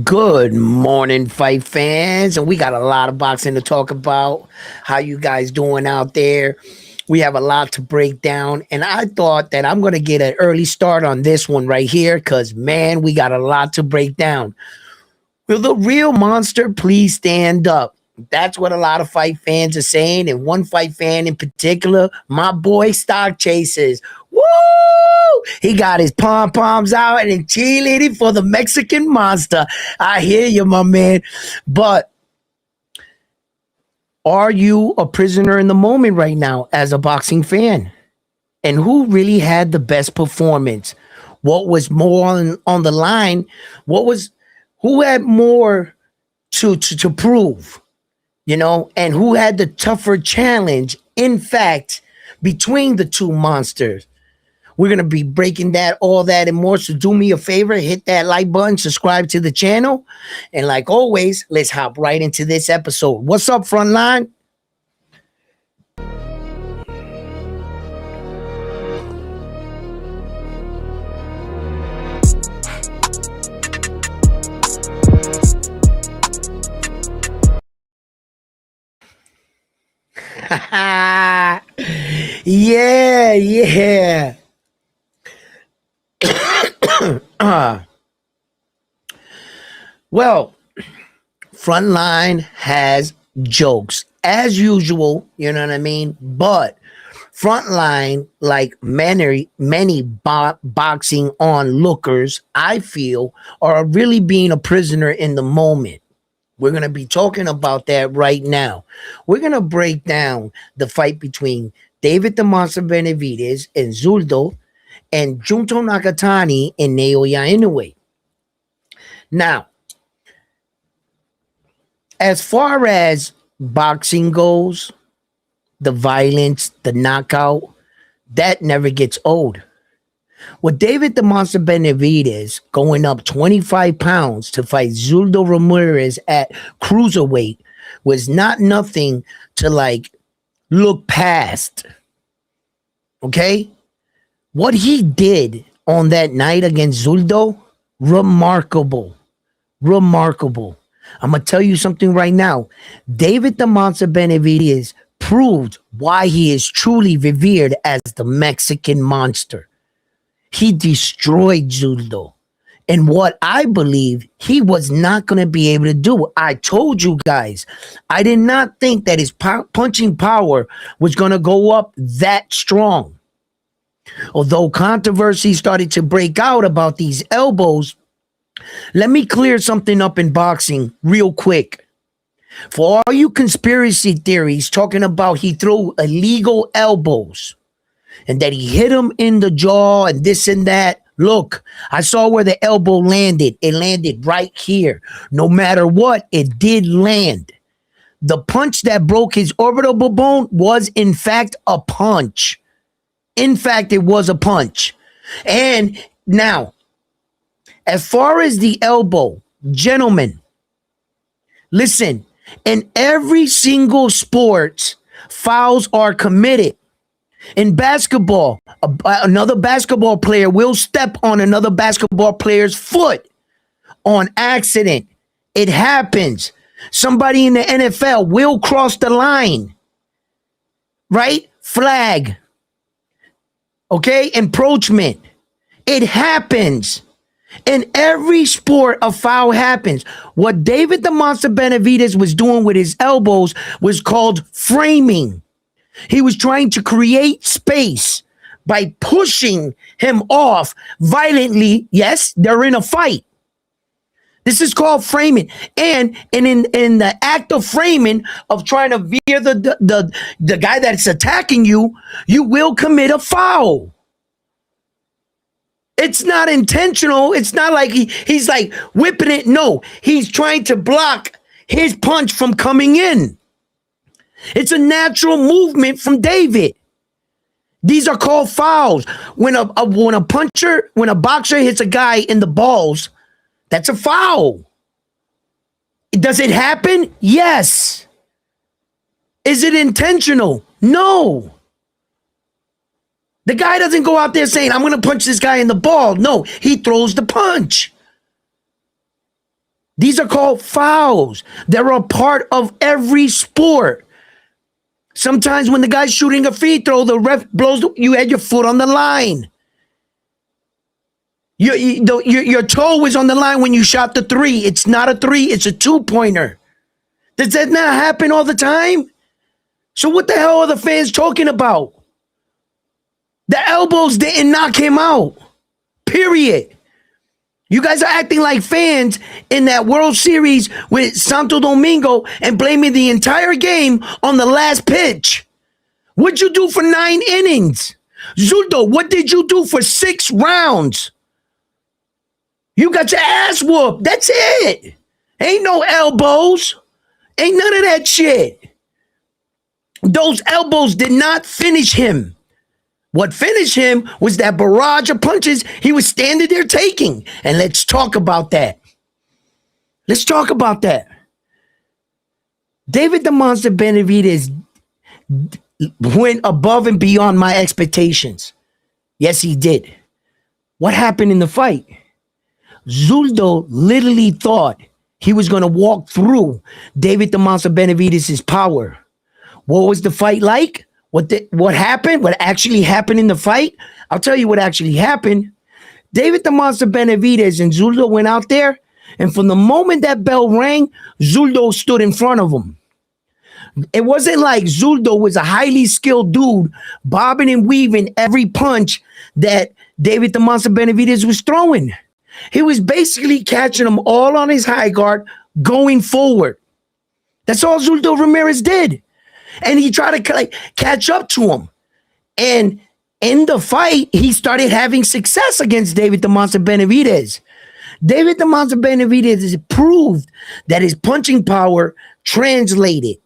Good morning, fight fans, and we got a lot of boxing to talk about. How you guys doing out there? We have a lot to break down, and I thought that I'm gonna get an early start on this one right here, cause man, we got a lot to break down. Will the real monster please stand up? That's what a lot of fight fans are saying, and one fight fan in particular, my boy Stock Chasers. Woo! He got his pom poms out and cheerleading for the Mexican monster. I hear you, my man. But are you a prisoner in the moment right now as a boxing fan? And who really had the best performance? What was more on the line? Who had more to prove? And who had the tougher challenge, in fact, between the two monsters? We're going to be breaking all that and more. So do me a favor, hit that like button, subscribe to the channel. And like always, let's hop right into this episode. What's up, Frontline? Yeah. Well, Frontline has jokes as usual, you know what I mean? But Frontline, like many boxing onlookers, I feel, are really being a prisoner in the moment. We're going to be talking about that right now. We're going to break down the fight between David the Monster Benavidez and Zurdo and Junto Nakatani and Naoya Inoue. Now, as far as boxing goes, the violence, the knockout, that never gets old. With David the Monster Benavidez going up 25 pounds to fight Zurdo Ramirez at cruiserweight was not nothing to look past. Okay? What he did on that night against Zurdo, remarkable. Remarkable. I'm going to tell you something right now. David the Monster Benavidez proved why he is truly revered as the Mexican monster. He destroyed Zurdo. And what I believe he was not going to be able to do. I told you guys, I did not think that his punching power was going to go up that strong. Although controversy started to break out about these elbows, let me clear something up in boxing real quick. For all you conspiracy theories talking about he threw illegal elbows and that he hit him in the jaw and this and that, look, I saw where the elbow landed. It landed right here. No matter what, it did land. The punch that broke his orbital bone was, in fact, a punch. In fact, it was a punch. And now, as far as the elbow, gentlemen, listen, in every single sport, fouls are committed. In basketball, another basketball player will step on another basketball player's foot on accident. It happens. Somebody in the NFL will cross the line, right? Flag. Okay? Encroachment. It happens. In every sport, a foul happens. What David the Monster Benavidez was doing with his elbows was called framing. He was trying to create space by pushing him off violently. Yes, they're in a fight. This is called framing. And in the act of framing, of trying to veer the guy that's attacking you, you will commit a foul. It's not intentional. It's not like he's like whipping it. No, he's trying to block his punch from coming in. It's a natural movement from David. These are called fouls. When a boxer hits a guy in the balls, that's a foul. Does it happen? Yes. Is it intentional? No. The guy doesn't go out there saying, I'm going to punch this guy in the ball. No, he throws the punch. These are called fouls. They're a part of every sport. Sometimes when the guy's shooting a free throw, the ref blows, you had your foot on the line. Your toe was on the line when you shot the three. It's not a three, it's a two-pointer. Does that not happen all the time? So what the hell are the fans talking about? The elbows didn't knock him out. Period. You guys are acting like fans in that World Series with Santo Domingo and blaming the entire game on the last pitch. What'd you do for 9 innings? Zurdo, what did you do for 6 rounds? You got your ass whooped. That's it. Ain't no elbows. Ain't none of that shit. Those elbows did not finish him. What finished him was that barrage of punches he was standing there taking. And let's talk about that. Let's talk about that. David the Monster Benavidez went above and beyond my expectations. Yes, he did. What happened in the fight? Zurdo literally thought he was going to walk through David the Monster Benavidez's power. What was the fight like? What happened? What actually happened in the fight? I'll tell you what actually happened. David the Monster Benavidez and Zurdo went out there, and from the moment that bell rang, Zurdo stood in front of him. It wasn't like Zurdo was a highly skilled dude bobbing and weaving every punch that David the Monster Benavidez was throwing. He was basically catching them all on his high guard going forward. That's all Zurdo Ramirez did. And he tried to catch up to him. And in the fight, he started having success against David the Monster Benavidez. David the Monster Benavidez has proved that his punching power translated.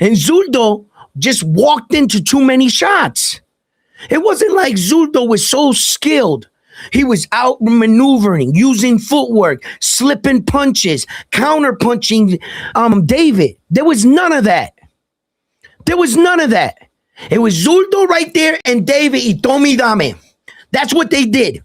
And Zurdo just walked into too many shots. It wasn't like Zurdo was so skilled. He was out maneuvering, using footwork, slipping punches, counter punching David. There was none of that. There was none of that. It was Zurdo right there and David y Tommy Dame. That's what they did.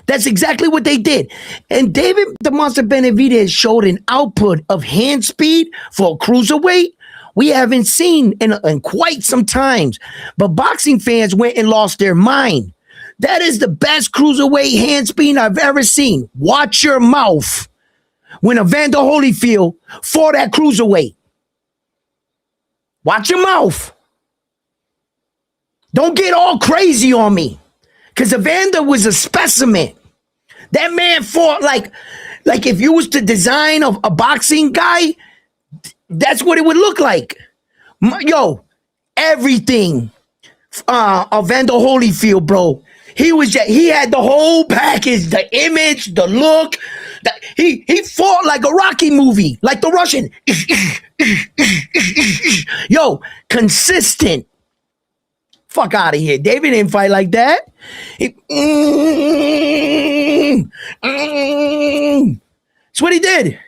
That's exactly what they did. And David the Monster Benavidez showed an output of hand speed for a cruiserweight we haven't seen in quite some times. But boxing fans went and lost their mind. That is the best cruiserweight hand speed I've ever seen. Watch your mouth when Evander Holyfield fought at cruiserweight. Watch your mouth. Don't get all crazy on me. Because Evander was a specimen. That man fought like if you was to design a boxing guy, that's what it would look like. Yo, everything. Evander Holyfield, bro. He had the whole package, the image, the look. He fought like a Rocky movie, like the Russian. Yo, consistent. Fuck out of here. David didn't fight like that. That's what he did.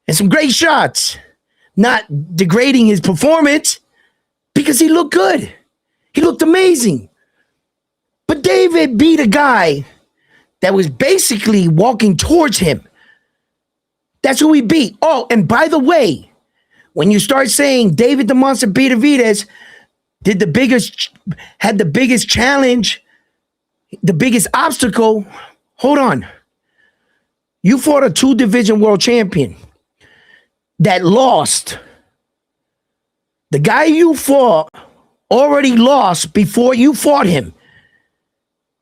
And some great shots. Not degrading his performance because he looked good. He looked amazing. But David beat a guy that was basically walking towards him. That's who he beat. Oh, and by the way, when you start saying David the Monster Benavidez had the biggest challenge, the biggest obstacle, hold on. You fought a 2-division world champion that lost. The guy you fought already lost before you fought him.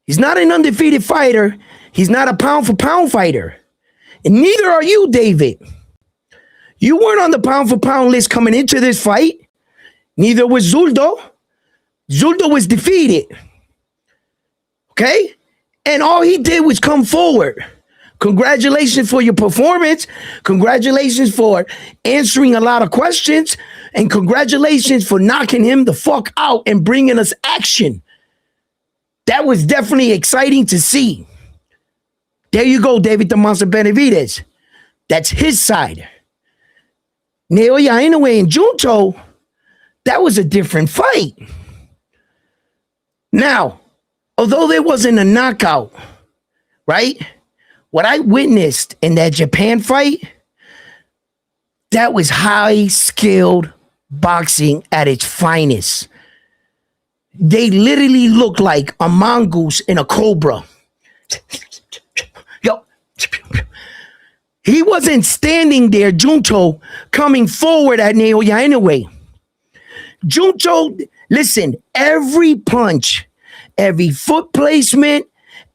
He's not an undefeated fighter. He's not a pound-for-pound fighter. And neither are you, David. You weren't on the pound-for-pound list coming into this fight. Neither was Zurdo. Zurdo was defeated. Okay? And all he did was come forward. Congratulations for your performance. Congratulations for answering a lot of questions. And congratulations for knocking him the fuck out and bringing us action. That was definitely exciting to see. There you go, David the Monster Benavidez. That's his side. Naoya Inoue and Junto, that was a different fight. Now, although there wasn't a knockout, right? What I witnessed in that Japan fight, that was high skilled boxing at its finest. They literally looked like a mongoose and a cobra. Yo, he wasn't standing there, Junto, coming forward at Naoya anyway. Junto, listen, every punch, every foot placement,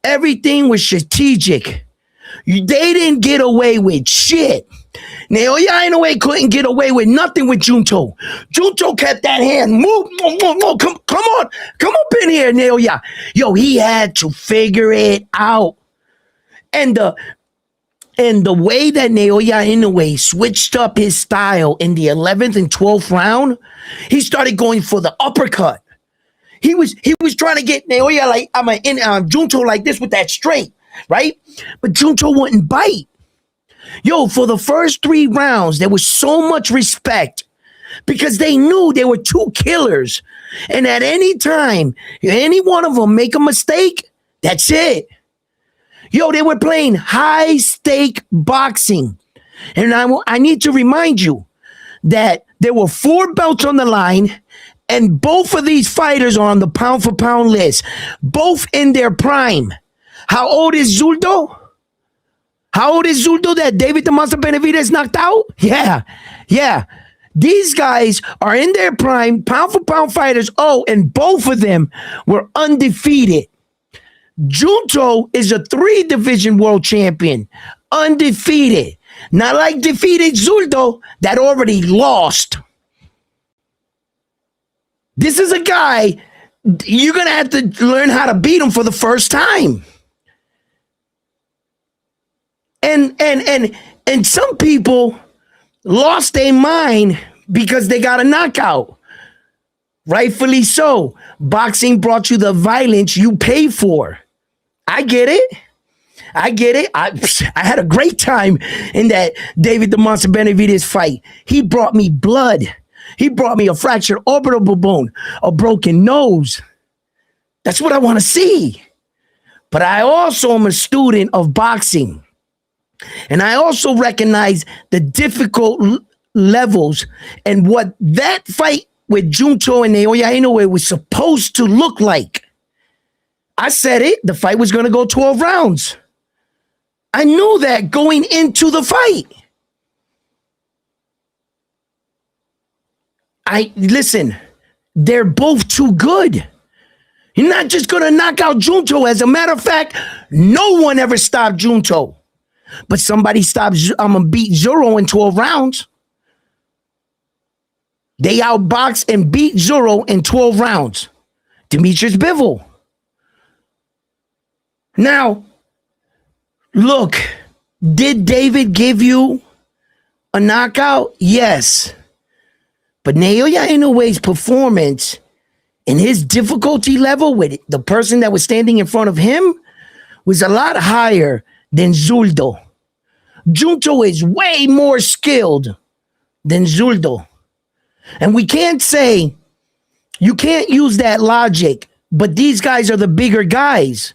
everything was strategic. They didn't get away with shit. Naoya Inoue couldn't get away with nothing with Junto. Junto kept that hand. Move. Come on. Come up in here, Naoya. Yo, he had to figure it out. And the way that Naoya Inoue switched up his style in the 11th and 12th round, he started going for the uppercut. He was trying to get Naoya like Junto like this with that straight, right? But Junto wouldn't bite. Yo, for the first 3 rounds, there was so much respect because they knew they were 2 killers. And at any time, any one of them make a mistake, that's it. Yo, they were playing high-stake boxing. And I need to remind you that there were 4 belts on the line, and both of these fighters are on the pound-for-pound list, both in their prime. How old is Zurdo? How old is Zurdo that David the Monster Benavidez knocked out? Yeah. These guys are in their prime, pound-for-pound fighters. Oh, and both of them were undefeated. Junto is a 3-division world champion, undefeated. Not like defeated Zurdo that already lost. This is a guy, you're going to have to learn how to beat him for the first time. And some people lost their mind because they got a knockout. Rightfully so. Boxing brought you the violence you pay for. I get it. I had a great time in that David the Monster Benavidez fight. He brought me blood. He brought me a fractured orbital bone, a broken nose. That's what I want to see. But I also am a student of boxing. And I also recognize the difficult levels and what that fight with Junto and Naoya Inoue was supposed to look like. I said it, the fight was going to go 12 rounds. I knew that going into the fight. Listen, they're both too good. You're not just going to knock out Junto. As a matter of fact, no one ever stopped Junto. But somebody beat Zurdo in 12 rounds. They outboxed and beat Zurdo in 12 rounds. Demetrius Bivol. Now, look, did David give you a knockout? Yes. But Naoya Inoue's performance and his difficulty level with the person that was standing in front of him was a lot higher than Zurdo. Junto is way more skilled than Zurdo. And we can't say, you can't use that logic, but these guys are the bigger guys.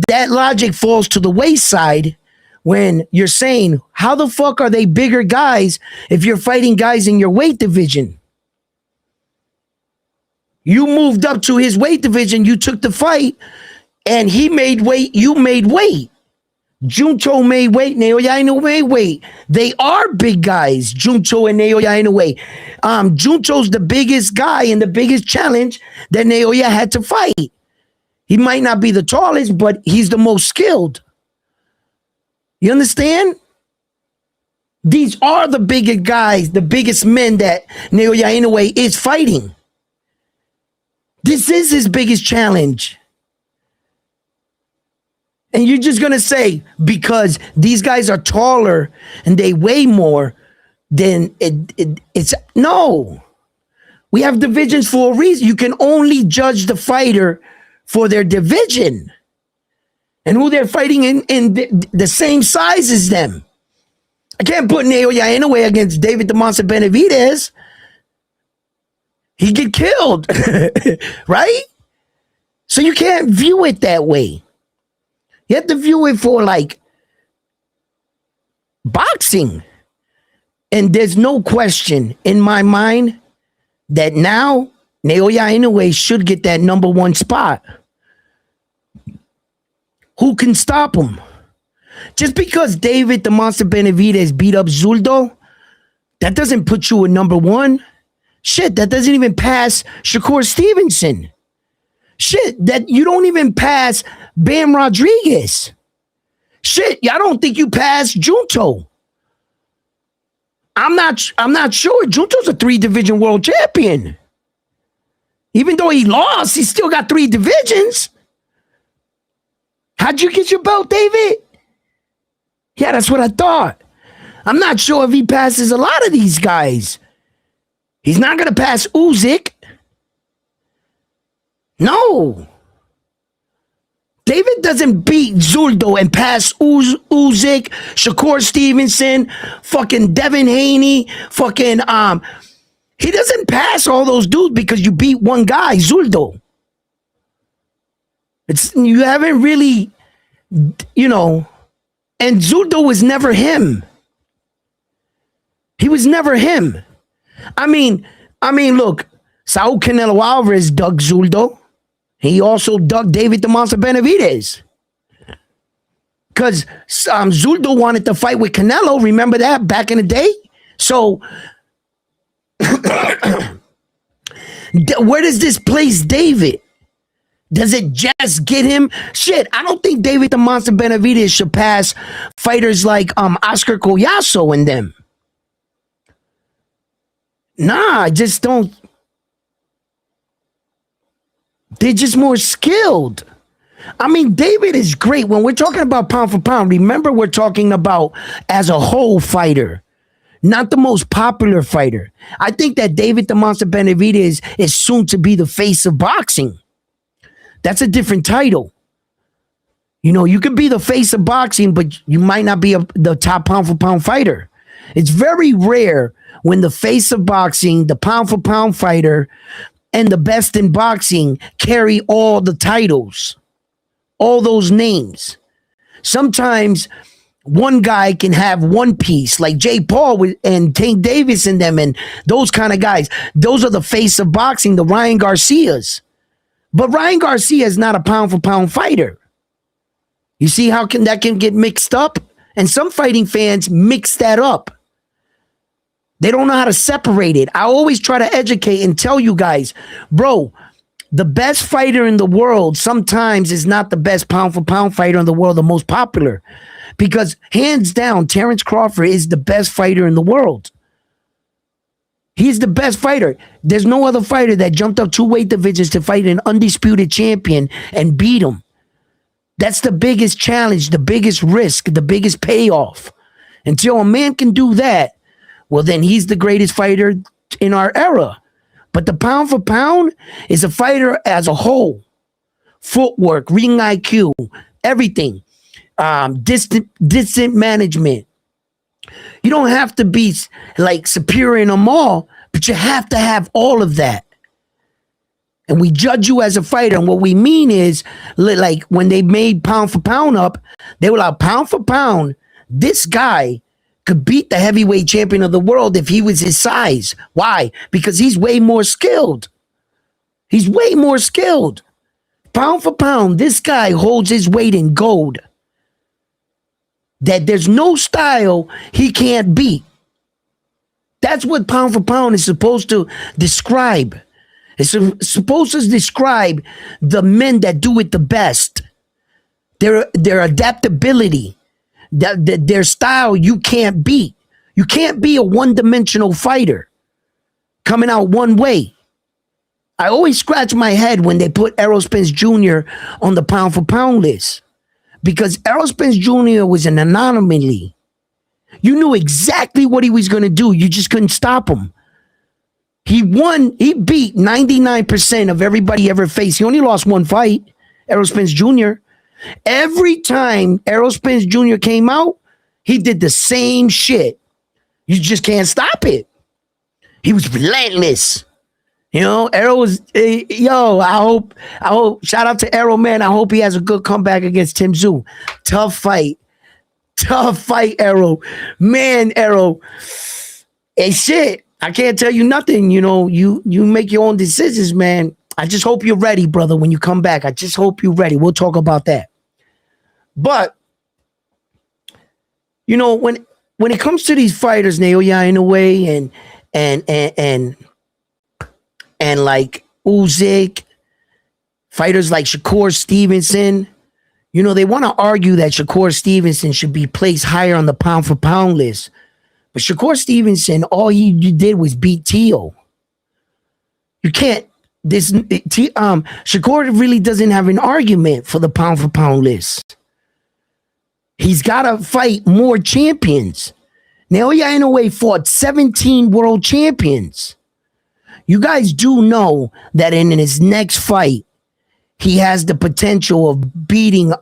That logic falls to the wayside when you're saying, how the fuck are they bigger guys if you're fighting guys in your weight division? You moved up to his weight division, you took the fight, and he made weight, you made weight. Junto made weight, Naoya Inoue made weight. They are big guys, Junto and Naoya Inoue. Junto's the biggest guy and the biggest challenge that Naoya had to fight. He might not be the tallest, but he's the most skilled. You understand? These are the bigger guys, the biggest men that Naoya Inoue is fighting. This is his biggest challenge. And you're just going to say, because these guys are taller and they weigh more, then it's no. We have divisions for a reason. You can only judge the fighter for their division and who they're fighting in the same size as them. I can't put Naoya Inoue against David the Monster Benavidez. He'd get killed, right? So you can't view it that way. You have to view it for like boxing. And there's no question in my mind that now Naoya Inoue should get that number one spot. Who can stop him? Just because David the Monster Benavidez beat up Zurdo, that doesn't put you at number one. Shit, that doesn't even pass Shakur Stevenson. Shit, that you don't even pass Bam Rodriguez. Shit, I don't think you pass Junto. I'm not sure. Junto's a 3-division world champion. Even though he lost, he still got 3 divisions. How'd you get your belt, David? Yeah, that's what I thought. I'm not sure if he passes a lot of these guys. He's not going to pass Usyk. No. David doesn't beat Zurdo and pass Usyk, Shakur Stevenson, fucking Devin Haney, fucking he doesn't pass all those dudes because you beat one guy, Zurdo. You haven't really, and Zurdo was never him. He was never him. I mean, look, Saul Canelo Alvarez dug Zurdo. He also dug David the Monster Benavidez. Because Zurdo wanted to fight with Canelo. Remember that back in the day? So, where does this place David? Does it just get him? Shit, I don't think David the Monster Benavidez should pass fighters like Oscar Collazo and them. Nah, I just don't. They're just more skilled. I mean, David is great. When we're talking about pound for pound, remember we're talking about as a whole fighter, not the most popular fighter. I think that David the Monster Benavidez is soon to be the face of boxing. That's a different title. You could be the face of boxing, but you might not be the top pound for pound fighter. It's very rare when the face of boxing, the pound for pound fighter, and the best in boxing carry all the titles, all those names. Sometimes one guy can have one piece, like Jake Paul and Tank Davis and them, and those kind of guys. Those are the face of boxing, the Ryan Garcias. But Ryan Garcia is not a pound for pound fighter. You see how that can get mixed up? And some fighting fans mix that up. They don't know how to separate it. I always try to educate and tell you guys, bro, the best fighter in the world sometimes is not the best pound for pound fighter in the world, the most popular. Because hands down, Terrence Crawford is the best fighter in the world. He's the best fighter. There's no other fighter that jumped up 2 weight divisions to fight an undisputed champion and beat him. That's the biggest challenge, the biggest risk, the biggest payoff. Until a man can do that, well, then he's the greatest fighter in our era. But the pound for pound is a fighter as a whole. Footwork, ring IQ, everything. Distant management. You don't have to be like superior in them all, but you have to have all of that. And we judge you as a fighter. And what we mean is, like when they made pound for pound up, they were like, pound for pound, this guy could beat the heavyweight champion of the world if he was his size. Why? Because he's way more skilled. He's way more skilled. Pound for pound, this guy holds his weight in gold. That there's no style he can't beat. That's what pound for pound is supposed to describe. It's supposed to describe the men that do it the best. Their adaptability. Their style you can't beat. You can't be a one-dimensional fighter coming out one way. I always scratch my head when they put Errol Spence Jr. on the pound for pound list. Because Errol Spence Jr. was an anomaly. You knew exactly what he was going to do. You just couldn't stop him. He beat 99% of everybody he ever faced. He only lost one fight, Errol Spence Jr. Every time Errol Spence Jr. came out, he did the same shit. You just can't stop it. He was relentless. Errol was, I hope, shout out to Errol, man. I hope he has a good comeback against Tim Tszyu. Tough fight. Tough fight, Arrow. Man, Arrow. Hey, shit. I can't tell you nothing. You know, you make your own decisions, man. I just hope you're ready, brother, when you come back. I just hope you're ready. We'll talk about that. But, you know, when it comes to these fighters, Naoya in a way, and like Usyk, fighters like Shakur Stevenson, you know, they want to argue that Shakur Stevenson should be placed higher on the pound for pound list. But Shakur Stevenson, all he did was beat Tio. You can't. Shakur really doesn't have an argument for the pound for pound list. He's got to fight more champions. Naoya Inoue fought 17 world champions. You guys do know that in his next fight, he has the potential of beating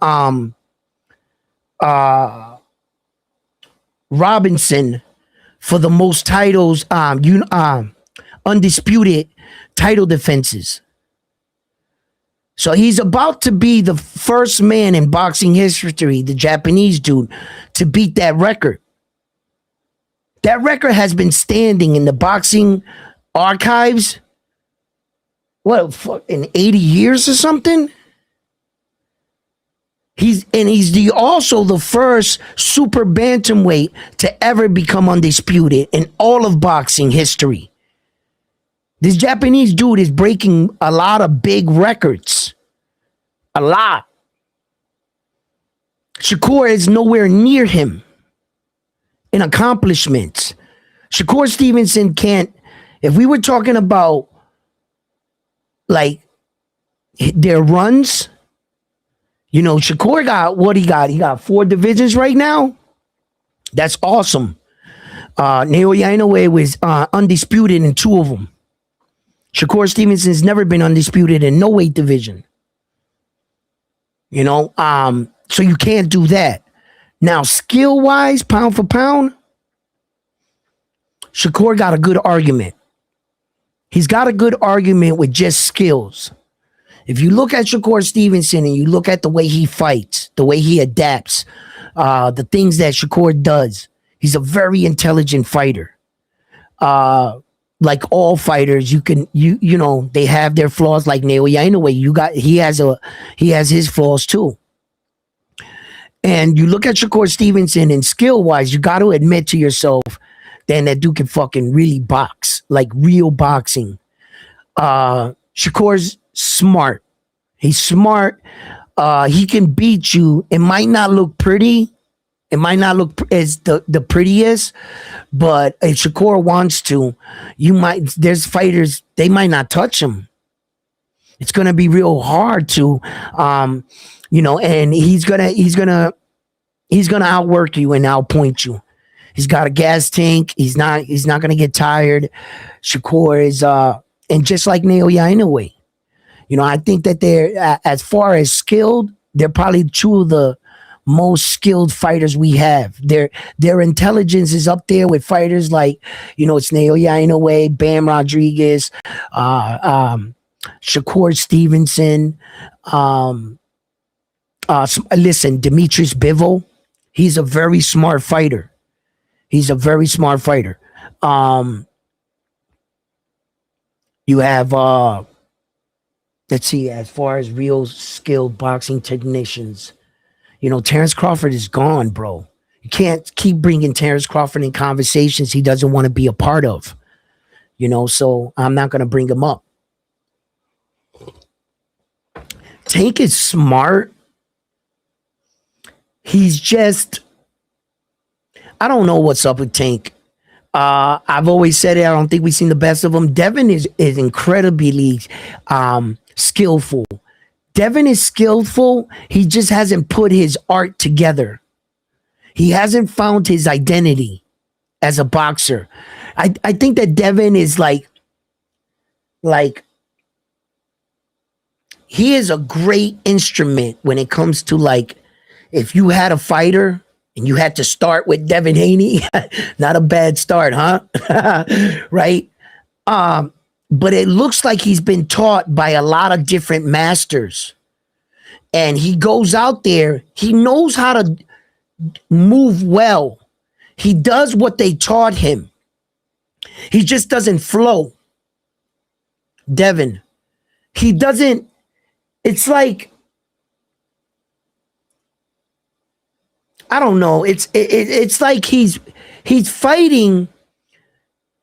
Robinson for the most titles, undisputed title defenses. So he's about to be the first man in boxing history, the Japanese dude, to beat that record. That record has been standing in the boxing archives, in 80 years or something? He's also the first super bantamweight to ever become undisputed in all of boxing history. This Japanese dude is breaking a lot of big records. A lot. Shakur is nowhere near him in accomplishments. Shakur Stevenson can't, if we were talking about like their runs, you know, Shakur got what he got. He got 4 divisions right now. That's awesome. Naoya Inoue was undisputed in 2 of them. Shakur Stevenson's never been undisputed in no weight division. You know, so you can't do that. Now, skill-wise, pound for pound, Shakur got a good argument. He's got a good argument with just skills. If you look at Shakur Stevenson and you look at the way he fights, the way he adapts, the things that Shakur does, he's a very intelligent fighter. Like all fighters, you know, they have their flaws. Like Naoya Inoue, he has his flaws too. And you look at Shakur Stevenson and skill wise, you got to admit to yourself, then that dude can fucking really box, like real boxing. Shakur's smart. He's smart. He can beat you. It might not look pretty. It might not look as the prettiest, but if Shakur wants to, there's fighters, they might not touch him. It's going to be real hard to, you know, and he's gonna outwork you and outpoint you. He's got a gas tank. He's not going to get tired. Shakur is, and just like Naoya Inoue, you know, I think that they're, as far as skilled, they're probably 2 of the most skilled fighters we have. Their intelligence is up there with fighters like, you know, it's Naoya Inoue, Bam Rodriguez, Shakur Stevenson. Listen, Demetrius Bivol, he's a very smart fighter. He's a very smart fighter. You have, let's see, as far as real skilled boxing technicians, you know, Terrence Crawford is gone, bro. You can't keep bringing Terrence Crawford in conversations he doesn't want to be a part of, you know, so I'm not going to bring him up. Tank is smart. He's just, I don't know what's up with Tank. I've always said it. I don't think we've seen the best of him. Devin is incredibly skillful. Devin is skillful. He just hasn't put his art together. He hasn't found his identity as a boxer. I think that Devin is like he is a great instrument when it comes to, like, if you had a fighter and you had to start with Devin Haney, not a bad start, huh? Right? But it looks like he's been taught by a lot of different masters. And he goes out there, he knows how to move well. He does what they taught him. He just doesn't flow. Devin. He doesn't, it's like, I don't know. It's like he's fighting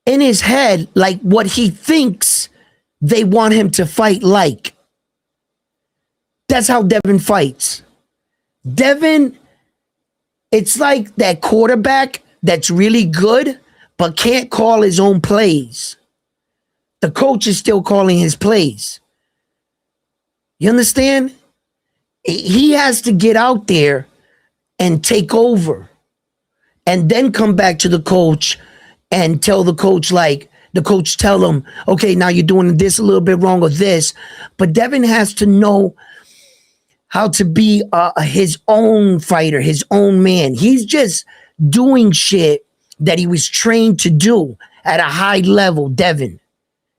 in his head like what he thinks they want him to fight like. That's how Devin fights. Devin, it's like that quarterback that's really good but can't call his own plays. The coach is still calling his plays. You understand? He has to get out there and take over and then come back to the coach and tell the coach, like, the coach tell him, okay, now you're doing this a little bit wrong or this. But Devin has to know how to be his own fighter, his own man. He's just doing shit that he was trained to do at a high level, Devin.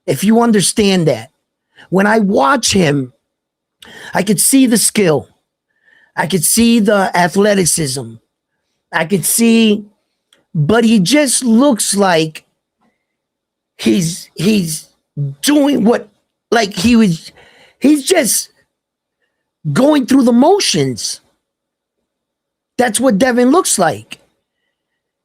If you understand that. When I watch him, I could see the skill. I could see the athleticism. I could see, but he just looks like he's doing what, like he's just going through the motions. That's what Devin looks like.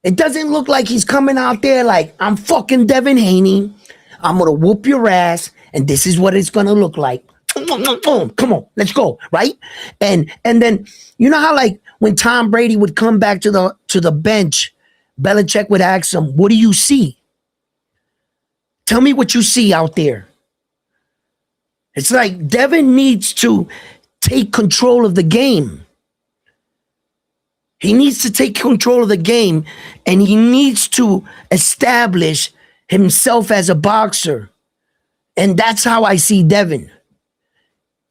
It doesn't look like he's coming out there like, I'm fucking Devin Haney. I'm going to whoop your ass, and this is what it's going to look like. Come on, let's go, right? And then, you know how, like, when Tom Brady would come back to the bench, Belichick would ask him, what do you see? Tell me what you see out there. It's like Devin needs to take control of the game. He needs to take control of the game, and he needs to establish himself as a boxer. And that's how I see Devin.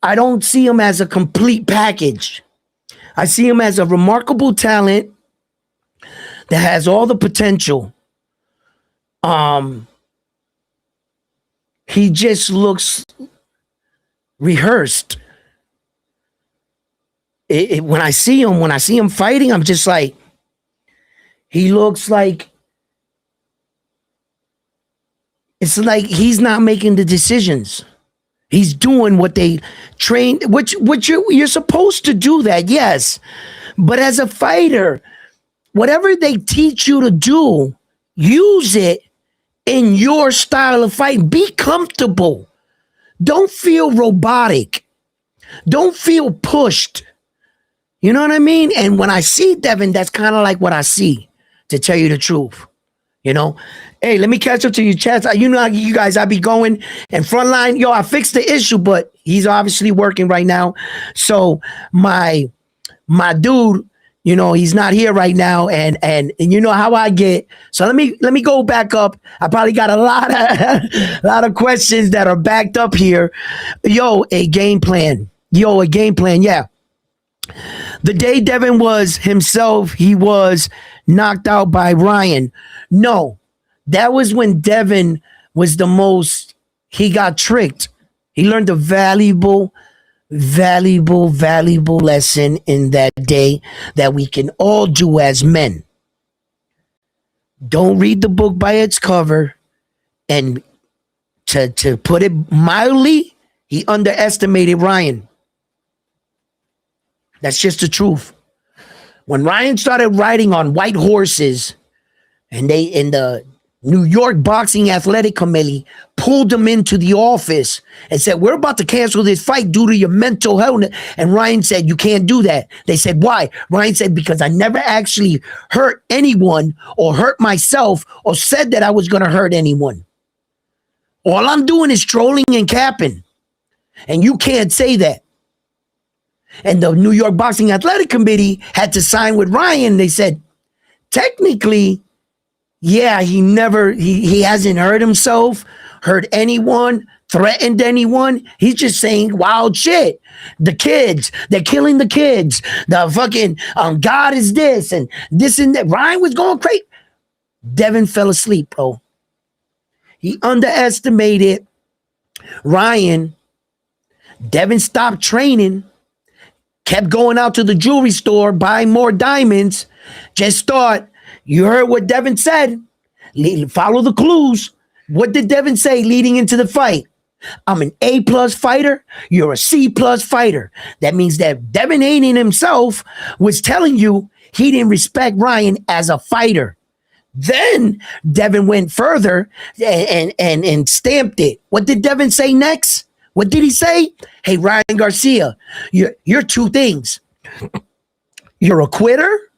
I don't see him as a complete package. I see him as a remarkable talent that has all the potential. He just looks rehearsed. When I see him fighting, I'm just like, he looks like, it's like he's not making the decisions. He's doing what they train, which you're supposed to do that, yes. But as a fighter, whatever they teach you to do, use it in your style of fight. Be comfortable. Don't feel robotic. Don't feel pushed. You know what I mean? And when I see Devin, that's kind of like what I see, to tell you the truth. You know? Hey, let me catch up to you, chats. You know, you guys, I be going and frontline. Yo, I fixed the issue, but he's obviously working right now. So my dude, you know, he's not here right now, and you know how I get. So let me go back up. I probably got a lot of questions that are backed up here. A game plan. Yeah. The day Devin was himself, he was knocked out by Ryan. No, that was when Devin was the most, he got tricked. He learned a valuable lesson in that day that we can all do as men. Don't read the book by its cover. And to put it mildly, he underestimated Ryan. That's just the truth. When Ryan started riding on white horses, and they in the New York Boxing Athletic Committee pulled him into the office and said, we're about to cancel this fight due to your mental health. And Ryan said, you can't do that. They said, why? Ryan said, because I never actually hurt anyone or hurt myself or said that I was going to hurt anyone. All I'm doing is trolling and capping. And you can't say that. And the New York Boxing Athletic Committee had to sign with Ryan. They said, technically, yeah, he hasn't hurt himself, hurt anyone, threatened anyone. He's just saying wild shit. The kids, they're killing the kids. The fucking God is this and this and that. Ryan was going crazy. Devin fell asleep, bro. He underestimated Ryan. Devin stopped training. kept going out to the jewelry store, buying more diamonds, just thought, you heard what Devin said. Follow the clues. What did Devin say leading into the fight? I'm an A plus fighter. You're a C plus fighter. That means that Devin Haney himself was telling you he didn't respect Ryan as a fighter. Then Devin went further and stamped it. What did Devin say next? What did he say? Hey, Ryan Garcia, you're two things. You're a quitter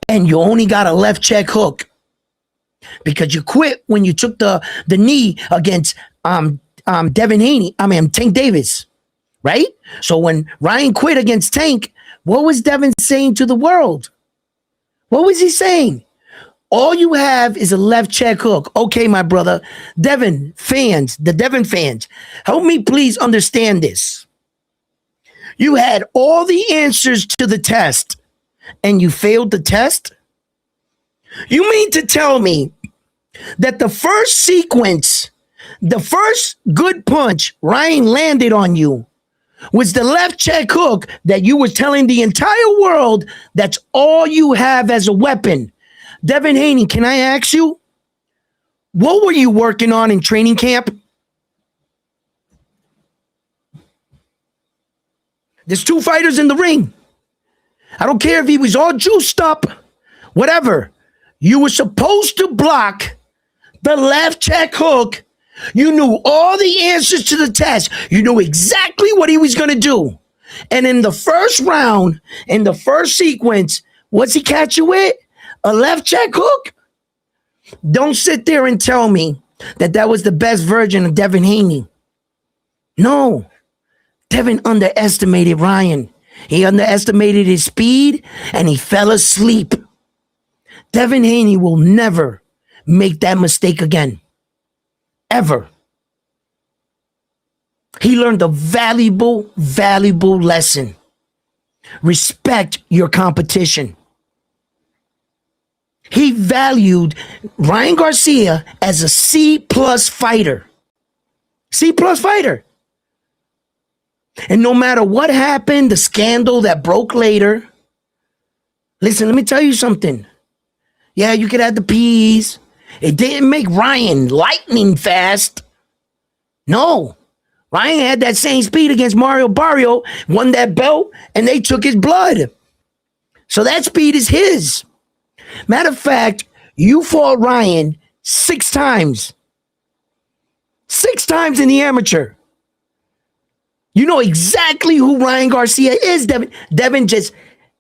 and you only got a left check hook. Because you quit when you took the knee against Devin Haney. Tank Davis, right? So when Ryan quit against Tank, what was Devin saying to the world? What was he saying? All you have is a left check hook. Okay, my brother. Devin fans, the Devin fans, help me please understand this. You had all the answers to the test and you failed the test? You mean to tell me that the first sequence, the first good punch Ryan landed on you was the left check hook that you were telling the entire world that's all you have as a weapon? Devin Haney, can I ask you, what were you working on in training camp? There's two fighters in the ring. I don't care if he was all juiced up, whatever. You were supposed to block the left check hook. You knew all the answers to the test. You knew exactly what he was going to do. And in the first round, in the first sequence, what's he catch you with? A left check hook? Don't sit there and tell me that that was the best version of Devin Haney. No. Devin underestimated Ryan. He underestimated his speed and he fell asleep. Devin Haney will never make that mistake again. Ever. He learned a valuable, valuable lesson. Respect your competition. He valued Ryan Garcia as a C plus fighter. C plus fighter. And no matter what happened, the scandal that broke later, listen, let me tell you something. Yeah, you could have the P's. It didn't make Ryan lightning fast. No. Ryan had that same speed against Mario Barrio, won that belt, and they took his blood. So that speed is his. Matter of fact, you fought Ryan 6 times. 6 times in the amateur. You know exactly who Ryan Garcia is, Devin. Devin, just,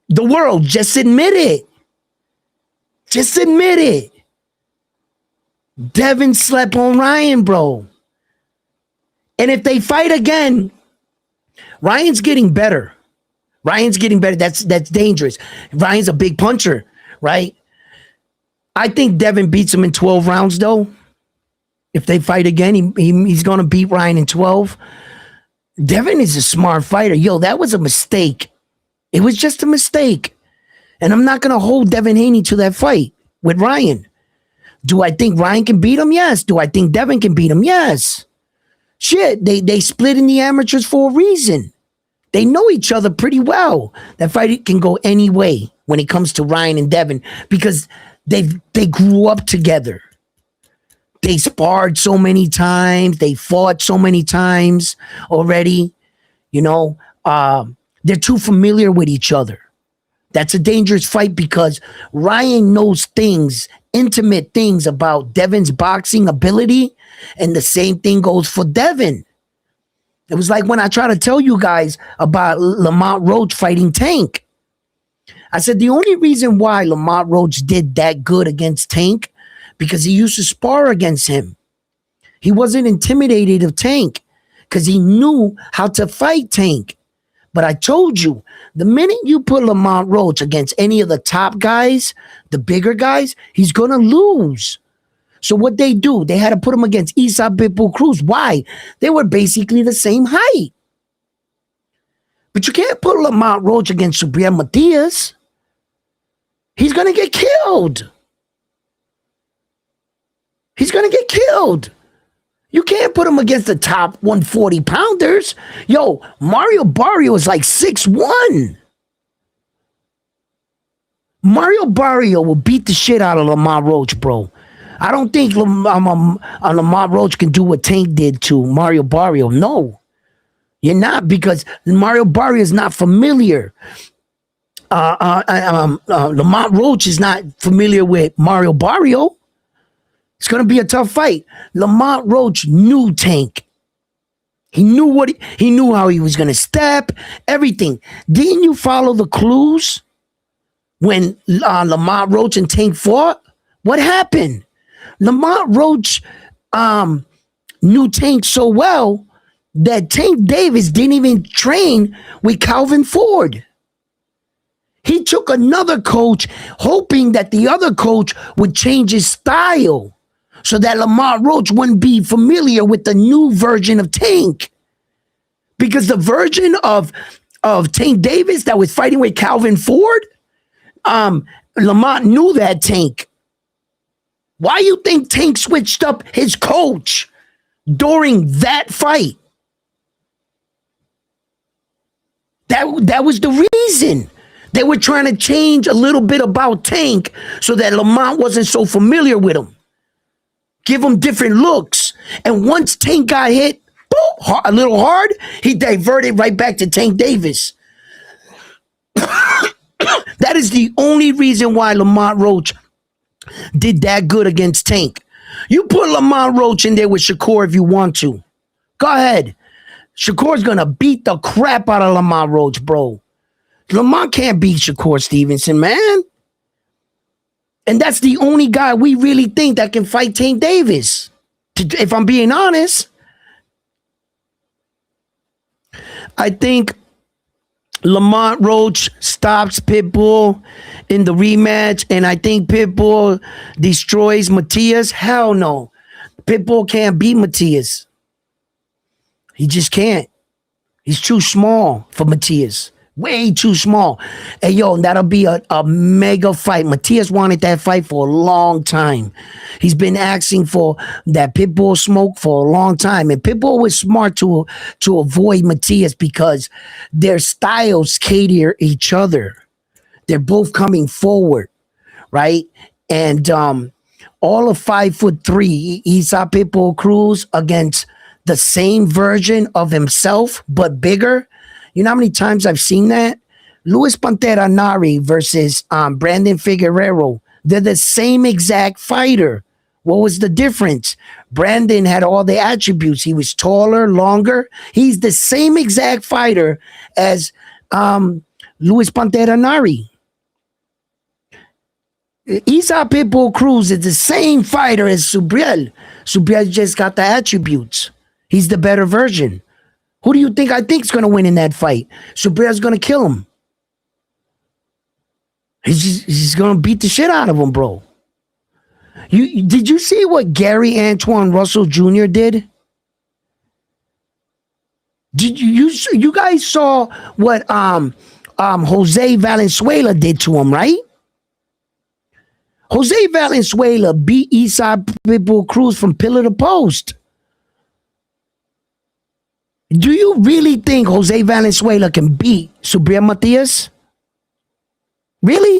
the world, just admit it. Just admit it. Devin slept on Ryan, bro. And if they fight again, Ryan's getting better. Ryan's getting better. That's dangerous. Ryan's a big puncher, right? I think Devin beats him in 12 rounds, though. If they fight again, he's going to beat Ryan in 12. Devin is a smart fighter. Yo, that was a mistake. It was just a mistake. And I'm not going to hold Devin Haney to that fight with Ryan. Do I think Ryan can beat him? Yes. Do I think Devin can beat him? Yes. Shit, they split in the amateurs for a reason. They know each other pretty well. That fight can go any way when it comes to Ryan and Devin because they grew up together. They sparred so many times. They fought so many times already. You know, they're too familiar with each other. That's a dangerous fight because Ryan knows things, intimate things about Devin's boxing ability, and the same thing goes for Devin. It was like when I try to tell you guys about Lamont Roach fighting Tank. I said the only reason why Lamont Roach did that good against Tank because he used to spar against him. He wasn't intimidated of Tank because he knew how to fight Tank. But I told you, the minute you put Lamont Roach against any of the top guys, the bigger guys, he's going to lose. So what they do, they had to put him against Isa Pitbull Cruz. Why? They were basically the same height. But you can't put Lamont Roach against Subriel Matias. He's going to get killed. He's going to get killed. You can't put him against the top 140 pounders. Yo, Mario Barrio is like 6'1". Mario Barrio will beat the shit out of Lamar Roach, bro. I don't think Lamar Roach can do what Tank did to Mario Barrio. No, you're not, because Mario Barrio is not familiar. Lamar Roach is not familiar with Mario Barrio. It's going to be a tough fight. Lamont Roach knew Tank. He knew how he was going to step, everything. Didn't you follow the clues when Lamont Roach and Tank fought? What happened? Lamont Roach knew Tank so well that Tank Davis didn't even train with Calvin Ford. He took another coach hoping that the other coach would change his style so that Lamar Roach wouldn't be familiar with the new version of Tank. Because the version of Tank Davis that was fighting with Calvin Ford, Lamont knew that Tank. Why you think Tank switched up his coach during that fight? That was the reason. They were trying to change a little bit about Tank so that Lamont wasn't so familiar with him. Give him different looks. And once Tank got hit a little hard, he diverted right back to Tank Davis. That is the only reason why Lamont Roach did that good against Tank. You put Lamont Roach in there with Shakur if you want to. Go ahead. Shakur's going to beat the crap out of Lamont Roach, bro. Lamont can't beat Shakur Stevenson, man. And that's the only guy we really think that can fight Tank Davis. If I'm being honest, I think Lamont Roach stops Pitbull in the rematch, and I think Pitbull destroys Matias. Hell no. Pitbull can't beat Matias. He just can't. He's too small for Matias. Way too small. Hey, yo, that'll be a mega fight. Matias wanted that fight for a long time. He's been asking for that Pitbull smoke for a long time. And Pitbull was smart to avoid Matias because their styles cater each other. They're both coming forward, right? And all of 5'3", Isa Pitbull Cruz against the same version of himself, but bigger. You know how many times I've seen that? Luis Pantera Nari versus Brandon Figueroa. They're the same exact fighter. What was the difference? Brandon had all the attributes. He was taller, longer. He's the same exact fighter as Luis Pantera Nari. Isa Pitbull Cruz is the same fighter as Subriel. Subriel just got the attributes. He's the better version. Who do you think I think is going to win in that fight? Subriel's going to kill him. He's going to beat the shit out of him, bro. Did you see what Gary Antoine Russell Jr. did? Did you guys saw what Jose Valenzuela did to him, right? Jose Valenzuela beat Isa Pitbull Cruz from pillar to post. Do you really think Jose Valenzuela can beat Subriel Matias? Really?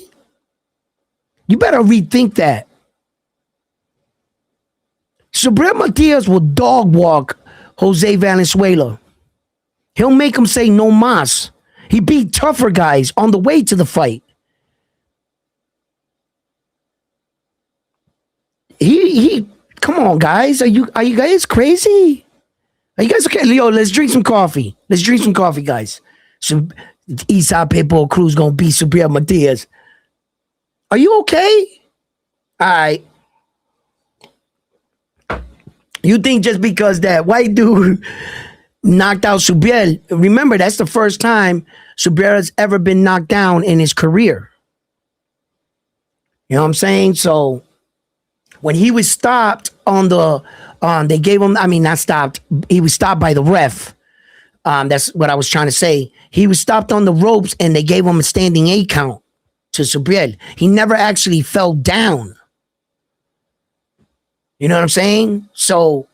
You better rethink that. Subriel Matias will dog walk Jose Valenzuela. He'll make him say no mas. He beat tougher guys on the way to the fight. He come on, guys. Are you guys crazy? Are you guys okay? Leo, let's drink some coffee. Let's drink some coffee, guys. So Isa Pitbull Cruz gonna beat Subriel Matias. Are you okay? All right. You think just because that white dude knocked out Subriel, remember that's the first time Subriel has ever been knocked down in his career. You know what I'm saying? So when he was stopped on the they gave him, I mean, not stopped. He was stopped by the ref. That's what I was trying to say. He was stopped on the ropes and they gave him a standing 8 count to Subriel. He never actually fell down. You know what I'm saying? So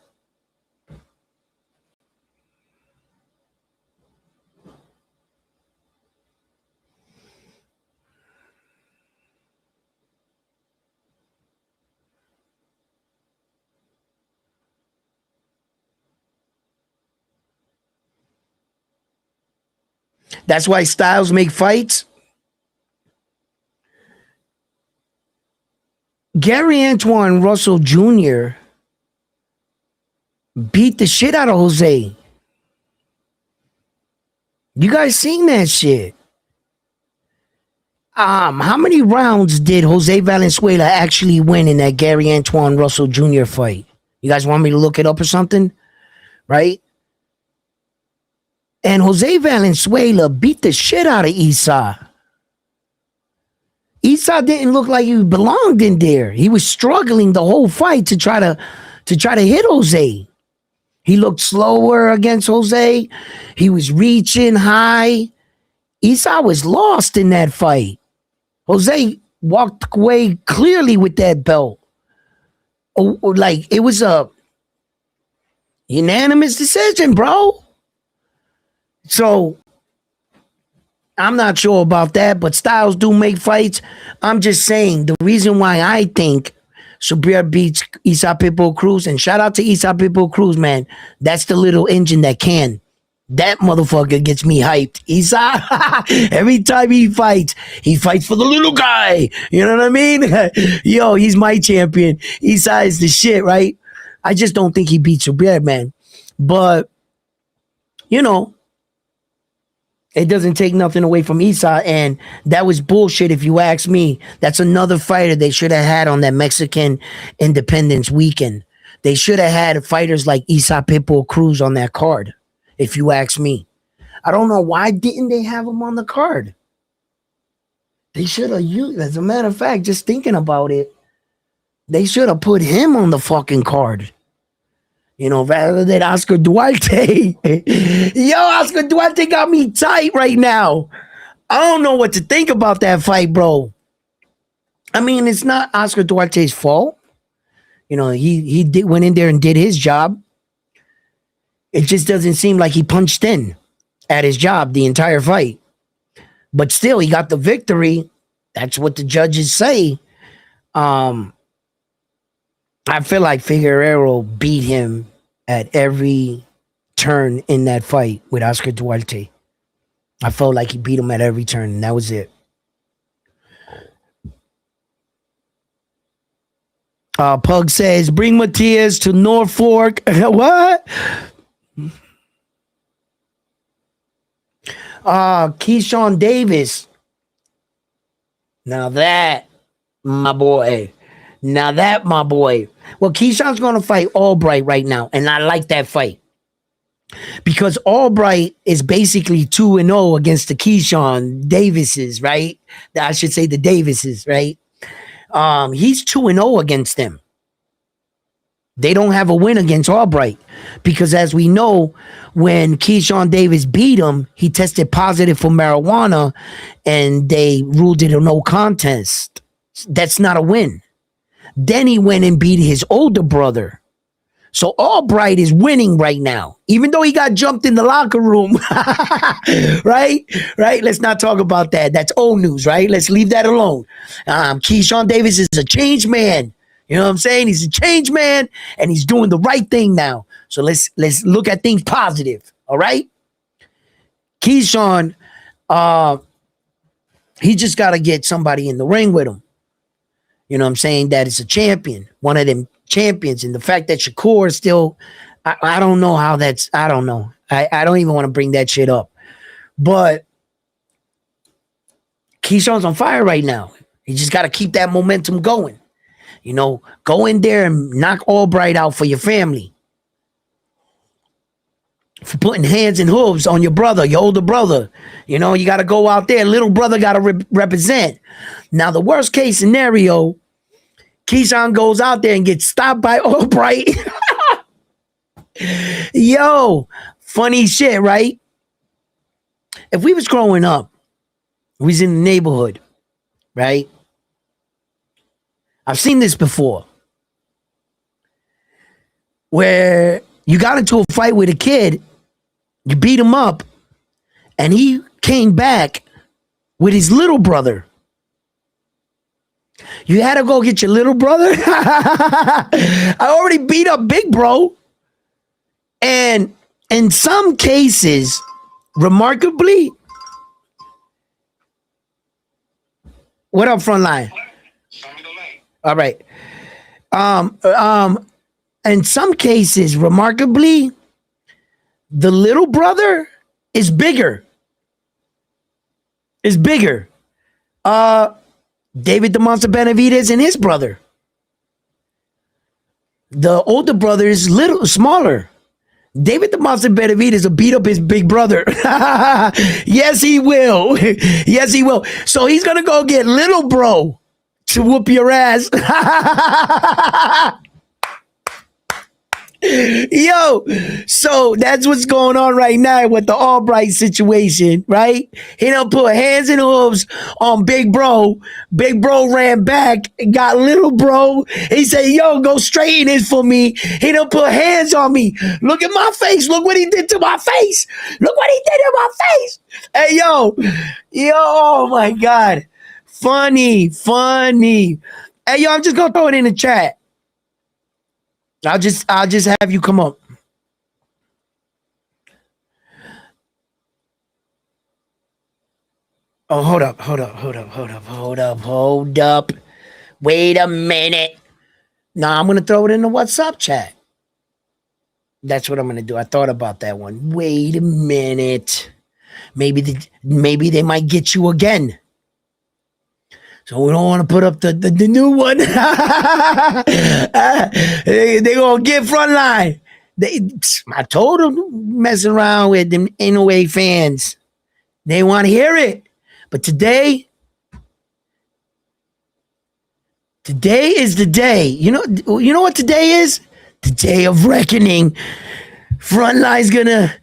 That's why styles make fights. Gary Antoine Russell Jr. beat the shit out of Jose. You guys seen that shit? How many rounds did Jose Valenzuela actually win in that Gary Antoine Russell Jr. fight? You guys want me to look it up or something? Right? And Jose Valenzuela beat the shit out of Isa. Isa didn't look like he belonged in there. He was struggling the whole fight to try to hit Jose. He looked slower against Jose. He was reaching high. Isa was lost in that fight. Jose walked away clearly with that belt. Oh, like it was a unanimous decision, bro. So I'm not sure about that, but styles do make fights. I'm just saying the reason why I think Subir beats Isa Pitbull Cruz, and shout out to Isa Pitbull Cruz, man. That's the little engine that can. That motherfucker gets me hyped. Isa, every time he fights for the little guy. You know what I mean? Yo, he's my champion. Isa is the shit, right? I just don't think he beats Subir, man. But, you know, it doesn't take nothing away from Isa, and that was bullshit if you ask me. That's another fighter they should have had on that Mexican Independence weekend. They should have had fighters like Isa Pitbull Cruz on that card, if you ask me. I don't know why didn't they have him on the card. They should have used, as a matter of fact, just thinking about it, they should have put him on the fucking card. You know, rather than Oscar Duarte. Yo, Oscar Duarte got me tight right now. I don't know what to think about that fight, bro. I mean, it's not Oscar Duarte's fault. You know, he went in there and did his job. It just doesn't seem like he punched in at his job the entire fight. But still, he got the victory. That's what the judges say. I feel like Figueroa beat him at every turn in that fight with Oscar Duarte. I felt like he beat him at every turn, and that was it. Pug says, bring Matias to Norfolk. What? Keyshawn Davis. Now that, my boy. Well, Keyshawn's going to fight Albright right now, and I like that fight. Because Albright is basically 2-0 against the Keyshawn Davises, right? I should say the Davises, right? He's 2-0 against them. They don't have a win against Albright. Because as we know, when Keyshawn Davis beat him, he tested positive for marijuana, and they ruled it a no contest. That's not a win. Then he went and beat his older brother. So Albright is winning right now, even though he got jumped in the locker room. Right? Let's not talk about that. That's old news, right? Let's leave that alone. Keyshawn Davis is a changed man. You know what I'm saying? He's a changed man, and he's doing the right thing now. So let's look at things positive. All right? Keyshawn, he just got to get somebody in the ring with him. You know what I'm saying? That is a champion, one of them champions. And the fact that Shakur is still, I don't know how that's, I don't know. I don't even want to bring that shit up. But Keyshawn's on fire right now. You just got to keep that momentum going. You know, go in there and knock Albright out for your family. For putting hands and hooves on your brother, your older brother. You know, you got to go out there. Little brother got to represent. Now, the worst case scenario, Keyshawn goes out there and gets stopped by Albright. Yo, funny shit, right? If we was growing up, we was in the neighborhood, right? I've seen this before. Where you got into a fight with a kid, you beat him up, and he came back with his little brother. You had to go get your little brother? I already beat up Big Bro. And in some cases, remarkably, What up, Frontline? All right. In some cases, remarkably, the little brother is bigger. Is bigger. David the Monster Benavidez and his brother. The older brother is smaller. David the Monster Benavidez will beat up his big brother. Yes, he will. Yes, he will. So he's gonna go get little bro to whoop your ass. Yo, so that's what's going on right now with the Albright situation, right? He done put hands and hooves on Big Bro. Big Bro ran back and got little bro. He said, yo, go straighten it for me. He done put hands on me. Look at my face. Look what he did to my face. Look what he did to my face. Hey, yo, oh my God. Funny. Hey, yo, I'm just gonna throw it in the chat. I'll just have you come up. Oh, hold up. Wait a minute. Nah, I'm gonna throw it in the WhatsApp chat. That's what I'm gonna do. I thought about that one. Wait a minute. Maybe they might get you again. So we don't want to put up the new one. They gonna get Frontline. I told them messing around with them NOA fans. They want to hear it. But today is the day. You know what today is? The day of reckoning. Frontline's gonna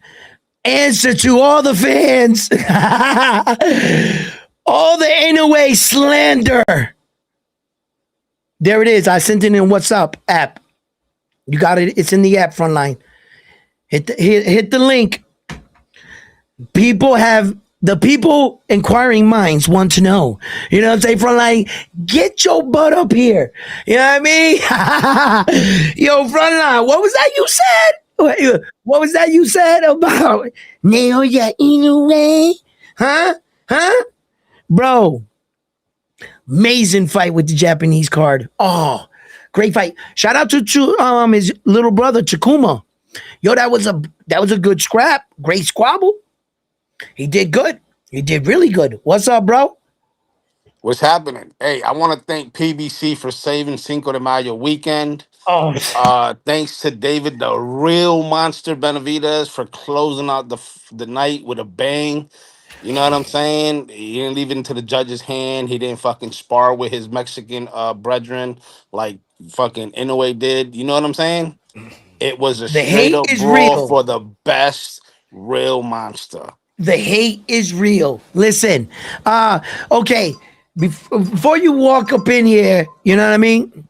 answer to all the fans. All the NOA slander. There it is. I sent it in WhatsApp app. You got it. It's in the app, Frontline. Hit the link. The people inquiring minds want to know. You know what I'm saying? Frontline, get your butt up here. You know what I mean? Yo, Frontline, what was that you said? What was that you said about Naoya Inoue? Huh? Bro, amazing fight with the Japanese card. Oh, great fight. Shout out to his little brother, Takuma. Yo, that was a good scrap. Great squabble. He did good. He did really good. What's up, bro? What's happening? Hey, I want to thank PBC for saving Cinco de Mayo weekend. Oh, Thanks to David, the real monster Benavidez, for closing out the night with a bang. You know what I'm saying? He didn't leave it into the judge's hand. He didn't fucking spar with his Mexican brethren like fucking Inoue did. You know what I'm saying? It was a the straight hate up is brawl real. for the best real monster. The hate is real. Listen, okay. Before you walk up in here, you know what I mean?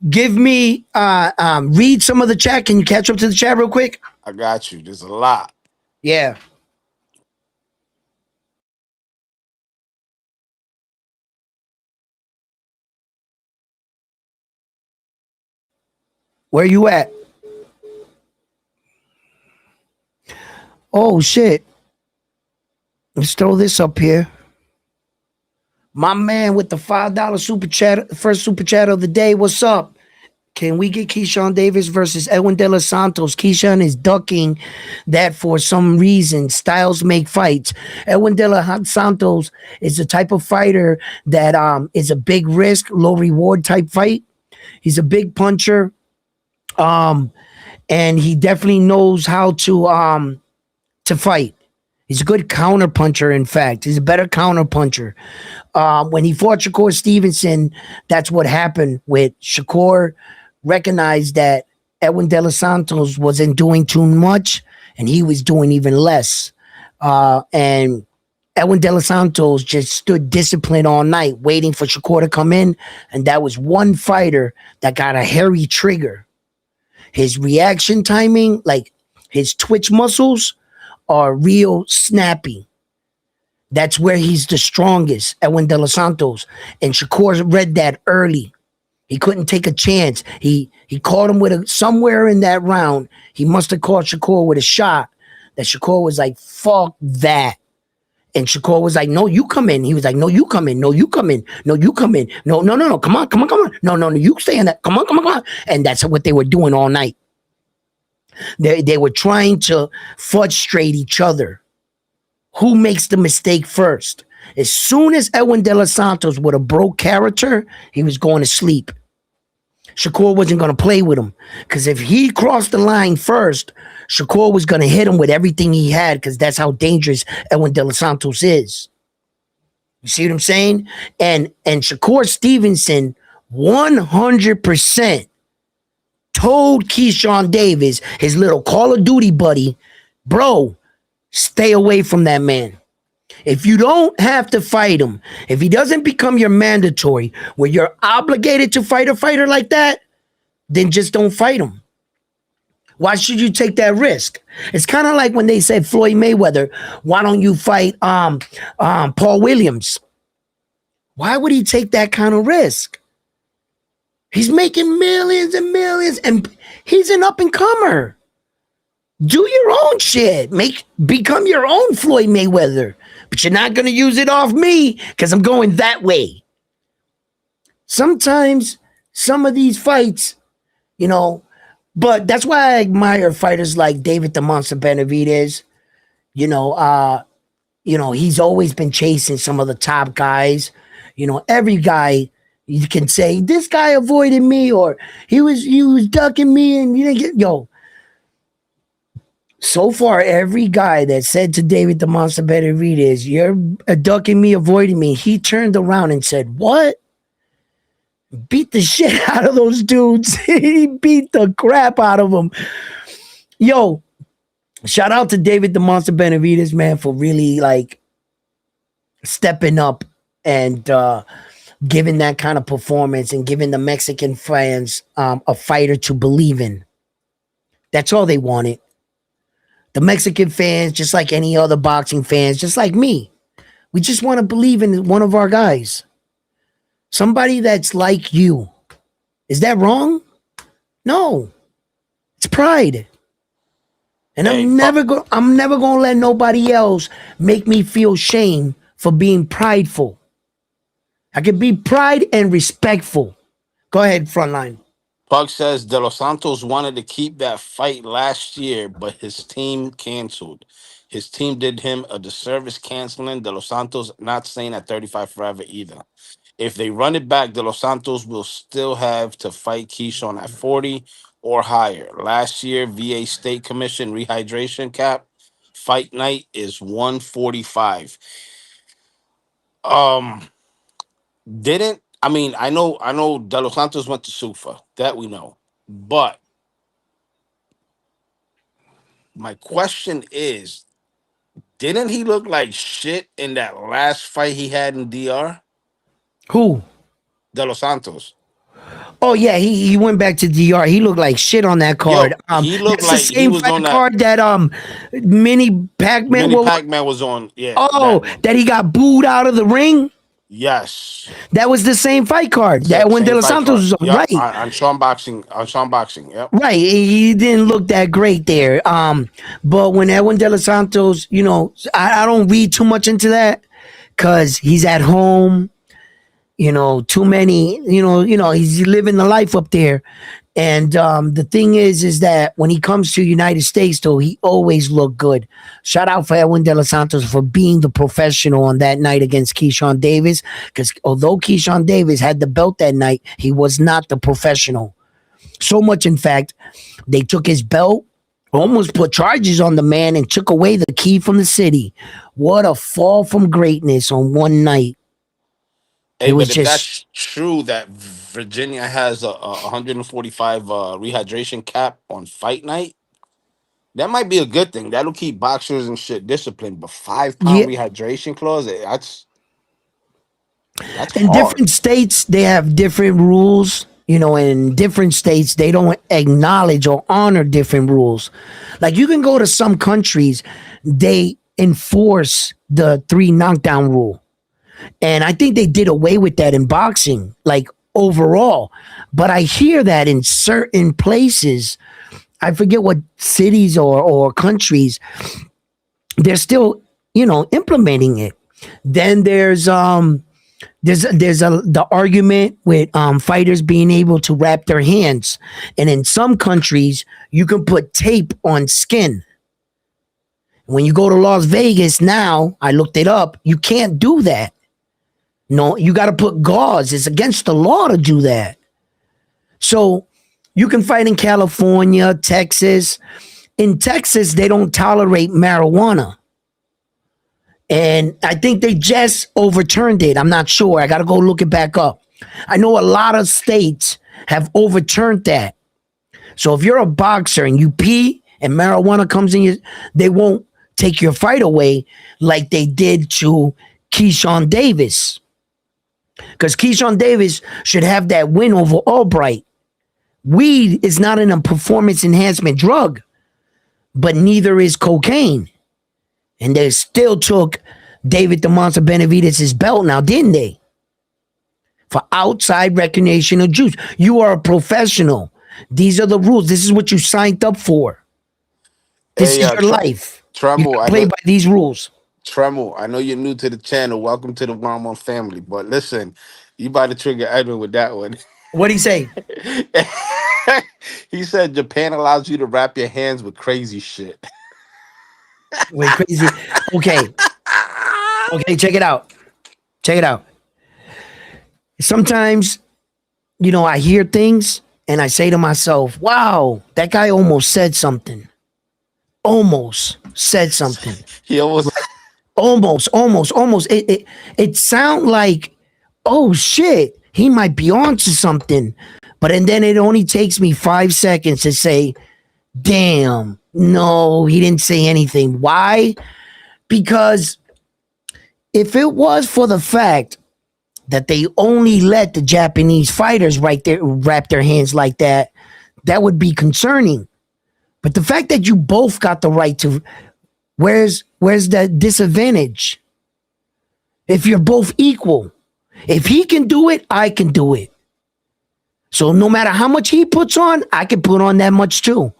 Give me read some of the chat. Can you catch up to the chat real quick? I got you. There's a lot. Yeah. Where you at? Oh shit. Let's throw this up here. My man with the $5 super chat, first super chat of the day. What's up? Can we get Keyshawn Davis versus Edwin De Los Santos? Keyshawn is ducking that for some reason. Styles make fights. Edwin De Los Santos is the type of fighter that is a big risk, low reward type fight. He's a big puncher. And he definitely knows how to fight. He's a good counter puncher, in fact. He's a better counter puncher. When he fought Shakur Stevenson, that's what happened with Shakur. Recognized that Edwin De Los Santos wasn't doing too much, and he was doing even less. And Edwin De Los Santos just stood disciplined all night, waiting for Shakur to come in, and that was one fighter that got a hairy trigger. His reaction timing, like his twitch muscles, are real snappy. That's where he's the strongest, Edwin De Los Santos. And Shakur read that early. He couldn't take a chance. He caught him with somewhere in that round. He must have caught Shakur with a shot that Shakur was like, fuck that. And Shakur was like, no, you come in. He was like, no, you come in. No, you come in. No, you come in. No, no, no, no. Come on, come on, come on. No, no, no. You stay in that. Come on, come on, come on. And that's what they were doing all night. They were trying to frustrate each other. Who makes the mistake first? As soon as Edwin De Los Santos would have broke character, he was going to sleep. Shakur wasn't going to play with him because if he crossed the line first, Shakur was going to hit him with everything he had because that's how dangerous Edwin De Los Santos is. You see what I'm saying? And Shakur Stevenson 100% told Keyshawn Davis, his little Call of Duty buddy, bro, stay away from that man. If you don't have to fight him, if he doesn't become your mandatory, where you're obligated to fight a fighter like that, then just don't fight him. Why should you take that risk? It's kind of like when they said Floyd Mayweather, why don't you fight Paul Williams? Why would he take that kind of risk? He's making millions and millions, and he's an up-and-comer. Do your own shit. Become your own Floyd Mayweather. But you're not going to use it off me because I'm going that way. Sometimes some of these fights, but that's why I admire fighters like David the Monster Benavidez. He's always been chasing some of the top guys. Every guy you can say, this guy avoided me or he was ducking me and you didn't get, so far, every guy that said to David the Monster Benavidez, you're ducking me, avoiding me, he turned around and said, what? Beat the shit out of those dudes. He beat the crap out of them. Yo, shout out to David the Monster Benavidez, man, for really stepping up and giving that kind of performance and giving the Mexican fans a fighter to believe in. That's all they wanted. The Mexican fans, just like any other boxing fans, just like me, we just want to believe in one of our guys. Somebody that's like you. Is that wrong? No. It's pride. And I'm never going to let nobody else make me feel shame for being prideful. I can be pride and respectful. Go ahead, Frontline. Pug says De Los Santos wanted to keep that fight last year, but his team canceled. His team did him a disservice canceling. De Los Santos not staying at 35 forever either. If they run it back, De Los Santos will still have to fight Keyshawn at 40 or higher. Last year, VA State Commission rehydration cap fight night is 145. Didn't I know De Los Santos went to Sufa. That we know. But my question is, didn't he look like shit in that last fight he had in DR? Who? De Los Santos. Oh yeah, he went back to DR. He looked like shit on that card. He looked That's the like he same was fight on that card that Mini Pac-Man. Pac-Man was on. Yeah. That he got booed out of the ring. Yes. That was the same fight card that when De Los Santos was on, right? On Sean Boxing. Yep. Right. He didn't look that great there. But when Edwin De Los Santos, I don't read too much into that because he's at home. Too many, he's living the life up there. And the thing is that when he comes to United States, though, he always looked good. Shout out for Edwin De Los Santos for being the professional on that night against Keyshawn Davis. Because although Keyshawn Davis had the belt that night, he was not the professional. So much, in fact, they took his belt, almost put charges on the man, and took away the key from the city. What a fall from greatness on one night. Hey, but if that's true that Virginia has a 145 rehydration cap on fight night, that might be a good thing. That'll keep boxers and shit disciplined. But 5-pound rehydration clause, that's in hard. Different states, they have different rules. In different states, they don't acknowledge or honor different rules. Like you can go to some countries, they enforce the 3 knockdown rule. And I think they did away with that in boxing, like overall. But I hear that in certain places, I forget what cities or countries, they're still implementing it. Then there's the argument with fighters being able to wrap their hands, and in some countries you can put tape on skin. When you go to Las Vegas now, I looked it up, you can't do that. No, you got to put gauze. It's against the law to do that. So you can fight in California, Texas. In Texas, they don't tolerate marijuana. And I think they just overturned it. I'm not sure. I got to go look it back up. I know a lot of states have overturned that. So if you're a boxer and you pee and marijuana comes in you, they won't take your fight away like they did to Keyshawn Davis. Because Keyshawn Davis should have that win over Albright. Weed is not a performance enhancement drug, but neither is cocaine. And they still took David the Monster Benavidez' belt now, didn't they? For outside recreational use. You are a professional. These are the rules. This is what you signed up for. This Hey, is your life. You Tremble, gotta I play know by these rules. Tremble. I know you're new to the channel. Welcome to the Mama family. But listen, you about to trigger Edwin with that one. What'd he say? He said Japan allows you to wrap your hands with crazy shit. Wait, crazy. Okay. Okay, check it out. Check it out. Sometimes, I hear things and I say to myself, wow, that guy almost said something. Almost said something. He almost Almost. It sound like, oh shit, he might be onto something. But and then it only takes me 5 seconds to say, damn, no, he didn't say anything. Why? Because if it was for the fact that they only let the Japanese fighters wrap their hands like that, that would be concerning. But the fact that you both got the right to, where's the disadvantage? If you're both equal, if he can do it, I can do it. So no matter how much he puts on, I can put on that much too.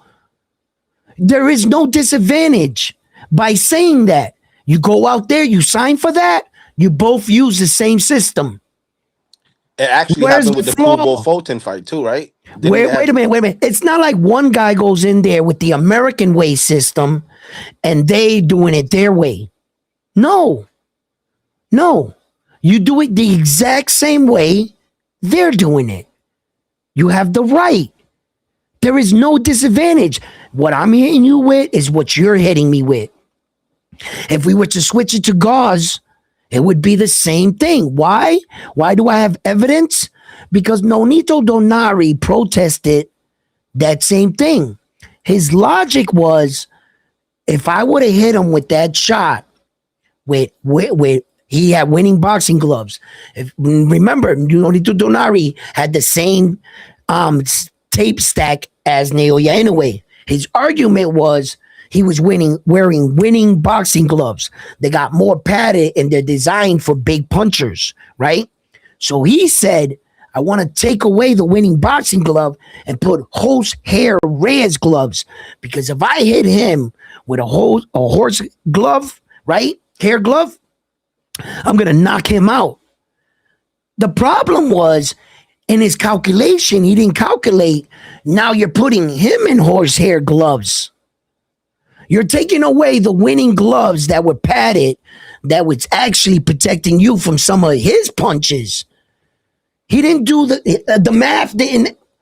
There is no disadvantage by saying that. You go out there, you sign for that, you both use the same system. it actually Where's happened the with the Kubo flaw? Fulton fight too, right? Wait a minute. It's not like one guy goes in there with the American way system and they doing it their way. No. You do it the exact same way they're doing it. You have the right. There is no disadvantage. What I'm hitting you with is what you're hitting me with. If we were to switch it to gauze, it would be the same thing. Why? Why do I have evidence? Because Nonito Donari protested that same thing. His logic was, if I would have hit him with that shot, with he had winning boxing gloves. Remember, Nonito Donari had the same tape stack as Naoya anyway. His argument was he was wearing winning boxing gloves. They got more padded and they're designed for big punchers, right? So he said, I want to take away the winning boxing glove and put horsehair Reyes gloves, because if I hit him with a horse glove, right, hair glove, I'm gonna knock him out. The problem was, in his calculation, he didn't calculate. Now you're putting him in horsehair gloves. You're taking away the winning gloves that were padded, that was actually protecting you from some of his punches. He didn't do the math.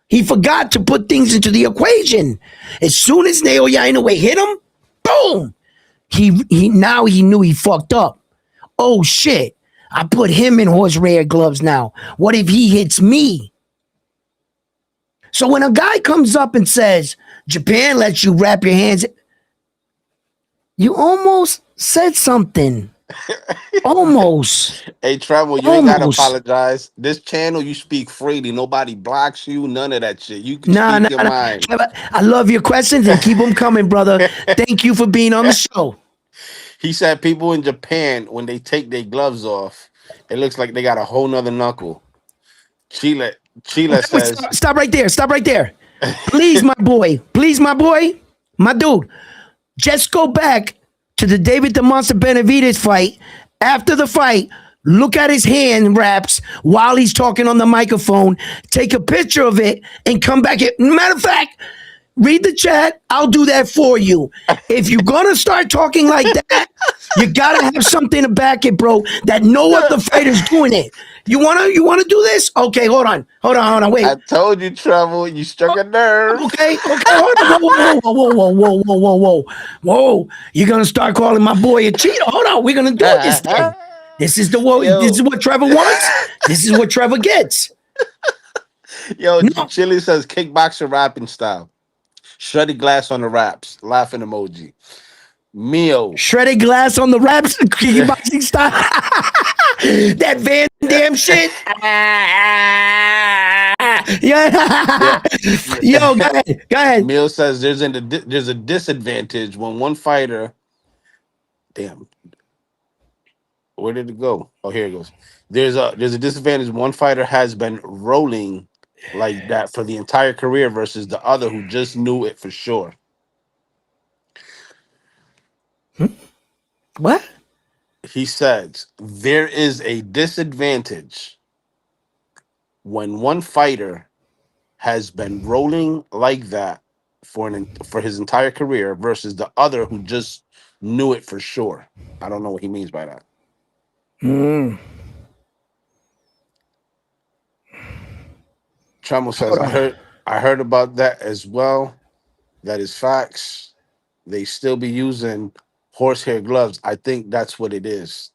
He forgot to put things into the equation. As soon as Naoya Inoue hit him, boom. He now he knew he fucked up. Oh shit. I put him in horsehair gloves now. What if he hits me? So when a guy comes up and says, Japan lets you wrap your hands, you almost said something. Almost. Hey, Trevor, you ain't gotta apologize. This channel, you speak freely. Nobody blocks you. None of that shit. You can speak your mind. I love your questions and keep them coming, brother. Thank you for being on the show. He said people in Japan, when they take their gloves off, it looks like they got a whole nother knuckle. Chile says, Stop right there. Stop right there. Please, my boy. Please, my boy. My dude. Just go back to the David the Monster Benavidez fight. After the fight, look at his hand wraps while he's talking on the microphone. Take a picture of it and come back here. Matter of fact, read the chat. I'll do that for you. If you're gonna start talking like that, you gotta have something to back it, bro. That no other fighter's doing it. You wanna do this? Okay, hold on. Wait. I told you, Trouble. You struck a nerve. Okay, hold on. Whoa. You're gonna start calling my boy a cheater. Hold on, we're gonna do this thing. This is what Trevor wants. This is what Trevor gets. Yo, Chili says kickboxer rapping style. Shredded glass on the raps. Laughing emoji. Mio. Shredded glass on the raps, kickboxing style. That Van Damme shit. Yeah. Yo, go ahead. Mio says there's a disadvantage when one fighter. Damn. Where did it go? Oh, here it goes. There's a disadvantage. One fighter has been rolling like that for the entire career versus the other who just knew it for sure. What? He says there is a disadvantage when one fighter has been rolling like that for his entire career versus the other who just knew it for sure. I don't know what he means by that. Tremel says, I heard about that as well. That is facts. They still be using horsehair gloves. I think that's what it is.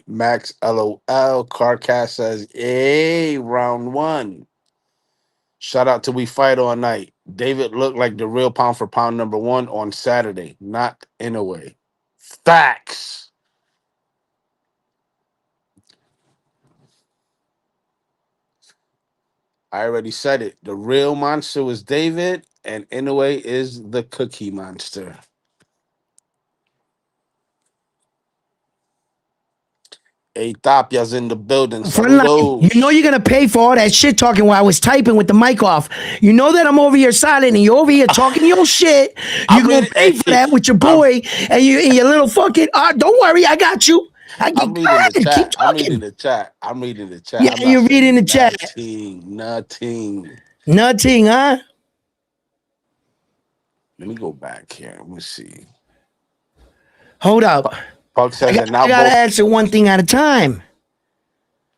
Max LOL. Carcast says, hey, round one. Shout out to We Fight All Night. David looked like the real pound for pound number one on Saturday, not in a way. Facts. I already said it. The real monster was David, and Inoue is the cookie monster. Hey, Tapia's in the building. You know you're gonna pay for all that shit talking while I was typing with the mic off. You know that I'm over here silent and you're over here talking your shit. You're gonna pay for that with your boy and your little fucking. Don't worry, I got you. I'm reading the chat. Keep talking. I'm reading the chat. Yeah, you're reading the chat. Nothing, huh? Let me go back here. Let me see. Hold up. Pug says I gotta answer one thing at a time.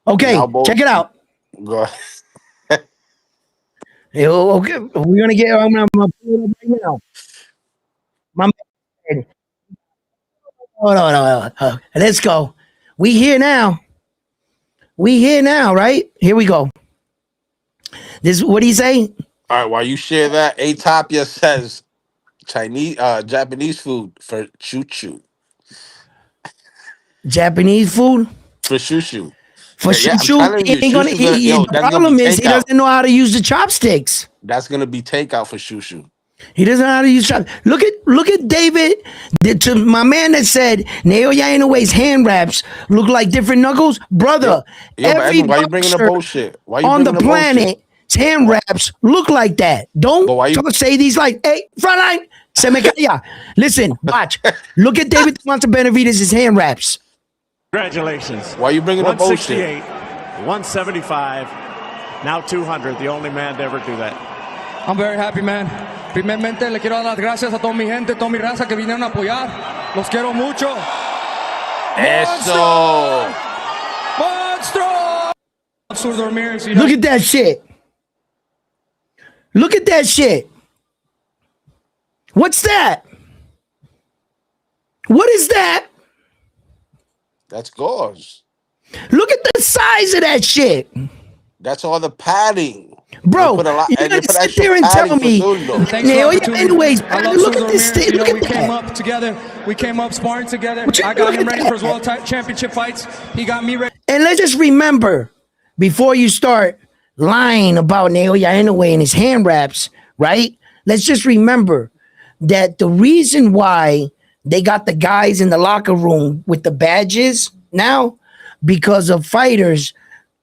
Okay, check it out. Go ahead. Okay, we're gonna get. I'm gonna pull it up right now. My man. Hold on. Let's go. We here now, right? Here we go. This what do you say? All right, while you share that, Atopia says Japanese food for choo-choo. Japanese food? For shoo-shoo. For shoo-shoo? The problem is he doesn't know how to use the chopsticks. That's gonna be takeout for shoo-shoo. He doesn't know how to use chopsticks. Look at David. To my man that said Naoya Inoue's hand wraps look like different knuckles. Brother, every why you bringing up bullshit? Why you on the planet, hand wraps look like that. Don't say these like, hey, frontline, se me calla. Listen, watch. Look at David Monta Benavidez' hand wraps. Congratulations. Why are you bringing up bullshit? 175, now 200, the only man to ever do that. I'm very happy, man. Primeramente, le quiero dar las gracias a toda mi gente, toda mi raza que vinieron a apoyar. Los quiero mucho. Eso. Monstro! Zurdo, Look at that shit. Look at that shit. What's that? What is that? That's gauze. Look at the size of that shit. That's all the padding. Bro, you're gonna sit there and tell me, anyways, look at this thing. Look at we came up together. We came up sparring together. I got him ready for his world championship fights. He got me ready. And let's just remember, before you start lying about Naoya Inoue and his hand wraps, right? Let's just remember that the reason why they got the guys in the locker room with the badges now, because of fighters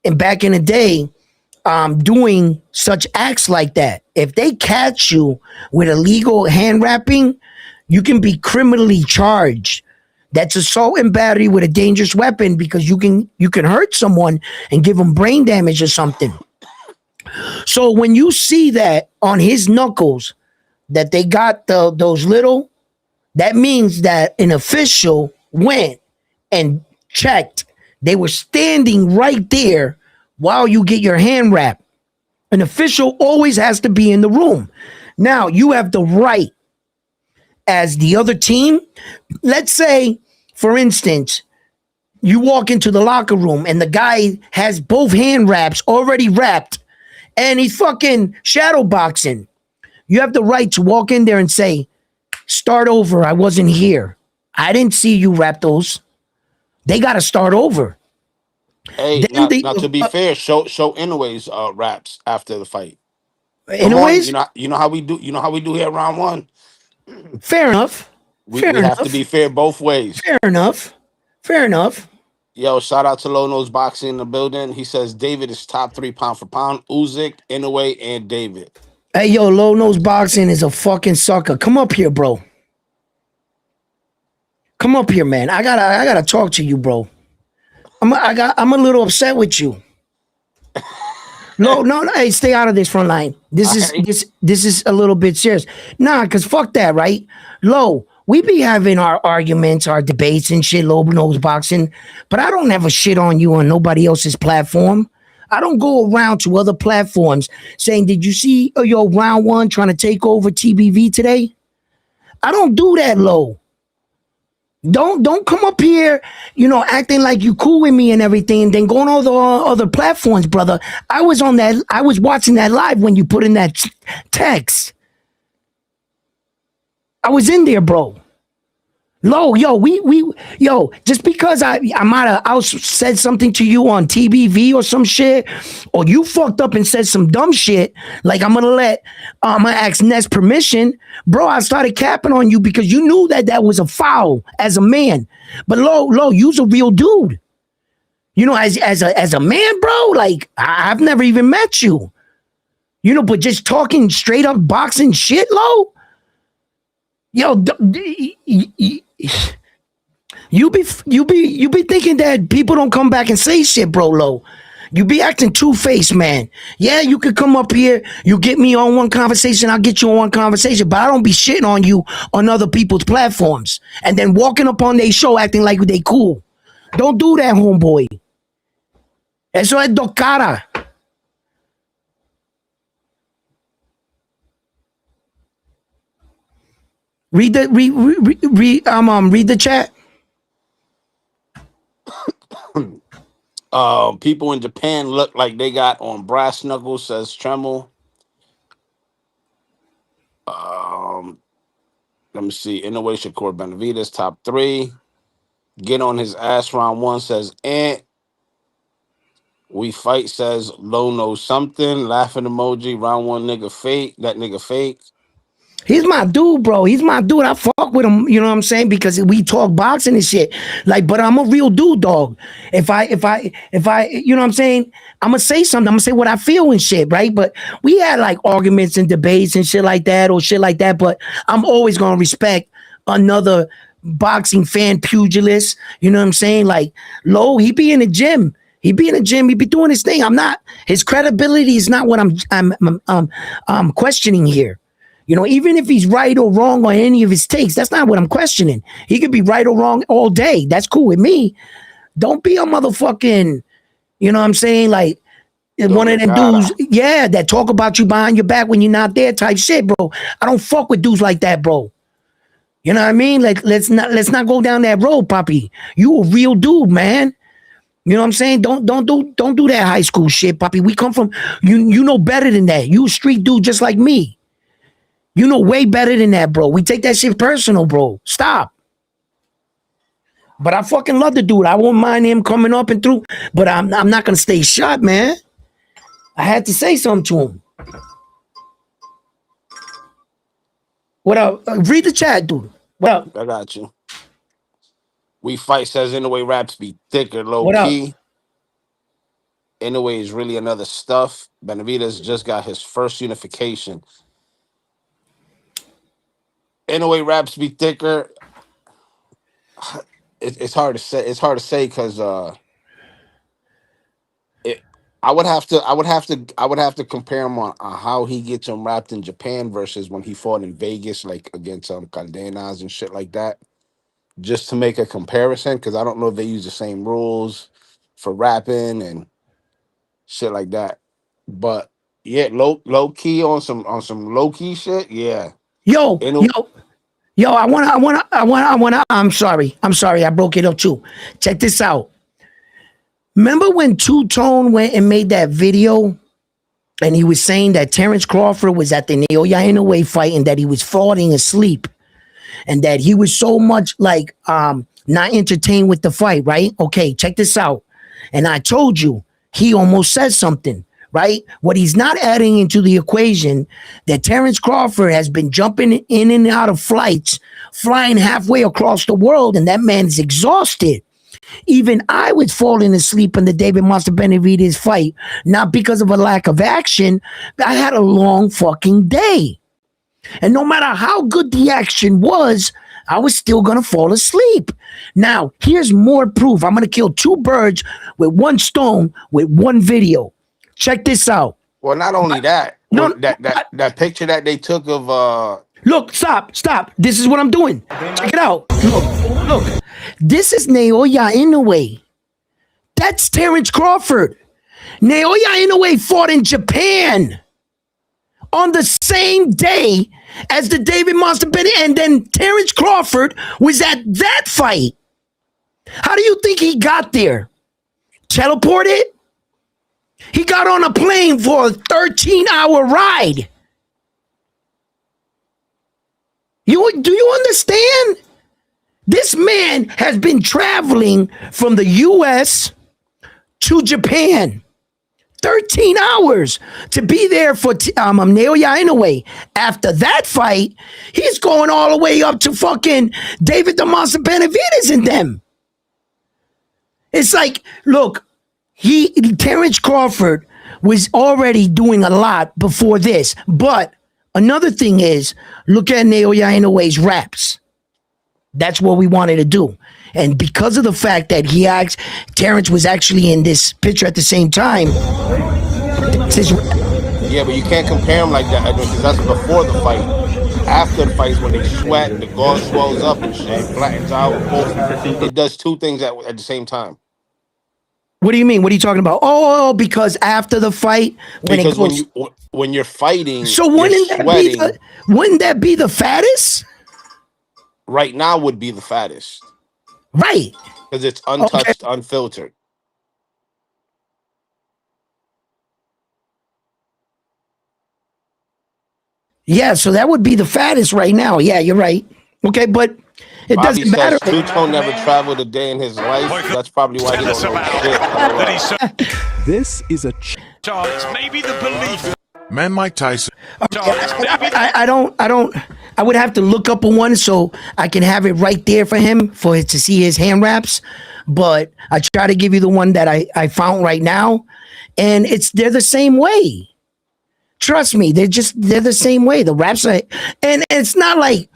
and back in the day, doing such acts like that. If they catch you with illegal hand wrapping, You can be criminally charged. That's assault and battery with a dangerous weapon because you can hurt someone and give them brain damage or something. So when you see that on his knuckles that they got those little, that means that an official went and checked. They were standing right there while you get your hand wrapped. An official always has to be in the room. Now you have the right as the other team. Let's say, for instance, you walk into the locker room and the guy has both hand wraps already wrapped and he's fucking shadow boxing. You have the right to walk in there and say, start over. I wasn't here. I didn't see you wrap those. They got to start over. Hey, Then they, now to be fair, show Inoue's raps after the fight. Come on, anyways, you know how we do. You know how we do here at round one. fair enough. Fair We have to enough. be fair both ways. Fair enough. Fair enough. Yo, shout out to Low Nose Boxing in the building. He says David is top 3 pound for pound. Usyk, Inoue, and David. Hey, yo, low nose boxing is a fucking sucker. Come up here, bro. Come up here, man. I gotta talk to you, bro. I'm a little upset with you. No. Hey, stay out of this front line. This is Alright. this is a little bit serious. Nah, cause fuck that, right? Low, we be having our arguments, our debates and shit, low nose boxing, but I don't ever shit on you on nobody else's platform. I don't go around to other platforms saying, "Did you see yo round one trying to take over TBV today?" I don't do that, low. Don't come up here, acting like you cool with me and everything, and then going on other platforms, brother. I was watching that live when you put in that text. I was in there, bro. Low, yo, just because I might have out said something to you on TBV or some shit, or you fucked up and said some dumb shit, like I'm gonna ask Ness permission, bro. I started capping on you because you knew that was a foul as a man. But low, you's a real dude. As a man, bro. Like I've never even met you. But just talking straight up boxing shit, low. Yo, you be thinking that people don't come back and say shit, bro. Low, you be acting two-faced, man. Yeah, you could come up here, you get me on one conversation, I'll get you on one conversation, but I don't be shitting on you on other people's platforms and then walking up on their show acting like they cool. Don't do that, homeboy. Eso es do cara. Read the chat. People in Japan look like they got on brass knuckles, says Tremel. Let me see. Inoue Shakur Benavidez, top 3. Get on his ass round 1, says Ant. We fight, says Low knows something. Laughing emoji. Round 1 nigga fake. That nigga fake. He's my dude, bro. He's my dude. I fuck with him, you know what I'm saying? Because we talk boxing and shit. Like, but I'm a real dude, dog. If I, you know what I'm saying? I'm gonna say something. I'm gonna say what I feel and shit, right? But we had like arguments and debates and shit like that or shit like that. But I'm always gonna respect another boxing fan pugilist. You know what I'm saying? Like, Low, he be in the gym. He be in the gym. He be doing his thing. His credibility is not what I'm questioning here. Even if he's right or wrong on any of his takes, that's not what I'm questioning. He could be right or wrong all day. That's cool with me. Don't be a motherfucking, you know what I'm saying? Like one of them dudes, yeah, that talk about you behind your back when you're not there type shit, bro. I don't fuck with dudes like that, bro. You know what I mean? Like let's not go down that road, Poppy. You a real dude, man. You know what I'm saying? Don't do that high school shit, Poppy. We come from you know better than that. You a street dude just like me. You know way better than that, bro. We take that shit personal, bro. Stop. But I fucking love the dude. I won't mind him coming up and through, but I'm not gonna stay shut, man. I had to say something to him. What up? Read the chat, dude. What up? I got you. We fight, says Inoue raps be thicker, low What up? key. Inoue is really another stuff. Benavidez just got his first unification. Inoue raps be thicker. It's hard to say. It's hard to say because it. I would have to compare him on how he gets him wrapped in Japan versus when he fought in Vegas, like against Caldenas and shit like that. Just to make a comparison, because I don't know if they use the same rules for rapping and shit like that. But yeah, low key on some low key shit. Yeah, Yo, Ino- yo, yo, I'm sorry. I broke it up too. Check this out. Remember when Two Tone went and made that video and he was saying that Terrence Crawford was at the Naoya Inoue fight and that he was falling asleep and that he was so much like not entertained with the fight, right? Okay, check this out. And I told you, he almost said something, right? What he's not adding into the equation that Terrence Crawford has been jumping in and out of flights, flying halfway across the world, and that man's exhausted. Even I was falling asleep in the David Monster Benavidez fight, not because of a lack of action. I had a long fucking day. And no matter how good the action was, I was still going to fall asleep. Now, here's more proof. I'm going to kill two birds with one stone with one video. Check this out. well, not only that, No, that picture that they took of look, stop. This is what I'm doing. Check it out. Look. This is Naoya Inoue. That's Terrence Crawford. Naoya Inoue fought in Japan on the same day as the David Monster Bennett, and then Terrence Crawford was at that fight. How do you think he got there? Teleported? He got on a plane for a 13-hour ride. Do you understand? This man has been traveling from the U.S. to Japan. 13 hours to be there for Naoya Inoue. After that fight, he's going all the way up to fucking David the Monster Benavidez and them. It's like, look, Terrence Crawford was already doing a lot before this. But another thing is, look at Naoya Inoue's raps. That's what we wanted to do. And because of the fact that Terrence was actually in this picture at the same time. yeah, but you can't compare them like that because that's before the fight. After the fight is when they sweat, the gauze swells up and shit, flattens out. It does two things at the same time. What do you mean? What are you talking about? Oh, because after the fight, Because when you're fighting, so wouldn't that be the fattest? Right now would be the fattest. Right. Because it's untouched, unfiltered. Yeah, so that would be the fattest right now. Yeah, you're right. Okay, but it Bobby doesn't matter. Junto never traveled a day in his life. That's probably why he don't know shit. This is a It's maybe the belief. man, Mike Tyson. I would have to look up one so I can have it right there for him to see his hand wraps. But I try to give you the one that I found right now, and they're the same way. Trust me, they're the same way. The wraps are, and it's not like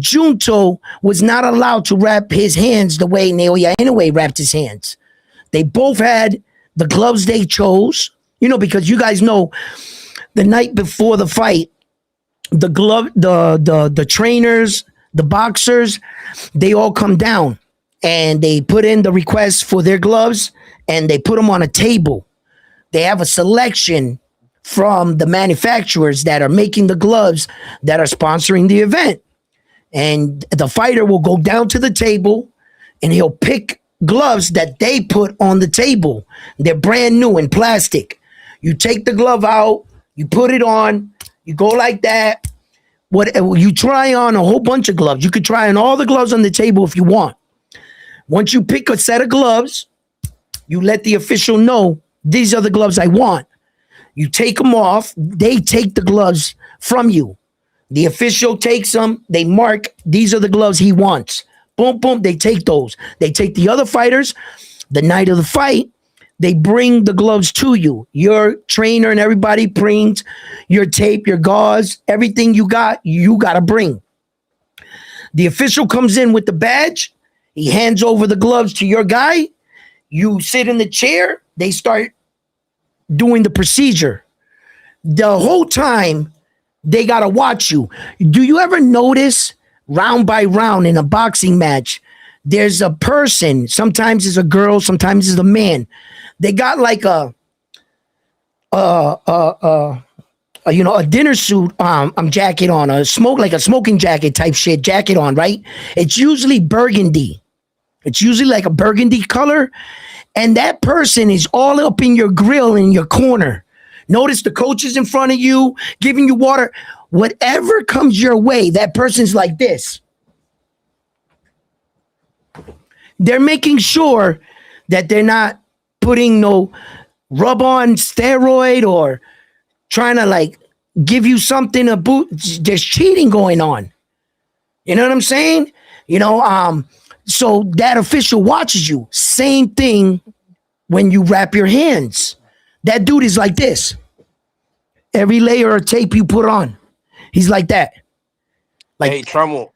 Junto was not allowed to wrap his hands the way Naoya Inoue wrapped his hands. They both had the gloves they chose, because you guys know the night before the fight, the trainers, the boxers, they all come down and they put in the request for their gloves and they put them on a table. They have a selection from the manufacturers that are making the gloves that are sponsoring the event. And the fighter will go down to the table and he'll pick gloves that they put on the table. They're brand new in plastic. You take the glove out, you put it on, you go like that. You try on a whole bunch of gloves. You could try on all the gloves on the table if you want. Once you pick a set of gloves, you let the official know, these are the gloves I want. You take them off. They take the gloves from you. The official takes them. They mark, these are the gloves he wants. Boom, boom. They take those. They take the other fighters. The night of the fight, they bring the gloves to you. Your trainer and everybody brings your tape, your gauze, everything you got to bring. The official comes in with the badge. He hands over the gloves to your guy. You sit in the chair. They start doing the procedure. The whole time, they got to watch you. Do you ever notice round by round in a boxing match, there's a person, sometimes it's a girl, sometimes it's a man. They got like a dinner suit jacket on, a smoking jacket type shit jacket on, right? It's usually burgundy. It's usually like a burgundy color. And that person is all up in your grill in your corner. Notice the coach is in front of you, giving you water. Whatever comes your way, that person's like this. They're making sure that they're not putting no rub on steroid or trying to like give you something to boot. There's cheating going on. You know what I'm saying? So that official watches you. Same thing when you wrap your hands. That dude is like this. Every layer of tape you put on, he's like that. Like, hey, Tremel,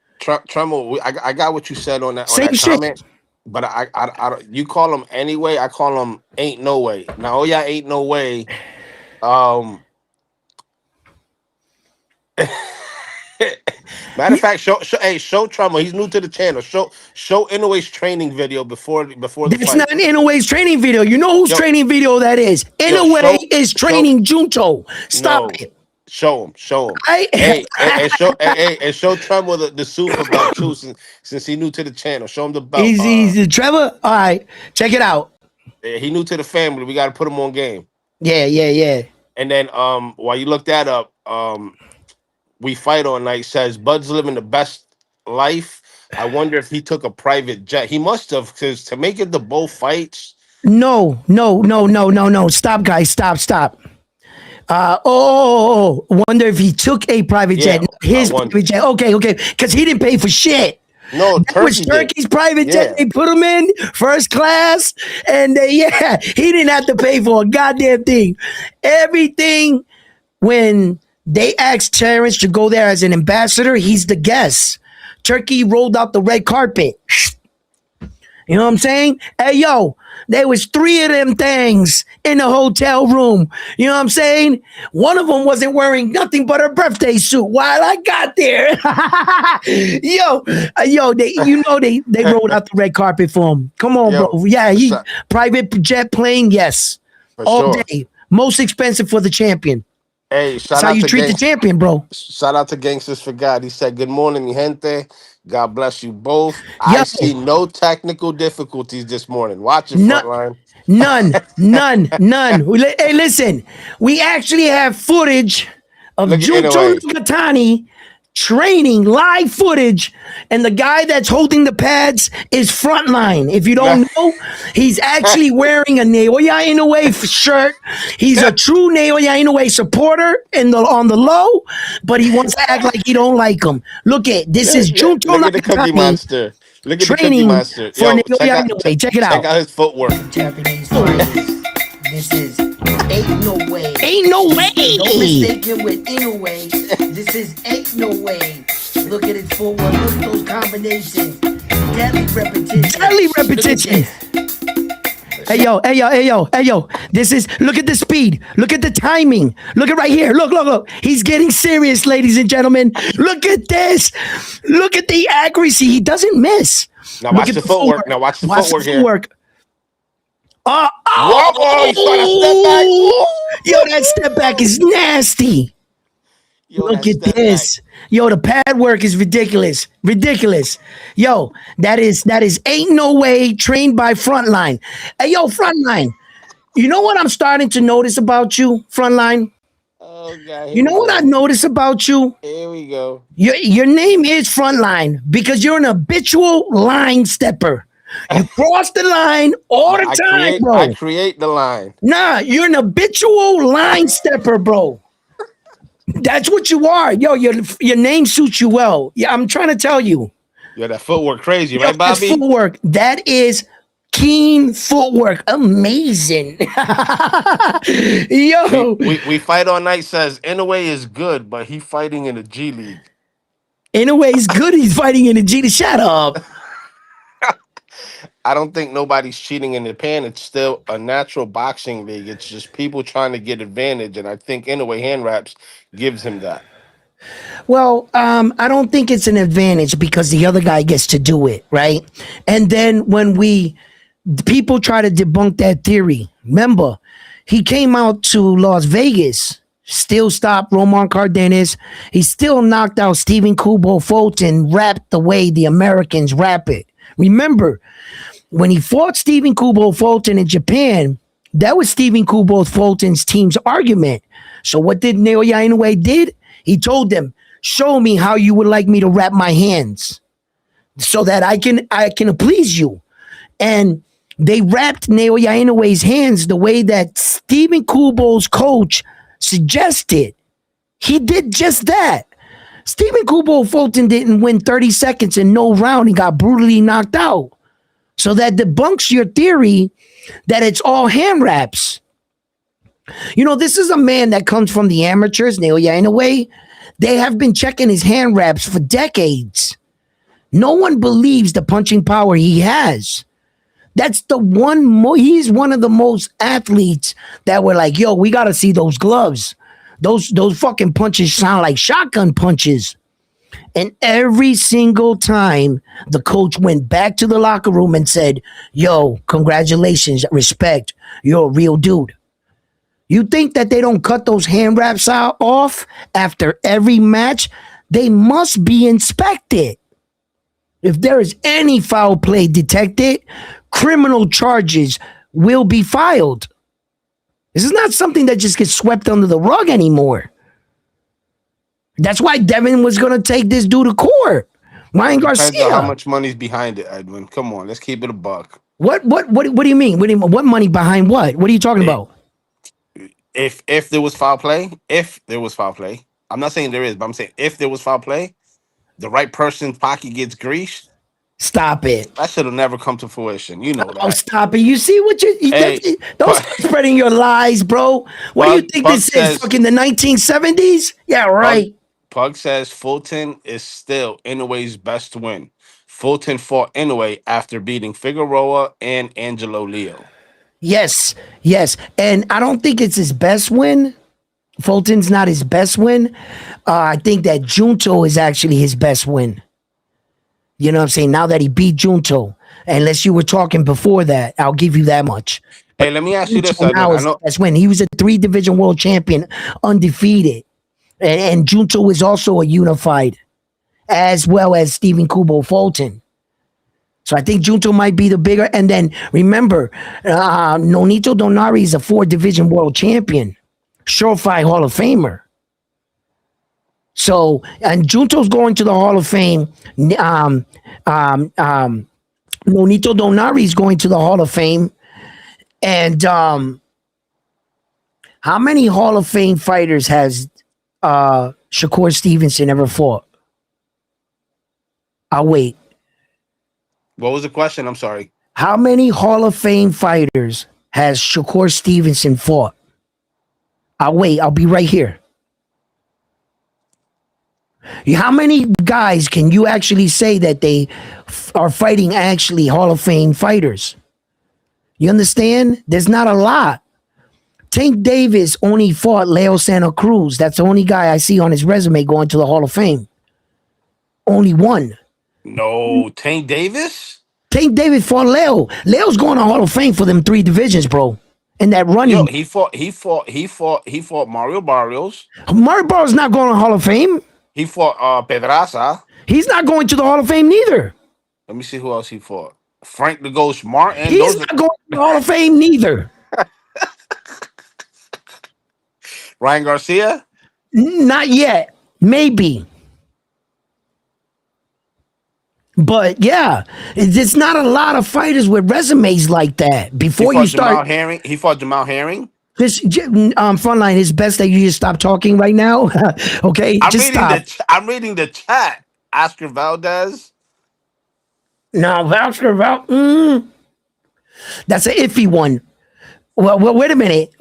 I got what you said on that same shit. comment, but I you call him anyway. I call him ain't no way. Naoya ain't no way. Matter of fact, show Trummer. He's new to the channel. Show Inoue's training video before the That's fight. not Inoue's training video. You know whose training video that is? Inoue is training Junto. Stop it. Show him. And show Trevor the super belt too, since he new to the channel. Show him the belt. He's Trevor. All right, check it out. He new to the family. We got to put him on game. Yeah. And then while you look that up, We Fight All Night says Bud's living the best life. I wonder if he took a private jet. He must have, because to make it to both fights. No. Stop, guys. Stop. Wonder if he took a private jet. His private jet. Okay. Because he didn't pay for shit. No, that was Turkey's private jet. They put him in first class, and he didn't have to pay for a goddamn thing. Everything, when they asked Terrence to go there as an ambassador, he's the guest. Turkey rolled out the red carpet. You know what I'm saying? Hey, yo, there was 3 of them things in the hotel room. You know what I'm saying? One of them wasn't wearing nothing but her birthday suit while I got there. They rolled out the red carpet for him. Come on, bro. Yeah, he private jet plane, yes. All day. Most expensive for the champion. Hey, that's how you treat the champion, bro. Shout out to Gangsters for God. He said, good morning, mi gente. God bless you both. I see no technical difficulties this morning. Watch it, Frontline. None. Hey, listen. We actually have footage of Junto Nakatani training, live footage, and the guy that's holding the pads is Frontline. If you don't know, he's actually wearing a Naoya Inoue shirt. He's a true Naoya Inoue supporter on the low, but he wants to act like he don't like him. Look at this is Junto Look at the Cookie Monster. Look at the Cookie Monster. For Naoya Inoue. Check it out. Check out his footwork. Japanese fighters. This is Ain't No Way. Ain't No Way. Don't mistake him with Inoue. This is Ain't No Way. Look at his footwork. Look at those combinations. Deadly repetition. Hey yo. This is, look at the speed. Look at the timing. Look at right here. Look. He's getting serious, ladies and gentlemen. Look at this. Look at the accuracy. He doesn't miss. Now watch the footwork. Now watch the footwork here. Whoa, you saw that step back? Yo, that step back is nasty. Look at this. Yo, the pad work is ridiculous. Yo, that is Ain't No Way trained by Frontline. Hey, yo, Frontline. You know what I'm starting to notice about you, Frontline? Oh, God. You know what I've noticed about you? Here we go. Your name is Frontline because you're an habitual line stepper. You cross the line all the time, bro. I create the line. Nah, you're an habitual line stepper, bro. That's what you are. Yo, your name suits you well. Yeah, I'm trying to tell you. Yeah, that footwork crazy, right, Bobby? Footwork. That is keen footwork. Amazing. Yo. We Fight All Night says Inoue is good, but he fighting in the G League. Inoue's good. He's fighting in the G to shut up. I don't think nobody's cheating in Japan. It's still a natural boxing league. It's just people trying to get advantage, and I think Inoue hand wraps gives him that. Well, I don't think it's an advantage because the other guy gets to do it, right? And then when people try to debunk that theory, remember, he came out to Las Vegas, still stopped Roman Cardenas. He still knocked out Stephen Kubo Fulton, rapped the way the Americans rap it. Remember, when he fought Stephen Kubo Fulton in Japan, that was Stephen Kubo Fulton's team's argument. So what did Naoya Inoue did? He told them, show me how you would like me to wrap my hands so that I can please you. And they wrapped Naoya Inoue's hands the way that Stephen Kubo's coach suggested. He did just that. Stephen Kubo Fulton didn't win 30 seconds in no round. He got brutally knocked out. So that debunks your theory that it's all hand wraps. You know, this is a man that comes from the amateurs, Naoya Inoue. They have been checking his hand wraps for decades. No one believes the punching power he has. That's the one. He's one of the most athletes that were like, yo, we got to see those gloves. Those fucking punches sound like shotgun punches. And every single time the coach went back to the locker room and said, yo, congratulations, respect. You're a real dude. You think that they don't cut those hand wraps off after every match? They must be inspected. If there is any foul play detected, criminal charges will be filed. This is not something that just gets swept under the rug anymore. That's why Devin was going to take this dude to court. Ryan Depends Garcia. on how much money's behind it, Edwin. Come on, let's keep it a buck. What do you mean? What money behind what? What are you talking about? If there was foul play, I'm not saying there is, but I'm saying if there was foul play, the right person's pocket gets greased. Stop it. That should have never come to fruition. You know that. Oh, stop it. You see what don't start spreading your lies, bro. What do you think this is? Fucking the 1970s? Yeah, right. Pug says Fulton is still Inoue's best win. Fulton fought Inoue after beating Figueroa and Angelo Leo. Yes. And I don't think it's his best win. Fulton's not his best win. I think that Junto is actually his best win. You know what I'm saying? Now that he beat Junto, unless you were talking before that, I'll give you that much. Hey, let me ask you this. That's when he was a 3-division world champion, undefeated. And Junto is also a unified, as well as Stephen Kubo Fulton. So I think Junto might be the bigger. And then remember, Nonito Donari is a 4-division world champion, surefire Hall of Famer. So, and Junto's going to the Hall of Fame. Nonito Donari is going to the Hall of Fame. And how many Hall of Fame fighters has Shakur Stevenson ever fought? I'll wait. What was the question? I'm sorry. How many Hall of Fame fighters has Shakur Stevenson fought? I'll wait. I'll be right here. How many guys can you actually say that they are fighting actually Hall of Fame fighters? You understand? There's not a lot. Tank Davis only fought Leo Santa Cruz. That's the only guy I see on his resume going to the Hall of Fame. Only one. No, Tank Davis? Tank Davis fought Leo. Leo's going to Hall of Fame for them 3 divisions, bro. And that running. Yo, he fought Mario Barrios. Mario Barrios not going to Hall of Fame. He fought Pedraza. He's not going to the Hall of Fame neither. Let me see who else he fought. Frank the Ghost Martin. He's not going to the Hall of Fame neither. Ryan Garcia? Not yet. Maybe. But yeah, there's not a lot of fighters with resumes like that. Before you start, he fought Jamal Herring. This frontline is best that you just stop talking right now. Okay, I'm reading the chat. Oscar Valdez. No, Oscar Valdez. That's an iffy one. Well, wait a minute.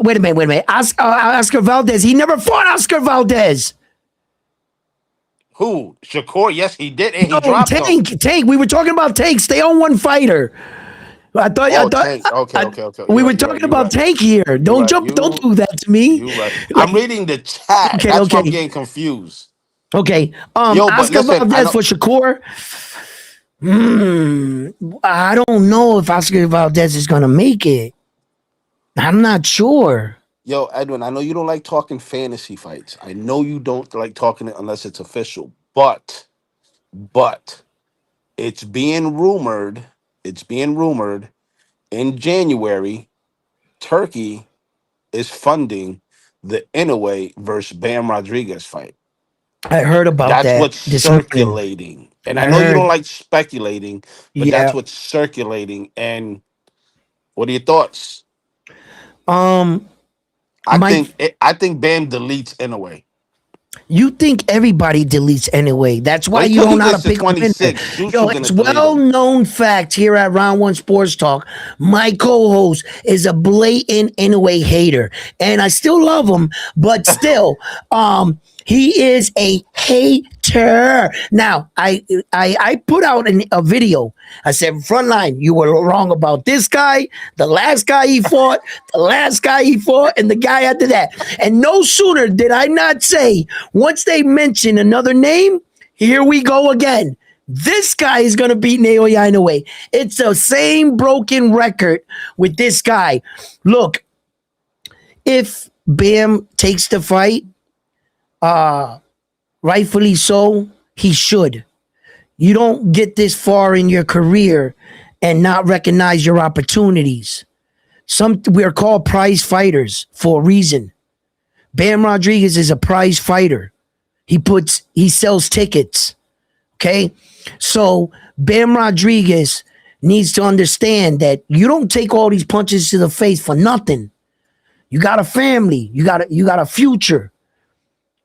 Oscar Valdez. He never fought Oscar Valdez. Who? Shakur? Yes, he did, and he No, dropped him. Tank. We were talking about Tanks. They own one fighter. I Oh, thought Tank. Okay, okay, okay. we You're were right. You're right. talking You're about right. Tank here. You're Don't right. jump. Don't do that to me. You right. Like, I'm reading the chat. okay, That's why I'm okay, getting confused. okay. Yo, but Oscar listen, I Valdez know. for Shakur. I don't know if Oscar Valdez is gonna make it. I'm not sure. Yo, Edwin, I know you don't like talking fantasy fights. I know you don't like talking it unless it's official. But it's being rumored. It's being rumored in January. Turkey is funding the Inoue versus Bam Rodriguez fight. I heard about That's that what's this morning. circulating. And I I know you don't heard. like speculating, but that's Yeah. what's circulating. And what are your thoughts? Um. I My think I think Bam deletes Inoue. You think everybody deletes anyway. That's why Wait you till don't he know how to gets to pick a winner. 26. Yo, Junto gonna it's delete well him. known fact here at Round One Sports Talk. My co-host is a blatant anyway hater. And I still love him, but still, he is a hater. Now, I put out a video. I said, Frontline, you were wrong about this guy, the last guy he fought, the last guy he fought, and the guy after that. And no sooner did I not say, once they mention another name, here we go again. This guy is going to beat Naoya in a way. It's the same broken record with this guy. Look, if Bam takes the fight, rightfully so, he should. You don't get this far in your career and not recognize your opportunities. We're called prize fighters for a reason. Bam Rodriguez is a prize fighter. He sells tickets. Okay? So Bam Rodriguez needs to understand that you don't take all these punches to the face for nothing. You got a family, you got a future.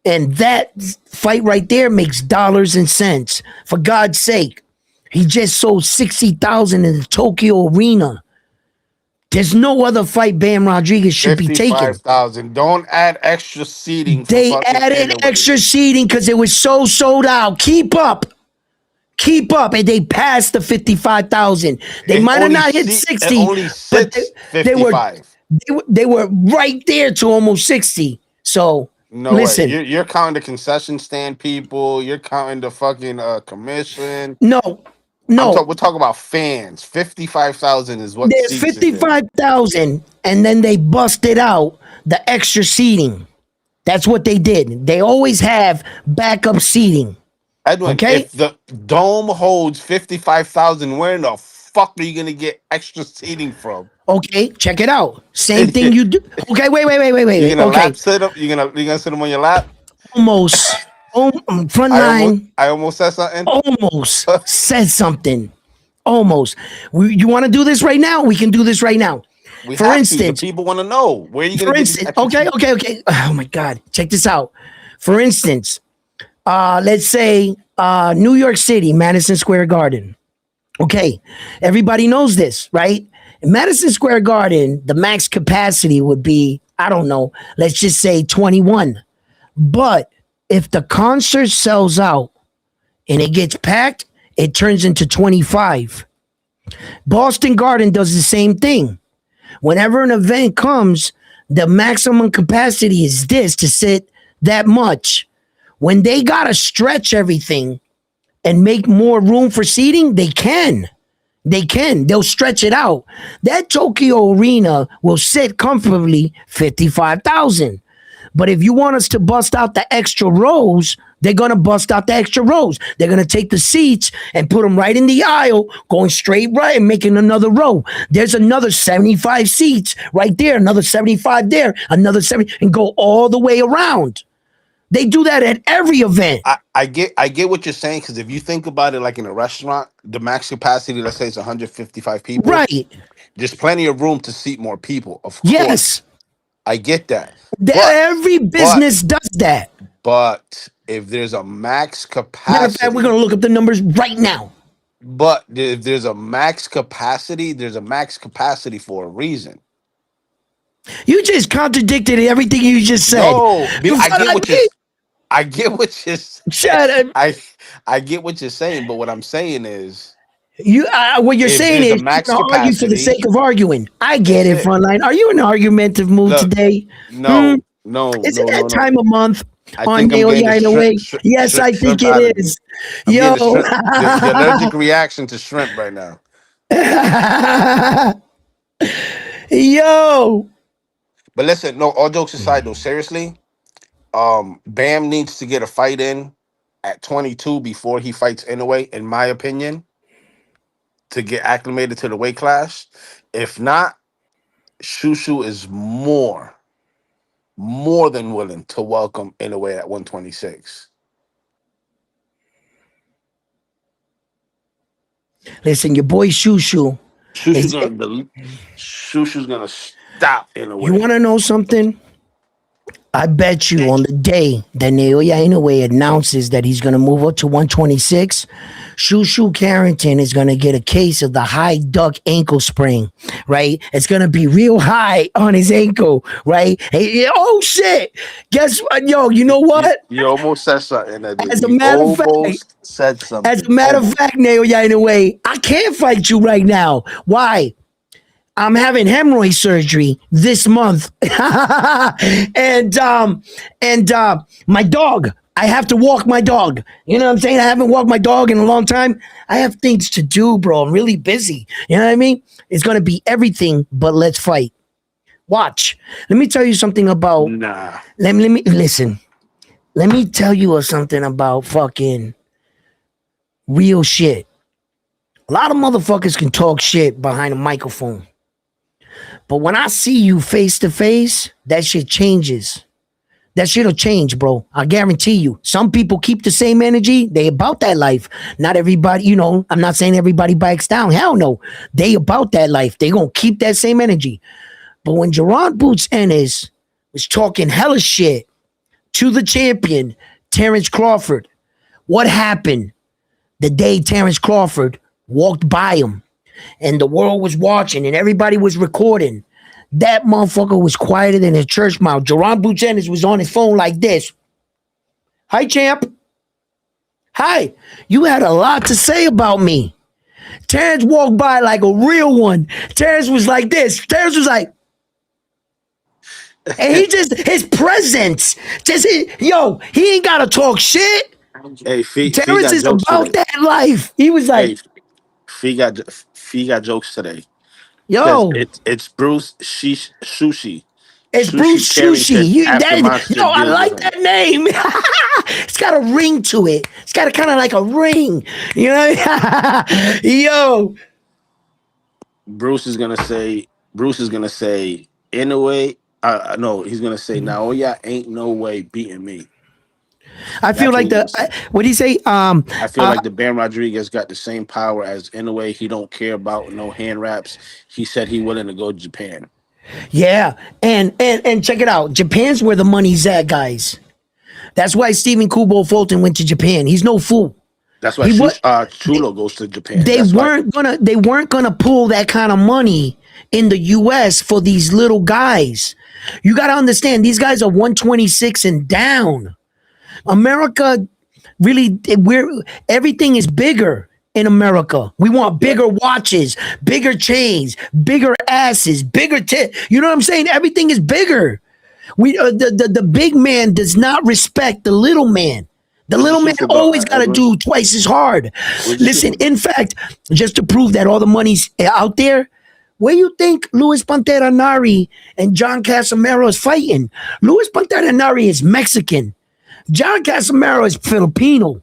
And that fight right there makes dollars and cents. For God's sake, he just sold 60,000 in the Tokyo Arena. There's no other fight Bam Rodriguez should be taking. 55,000. Don't add extra seating for They fucking added Inoue. extra seating because it was so sold out. Keep up. And they passed the 55,000. They It might have only not hit It 60, only but sits they were 55. they were right there to almost 60. So No way. listen, You're counting the concession stand people. You're counting the fucking commission. no, no. We're talking about fans. 55,000 is what There's seats is there. 55,000, and then they busted out the extra seating. That's what they did. They always have backup seating. Edwin, Okay? if the dome holds 55,000, where in the fuck are you gonna get extra seating from? Okay, check it out. Same thing you do. Okay, wait. You're gonna Okay, lap sit them? You're gonna sit them on your lap? almost. Front line. I almost said something. Almost said something. Almost. You want to do this right now? We can do this right now. We For have instance, to. The people want to know where are you for gonna get these instance, extra okay. Oh my God, check this out. For instance, let's say New York City, Madison Square Garden. Okay, everybody knows this, right? In Madison Square Garden, the max capacity would be, I don't know, let's just say 21. But if the concert sells out and it gets packed, it turns into 25. Boston Garden does the same thing. Whenever an event comes, the maximum capacity is this to sit that much. When they got to stretch everything and make more room for seating, they can. They'll stretch it out. That Tokyo Arena will sit comfortably 55,000. But if you want us to bust out the extra rows, they're going to bust out the extra rows. They're going to take the seats and put them right in the aisle, going straight right and making another row. There's another 75 seats right there, another 75 there, another 70, and go all the way around. They do that at every event. I get what you're saying, because if you think about it, like in a restaurant, the max capacity, let's say it's 155 people. Right. There's plenty of room to seat more people. Of course. Yes. I get that. Every business does that. But if there's a max capacity, Matter of fact, we're going to look up the numbers right now. But if there's a max capacity, there's a max capacity for a reason. You just contradicted everything you just said. No, I get what you're Shut up. I get what you're saying, but what I'm saying is, What you're if saying there's a is you max want to argue for the capacity, sake of arguing. I get that's it, it. Frontline. Are you in an argumentative mood Look, today? Hmm? no, no, Is it no, that no, no. time of month I on think I'm getting the Naoya in a way? Yes, I think shrimp it out of you. is. I'm getting Yo. the shrimp, the allergic reaction to shrimp right now. Yo. But listen, no, all jokes aside, though, seriously, Bam needs to get a fight in at 22 before he fights Inoue, in my opinion, to get acclimated to the weight class. If not, Shushu is more than willing to welcome Inoue at 126. Listen, your boy Shushu Shushu's is. gonna Shushu's gonna stop You Inoue. want to know something? I bet you on the day that Naoya Inoue announces that he's going to move up to 126, Shushu Carrington is going to get a case of the high duck ankle sprain, right? It's going to be real high on his ankle, right? Hey, oh, shit. Guess what? Yo, you know what? You almost said something, Edwin. As a You matter of fact, almost said as a something. matter of Almost. fact, Naoya Inoue, I can't fight you right now. Why? I'm having hemorrhoid surgery this month, and my dog. I have to walk my dog. You know what I'm saying? I haven't walked my dog in a long time. I have things to do, bro. I'm really busy. You know what I mean? It's gonna be everything but let's fight. Watch. Let me tell you something about. Nah. Let me listen. Let me tell you something about fucking real shit. A lot of motherfuckers can talk shit behind a microphone. But when I see you face to face, that shit changes. That shit'll change, bro. I guarantee you. Some people keep the same energy. They about that life. Not everybody, I'm not saying everybody backs down. Hell no. They about that life. They gonna keep that same energy. But when Gerard Boots Ennis was talking hella shit to the champion, Terrence Crawford, what happened the day Terrence Crawford walked by him and the world was watching and everybody was recording? That motherfucker was quieter than a church mouse. Jerron Buchanan was on his phone like this. Hi, champ. Hi. You had a lot to say about me. Terrence walked by like a real one. Terrence was like this. Terrence was like, and his presence, he ain't got to talk shit. Hey, Fee Terrence got is jokes about today. that life. He was like, Hey, Fee got jokes today. Says yo, it's Bruce Sushi. it's Bruce Sushi Sushi. Carrington after Monster I deals with like him. that name. It's got a ring to it. It's got a kind of like a ring. You know? Yo. Bruce is gonna say Inoue. No, he's gonna say Naoya ain't no way beating me. I feel That's what like he's gonna say. what do you say? I feel like the Bam Rodriguez got the same power as Inoue. He don't care about no hand wraps. He said he willing to go to Japan. Yeah. And check it out. Japan's where the money's at, guys. That's why Stephen Kubo Fulton went to Japan. He's no fool. That's why He what Chulo goes to Japan. they That's why. weren't gonna pull that kind of money in the US for these little guys. You gotta understand, these guys are 126 and down. America really, everything is bigger in America. We want bigger watches, bigger chains, bigger asses, bigger you know what I'm saying? Everything is bigger. The big man does not respect the little man. The What's little your man super always belt, got to Edwin? do twice as hard. What's your Listen, super belt? in fact, just to prove that all the money's out there, where you think Luis Pantera Nari and John Casimero is fighting? Luis Pantera Nari is Mexican. John Casimero is Filipino.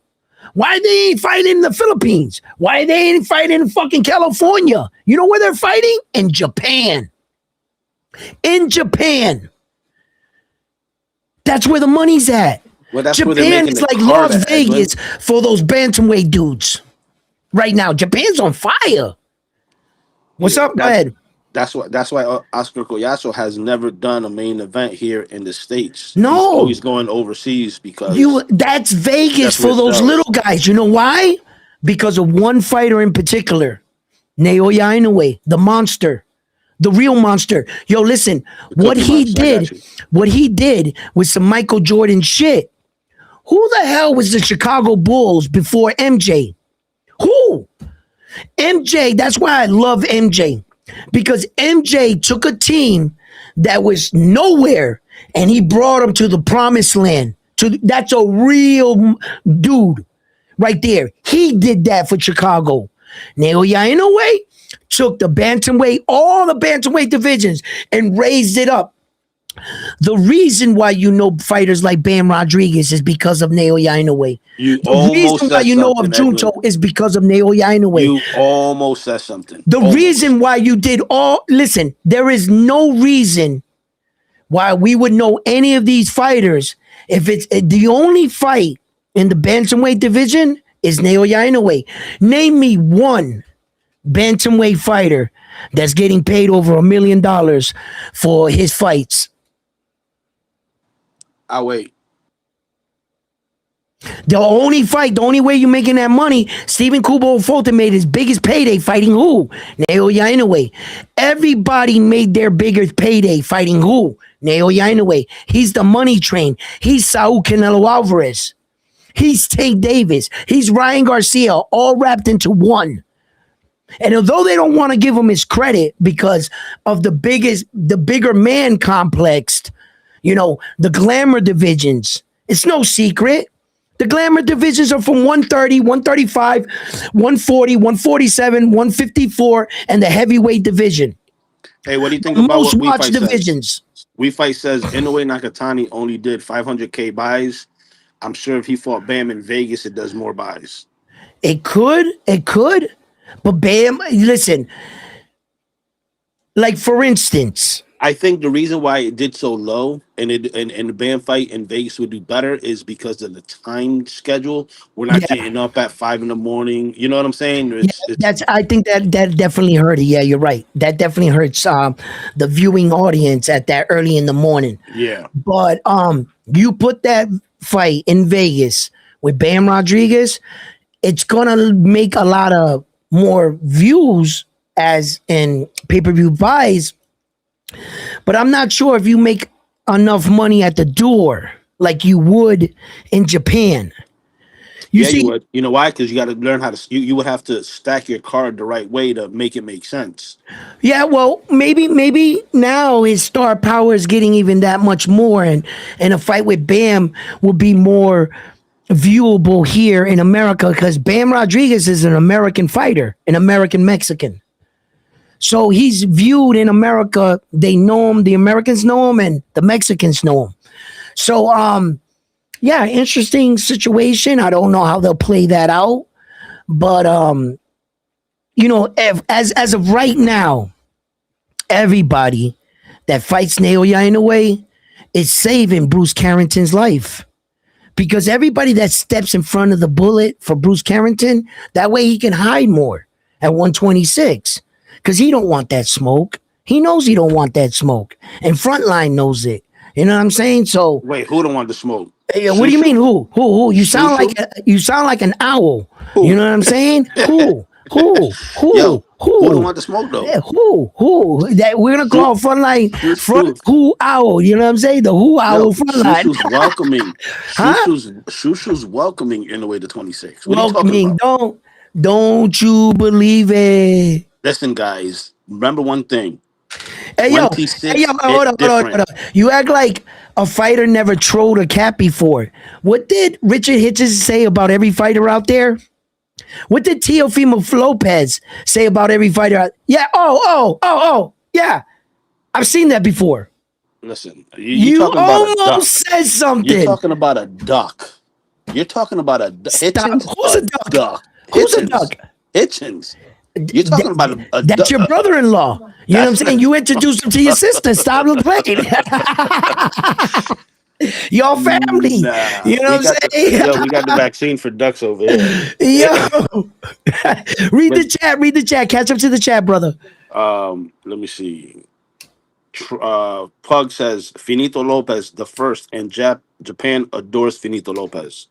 Why they ain't fighting in the Philippines? Why they ain't fighting in fucking California? You know where they're fighting? In Japan. In Japan. That's where the money's at. Well, that's where they're Japan making is the like card Las at, Edwin. Vegas for those bantamweight dudes. Right now, Japan's on fire. What's Yeah, up? Go ahead. that's why Oscar Collazo has never done a main event here in the States. He's No, always going overseas because that's Vegas that's where for it those sells. little guys. You know why? Because of one fighter in particular, Naoya Inoue, the monster, the real monster. Yo, listen, The Cookie Monster, I got you. what he did was some Michael Jordan shit. Who the hell was the Chicago Bulls before MJ? Who? MJ, that's why I love MJ. Because MJ took a team that was nowhere and he brought them to the promised land. That's a real dude right there. He did that for Chicago. Naoya Inoue took the bantamweight, all the bantamweight divisions, and raised it up. The reason why you know fighters like Bam Rodriguez is because of Naoya Inoue. You The almost reason why said you know of something, Junto Edwin. is because of Naoya Inoue. You almost said something. The Almost. reason why you did all, listen, there is no reason why we would know any of these fighters if it's the only fight in the bantamweight division is Naoya Inoue. Name me one bantamweight fighter that's getting paid over $1 million for his fights. I'll wait. The only way you're making that money, Stephen Kubo Fulton made his biggest payday fighting who? Naoya Inoue. Everybody made their biggest payday fighting who? Naoya Inoue. He's the money train. He's Saul Canelo Alvarez. He's Tank Davis. He's Ryan Garcia, all wrapped into one. And although they don't want to give him his credit because of the bigger man complex, the glamour divisions, it's no secret. The glamour divisions are from 130, 135, 140, 147, 154, and the heavyweight division. Hey, what do you think about Most what We watched Fight divisions. says? We Fight says Inoue Nakatani only did 500K buys. I'm sure if he fought Bam in Vegas, it does more buys. It could. But Bam, listen, like for instance, I think the reason why it did so low and the Bam fight in Vegas would do better is because of the time schedule. We're not getting up at 5 a.m. You know what I'm saying? I think that definitely hurt it. Yeah, you're right. That definitely hurts the viewing audience at that early in the morning. Yeah. But you put that fight in Vegas with Bam Rodriguez, it's gonna make a lot of more views as in pay-per-view buys. But I'm not sure if you make enough money at the door like you would in Japan. You would. You know why? Because you got to learn how to. You would have to stack your card the right way to make it make sense. Yeah, well, maybe now his star power is getting even that much more, and a fight with Bam will be more viewable here in America because Bam Rodriguez is an American fighter, an American Mexican. So he's viewed in America. They know him. The Americans know him, and the Mexicans know him. So, yeah, interesting situation. I don't know how they'll play that out, but as of right now, everybody that fights Naoya Inoue is saving Bruce Carrington's life. Because everybody that steps in front of the bullet for Bruce Carrington, that way he can hide more at 126. Because he don't want that smoke. He knows he don't want that smoke. And Frontline knows it. You know what I'm saying? So wait, who don't want the smoke? What do you mean who? You sound like an owl. Who? You know what I'm saying? Who? Yo, who don't want the smoke though? Yeah, who? That we're gonna call Frontline who owl. You know what I'm saying? The who owl Frontline. Shushu's welcoming. Huh? Shushu's welcoming Inoue to 26. What welcoming? Don't you believe it? Listen, guys, remember one thing. Hey, yo, hold on. You act like a fighter never trolled a cat before. What did Richard Hitchens say about every fighter out there? What did Teofimo Lopez say about every fighter? Yeah. Oh. Yeah. I've seen that before. Listen, you almost said something. You're talking about a duck. You're talking about a duck. Who's a duck? Who's a duck? Hitchens. You're talking about a that's your brother-in-law. You know what I'm saying? You introduced him to your sister. Stop playing. Your family. Nah, you know what I'm saying? We got the vaccine for ducks over here. Yo. Read the chat. Catch up to the chat, brother. Let me see. Pug says Finito Lopez the first, and Japan adores Finito Lopez.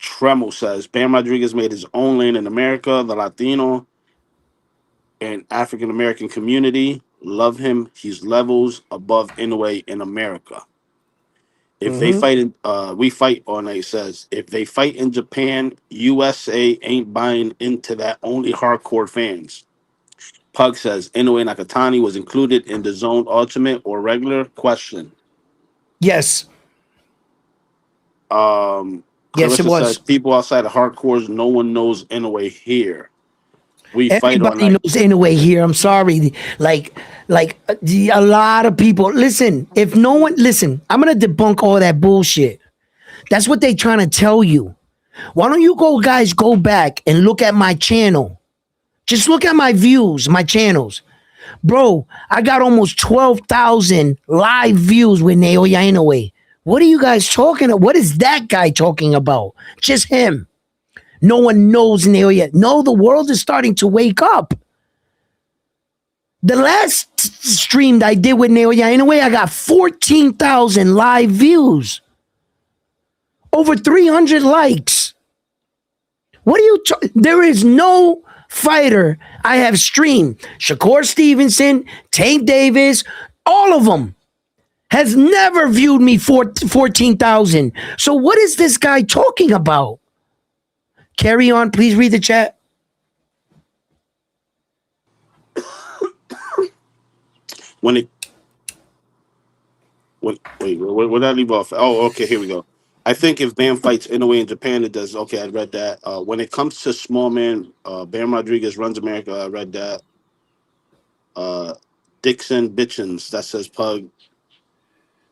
Tremel says Bam Rodriguez made his own lane in America. The Latino and African American community love him. He's levels above Inoue in America. If they fight in, we fight all night says, if they fight in Japan, USA ain't buying into that. Only hardcore fans. Pug says, Inoue Nakatani was included in the Zone Ultimate or regular? Question. Yes. Yes, it Clarissa says, was. people outside of hardcores, no one knows Inoue here. We fight all Everybody night. knows anyway here. I'm sorry. A lot of people. Listen, if no one listen, I'm gonna debunk all that bullshit. That's what they trying to tell you. Why don't you guys go back and look at my channel? Just look at my views, my channels. Bro, I got almost 12,000 live views with Naoya Inoue. What are you guys talking about? What is that guy talking about? Just him. No one knows Naoya. No, the world is starting to wake up. The last stream that I did with Naoya Inoue, I got 14,000 live views. Over 300 likes. What are you there is no fighter I have streamed. Shakur Stevenson, Tank Davis, all of them has never viewed me for 14,000. So what is this guy talking about? Carry on. Please read the chat. Wait, where did I leave off? Oh, okay, here we go. I think if Bam fights Inoue in Japan, it does. Okay, I read that. When it comes to small man, Bam Rodriguez runs America. I read that. Dixon Bitchins, that says Pug.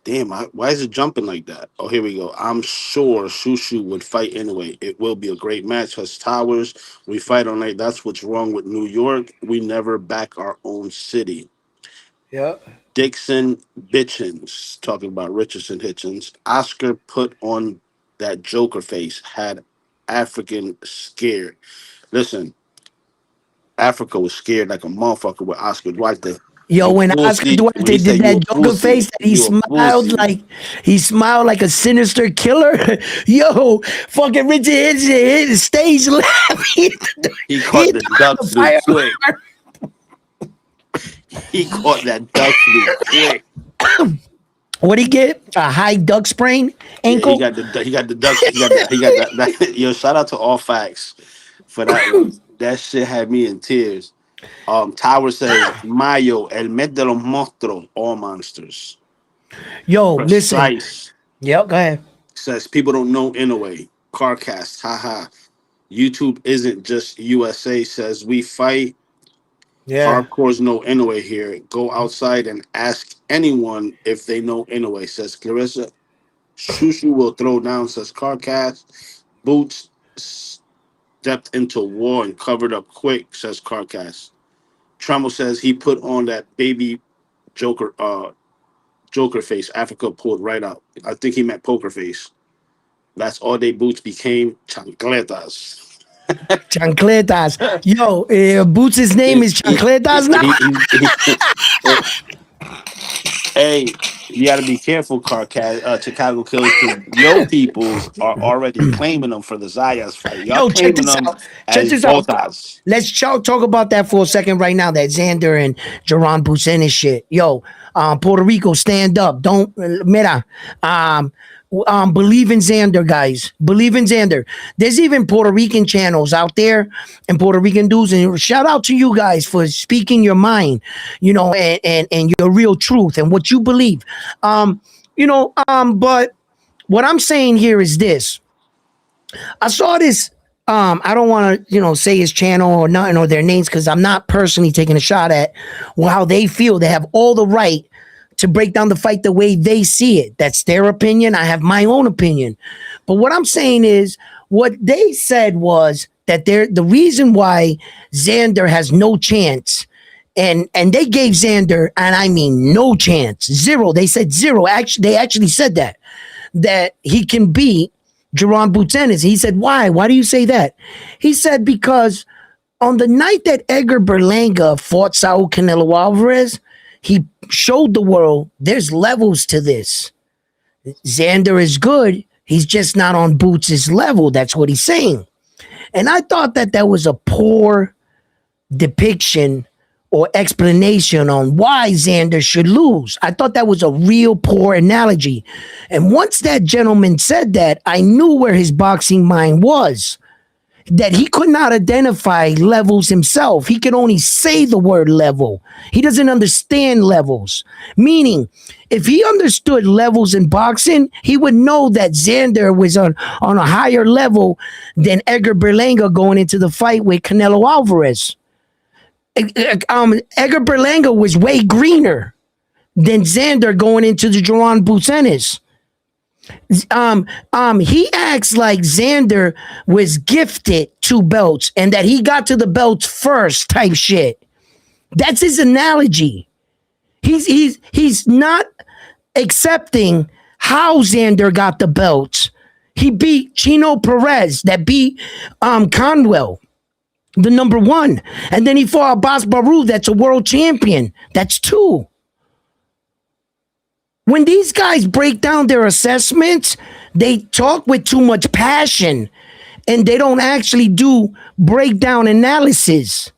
Damn, why is it jumping like that? Oh, here we go. I'm sure Shushu would fight Inoue. It will be a great match. Us Towers, we fight all night. That's what's wrong with New York. We never back our own city. Yeah. Dixon Bitchins, talking about Richardson Hitchens. Oscar put on that Joker face, had African scared. Listen, Africa was scared like a motherfucker with Oscar Duarte. Yo, You when Oscar pussy. When Duarte he did said you a that Joker pussy, face, that he you a pussy. smiled like a sinister killer. Yo, fucking Richard hit the stage left. He He caught the thought duck the flew fire. quick. He caught that duck flew quick. What'd he get? A high duck sprain Yeah, he ankle? got the duck. He got that. Yo, shout out to All Facts for that one. That shit had me in tears. Tower says Mayo, el mes de los monstruos, all monsters. Yo, listen. Precise Yep, go ahead. says people don't know Inoue. Carcast, haha. YouTube isn't just USA. Says we fight. Yeah. Hardcores know Inoue here. Go outside and ask anyone if they know Inoue. Says Clarissa. Shushu will throw down. Says Carcast. Boots stepped into war and covered up quick. Says Carcast. Tremel says he put on that baby Joker Joker face. Africa pulled right out. I think he meant poker face. That's all they boots became chancletas. Chancletas. Yo, Boots' name is Chancletas now. Hey, you got to be careful, Chicago Killers, because your peoples are already claiming them for the Zayas fight. Y'all Yo, check claiming this them out. Check as this out. botas. Let's talk about that for a second right now. That Xander and Jerron Busen and shit. Yo, Puerto Rico, stand up. Don't, mira, believe in Xander, guys. Believe in Xander. There's even Puerto Rican channels out there and Puerto Rican dudes. And shout out to you guys for speaking your mind, you know, and your real truth and what you believe. But what I'm saying here is this. I saw this. I don't want to, say his channel or nothing or their names because I'm not personally taking a shot at how they feel. They have all the right to break down the fight the way they see it. That's their opinion. I have my own opinion. But what I'm saying is what they said was that the reason why Xander has no chance, and they gave Xander, and I mean no chance, zero. They said zero. Actually, they actually said that he can beat Jerron Butenis. He said, why? Why do you say that? He said, because on the night that Edgar Berlanga fought Saul Canelo Alvarez, he showed the world there's levels to this. Xander is good. He's just not on Boots' level. That's what he's saying. And I thought that was a poor depiction or explanation on why Xander should lose. I thought that was a real poor analogy. And once that gentleman said that, I knew where his boxing mind was. That he could not identify levels himself. He could only say the word level. He doesn't understand levels. Meaning, if he understood levels in boxing, he would know that Xander was on a higher level than Edgar Berlanga going into the fight with Canelo Alvarez. Edgar Berlanga was way greener than Xander going into the Joran Bucenis. He acts like Xander was gifted 2 belts and that he got to the belts first type shit. That's his analogy. He's not accepting how Xander got the belts. He beat Chino Perez, that beat Conwell, the number 1. And then he fought Abbas Baru, that's a world champion. That's 2. When these guys break down their assessments, they talk with too much passion and they don't actually do breakdown analysis.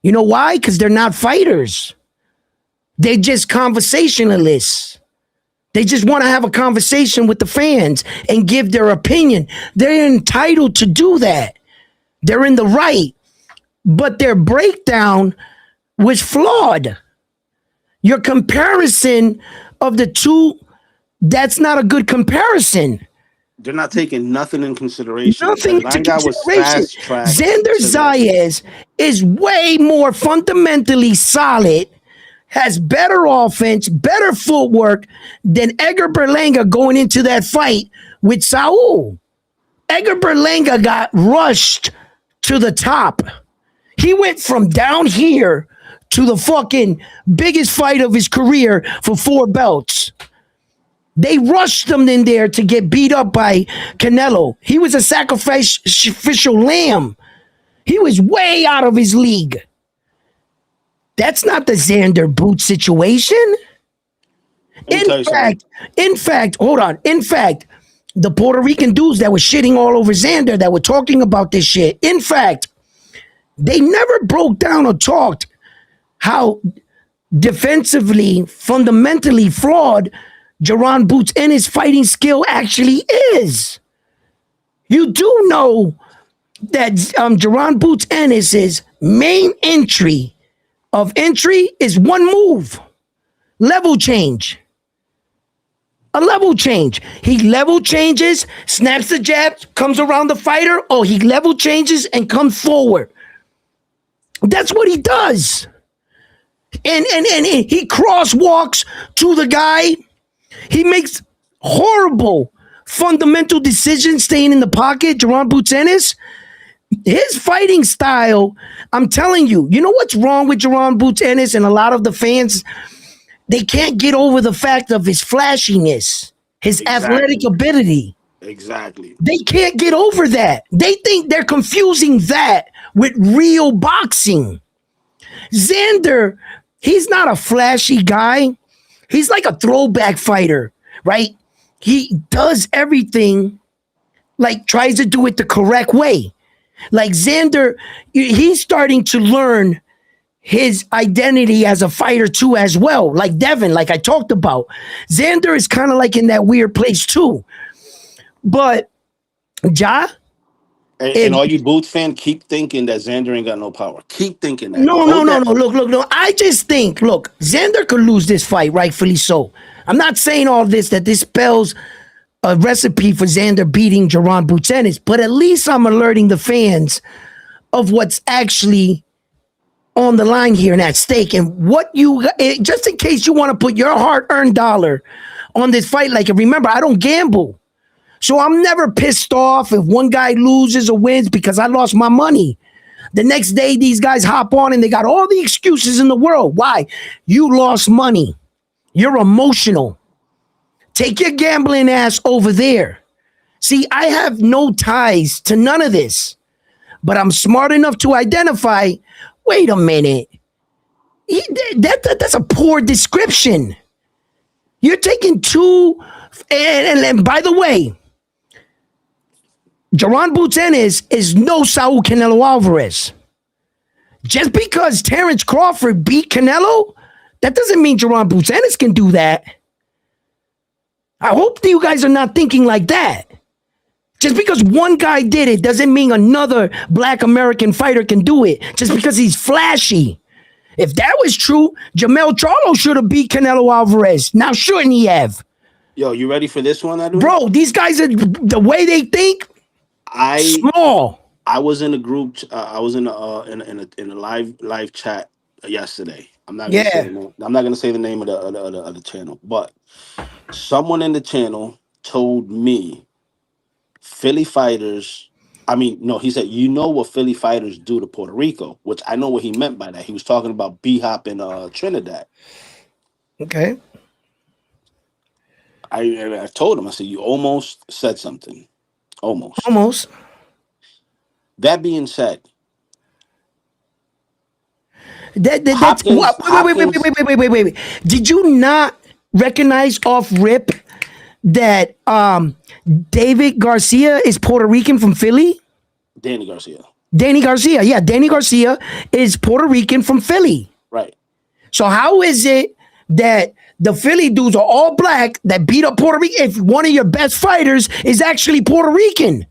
You know why? Because they're not fighters. They're just conversationalists. They just want to have a conversation with the fans and give their opinion. They're entitled to do that. They're in the right. But their breakdown was flawed. Your comparison of the two, that's not a good comparison. They're not taking nothing in consideration. Nothing into consideration. Xander to Zayas is way more fundamentally solid, has better offense, better footwork than Edgar Berlanga going into that fight with Saul. Edgar Berlanga got rushed to the top. He went from down here to the fucking biggest fight of his career for 4 belts. They rushed him in there to get beat up by Canelo. He was a sacrificial lamb. He was way out of his league. That's not the Xander Boots situation. In fact, hold on. In fact, the Puerto Rican dudes that were shitting all over Xander, that were talking about this shit, in fact, they never broke down or talked how defensively, fundamentally flawed Joran Boots and his fighting skill actually is. You do know that Joran Boots Ennis's main entry is one move. Level change. A level change. He level changes, snaps the jab, comes around the fighter, or he level changes and comes forward. That's what he does. And he crosswalks to the guy. He makes horrible fundamental decisions staying in the pocket. Joran Boots Ennis, his fighting style, I'm telling you, you know what's wrong with Joran Boots Ennis and a lot of the fans? They can't get over the fact of his flashiness, his athletic ability. Exactly. They can't get over that. They think they're confusing that with real boxing. Xander, he's not a flashy guy. He's like a throwback fighter, right? He does everything, like tries to do it the correct way. Like Xander, he's starting to learn his identity as a fighter too as well. Like Devin, like I talked about. Xander is kind of like in that weird place too. But Ja, and all you Boots fans, keep thinking that Xander ain't got no power. Keep thinking that. No. Look. I just think, Xander could lose this fight, rightfully so. I'm not saying all this, that this spells a recipe for Xander beating Joran Boots Ennis, but at least I'm alerting the fans of what's actually on the line here and at stake. And what just in case you want to put your hard-earned dollar on this fight, like, remember, I don't gamble. So I'm never pissed off if one guy loses or wins because I lost my money. The next day, these guys hop on and they got all the excuses in the world. Why? You lost money. You're emotional. Take your gambling ass over there. See, I have no ties to none of this, but I'm smart enough to identify, wait a minute. That's a poor description. You're taking two, and by the way, Joran Boots Ennis is no Saul Canelo Alvarez. Just because Terrence Crawford beat Canelo, that doesn't mean Jerron Buchanan can do that. I hope you guys are not thinking like that. Just because one guy did it doesn't mean another black American fighter can do it just because he's flashy. If that was true, Jamel Charlo should have beat Canelo Alvarez. Now, shouldn't he have? Yo, you ready for this one, Edwin? Bro, these guys are the way they think. Small. I was in a group. I was in a live chat yesterday. I'm not gonna say the name. I'm not gonna say the name of the channel, but someone in the channel told me Philly fighters. I mean, no, he said, you know what Philly fighters do to Puerto Rico, which I know what he meant by that. He was talking about B-Hop and Trinidad. Okay. I told him, I said, you almost said something. Almost. That being said, that's wait. Did you not recognize off rip that David Garcia is Puerto Rican from Philly? Danny Garcia. Yeah. Danny Garcia is Puerto Rican from Philly. Right. So how is it that the Philly dudes are all black that beat up Puerto Rican if one of your best fighters is actually Puerto Rican?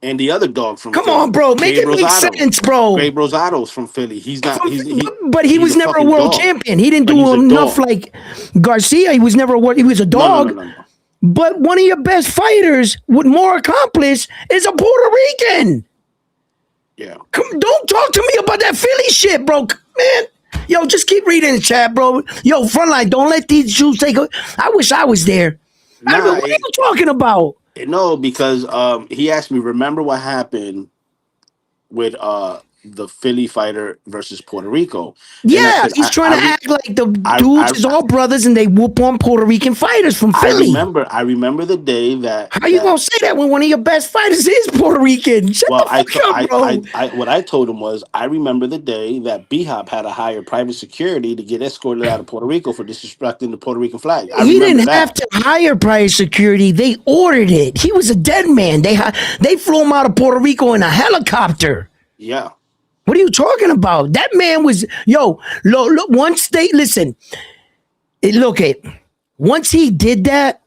And the other dog from Come Philly, on, bro. Make it make sense, bro. Gabe Rosado's from Philly. He's not. But he was never a world champion. He didn't do enough like Garcia. He was never a. He was a dog. No. But one of your best fighters with more accomplished is a Puerto Rican. Yeah. Don't talk to me about that Philly shit, bro. Man, yo, just keep reading the chat, bro. Yo, frontline, don't let these Jews take a. I wish I was there. What are you talking about? No, because he asked me, remember what happened with the Philly fighter versus Puerto Rico? Yeah, he's trying to act like the dudes is all brothers and they whoop on Puerto Rican fighters from Philly. I remember the day that. How you gonna say that when one of your best fighters is Puerto Rican? Shut the fuck up, bro. What I told him was, I remember the day that B-Hop had to hire private security to get escorted out of Puerto Rico for disrespecting the Puerto Rican flag. He didn't have to hire private security. They ordered it. He was a dead man. They flew him out of Puerto Rico in a helicopter. Yeah. What are you talking about? That man was, look, once once he did that,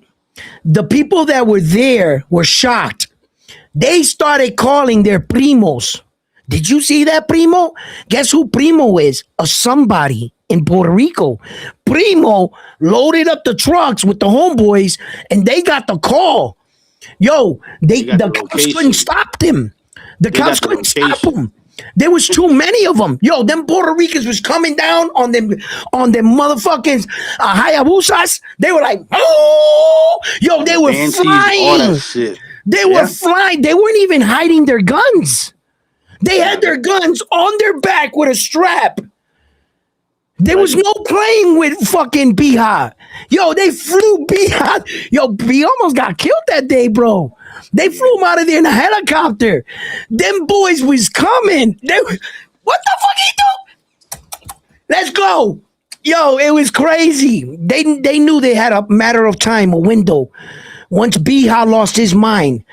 the people that were there were shocked. They started calling their primos. Did you see that, Primo? Guess who Primo is? A somebody in Puerto Rico. Primo loaded up the trucks with the homeboys and they got the call. Yo, the cops couldn't stop them. The cops couldn't stop them. There was too many of them. Yo, them Puerto Ricans was coming down on them motherfucking Hayabusas. They were like, oh, yo, they were flying. All that shit. They were flying. They weren't even hiding their guns. They had their guns on their back with a strap. There was no playing with fucking Biha. Yo, they flew Biha. Yo, B almost got killed that day, bro. They flew him out of there in a helicopter. Them boys was coming. What the fuck he do? Let's go. Yo, it was crazy. They knew they had a matter of time, a window. Once Biha lost his mind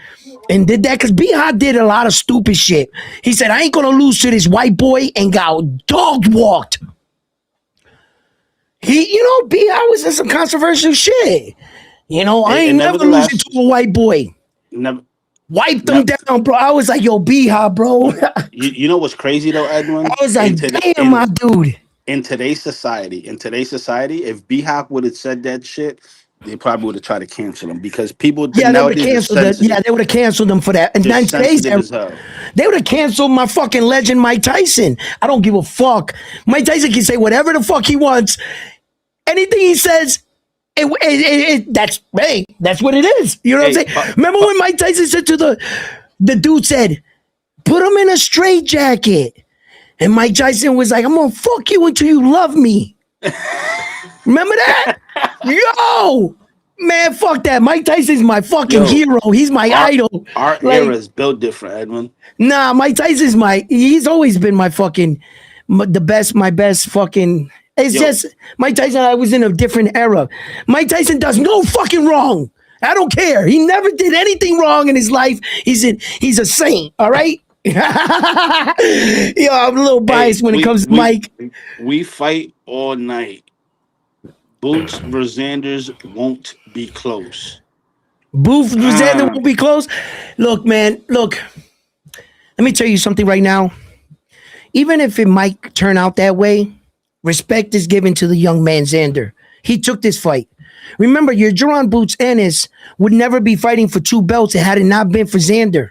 and did that, because Biha did a lot of stupid shit. He said, I ain't going to lose to this white boy, and got dog walked. Biha was in some controversial shit. I ain't never losing to a white boy. Never wiped them down, bro. I was like, yo, Biha, bro. you know what's crazy though, Edwin? I was like, damn, my dude. In today's society, if B-Hop would have said that shit, they probably would have tried to cancel him, because people they would have canceled them for that. And then they would have canceled my fucking legend Mike Tyson. I don't give a fuck. Mike Tyson can say whatever the fuck he wants. Anything he says, that's what it is. You know what I'm saying? Remember when Mike Tyson said to the dude said, put him in a straitjacket. And Mike Tyson was like, I'm gonna fuck you until you love me. Remember that? Yo, man, fuck that. Mike Tyson's my fucking hero. He's my idol. Our era is built different, Edwin. Nah, Mike Tyson's he's always been my best fucking. It's just Mike Tyson. I was in a different era. Mike Tyson does no fucking wrong. I don't care. He never did anything wrong in his life. He's a saint. All right. Yo, I'm a little biased when it comes to Mike. We fight all night. Boots versus Sanders won't be close. Booth Xander won't be close. Look, man, look. Let me tell you something right now. Even if it might turn out that way, respect is given to the young man Xander. He took this fight. Remember, your Jaron Boots Ennis would never be fighting for 2 belts had it not been for Xander.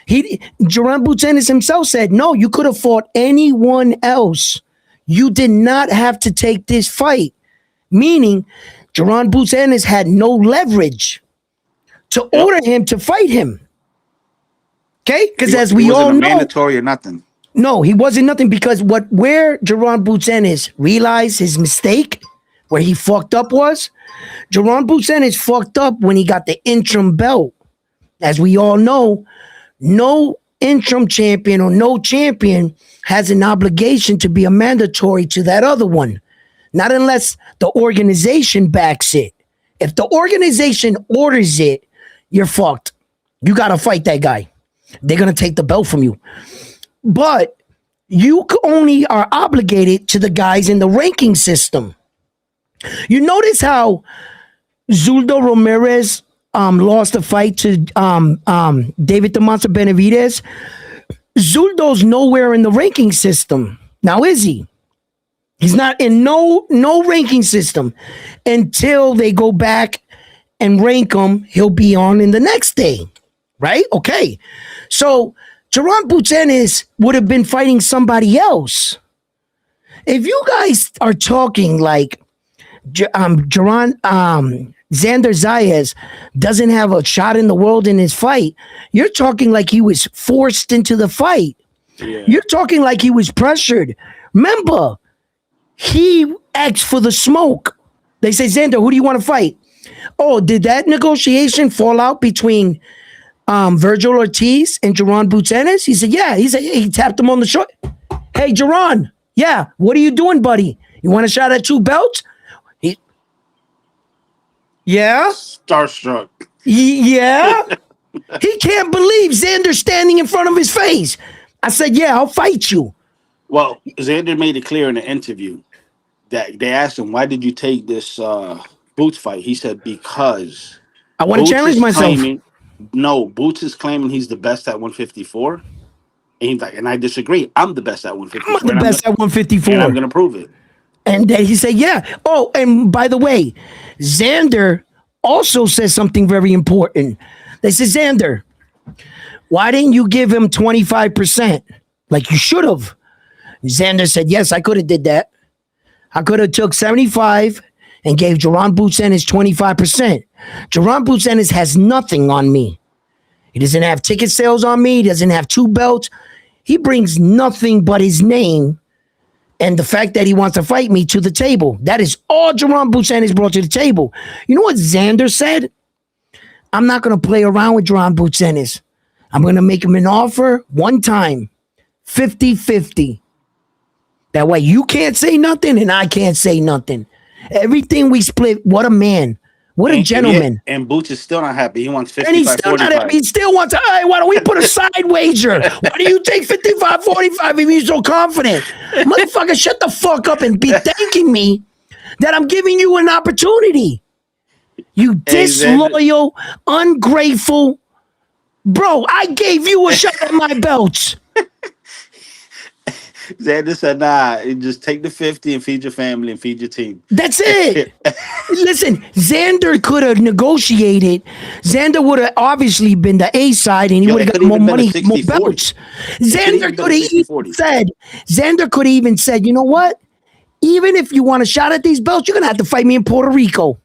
Jaron Boots Ennis himself said, no, you could have fought anyone else. You did not have to take this fight. Meaning, Jaron Boots Ennis had no leverage to order him to fight him. Okay? Because as we all know, mandatory or nothing. No, he wasn't nothing because where Jaron Boots Ennis realized his mistake, where he fucked up was, Jaron Boots Ennis fucked up when he got the interim belt. As we all know, no interim champion or no champion has an obligation to be a mandatory to that other one. Not unless the organization backs it. If the organization orders it, you're fucked. You got to fight that guy. They're going to take the belt from you. But you only are obligated to the guys in the ranking system. You notice how Zurdo Ramirez lost the fight to David the Monster Benavidez? Zurdo's nowhere in the ranking system. Now, is he? He's not in no ranking system. Until they go back and rank him, he'll be on in the next day. Right? Okay. So Jaron Boots Ennis would have been fighting somebody else. If you guys are talking like Xander Zayas doesn't have a shot in the world in his fight, you're talking like he was forced into the fight. Yeah. You're talking like he was pressured. Remember, he asked for the smoke. They say, Xander, who do you want to fight? Oh, did that negotiation fall out between Virgil Ortiz and Jaron Boots Ennis? He said, yeah. He tapped him on the shoulder. Hey, Jaron, yeah, what are you doing, buddy? You want a shot at 2 belts? Yeah? Starstruck. Yeah? He can't believe Xander standing in front of his face. I said, yeah, I'll fight you. Well, Xander made it clear in the interview that they asked him, why did you take this Boots fight? He said, because I want to challenge myself. Boots is claiming he's the best at 154. And he's like, and I disagree. I'm the best at 154. I'm the best at 154. And I'm going to prove it. And then he said, yeah. Oh, and by the way, Xander also says something very important. They said, Xander, why didn't you give him 25%? Like you should have. Xander said, yes, I could have did that. I could have took 75 and gave Jaron Boots Ennis 25%. Jaron Boots Ennis has nothing on me. He doesn't have ticket sales on me. He doesn't have 2 belts. He brings nothing but his name and the fact that he wants to fight me to the table. That is all Jaron Boots Ennis brought to the table. You know what Xander said? I'm not going to play around with Jaron Boots Ennis. I'm going to make him an offer one time, 50-50. That way you can't say nothing and I can't say nothing. Everything we split, what a man. What a gentleman. And Boots is still not happy. He wants 55-45. And he's still not happy. He still wants, all right, why don't we put a side wager? Why do you take 55-45 if you're so confident? Motherfucker, shut the fuck up and be thanking me that I'm giving you an opportunity. You disloyal, ungrateful. Bro, I gave you a shot at my belts. Xander said, nah, just take the 50 and feed your family and feed your team. That's it. Listen, Xander could have negotiated. Xander would have obviously been the A side and he would have got more money, more belts. Xander could have even said, you know what? Even if you want a shot at these belts, you're going to have to fight me in Puerto Rico.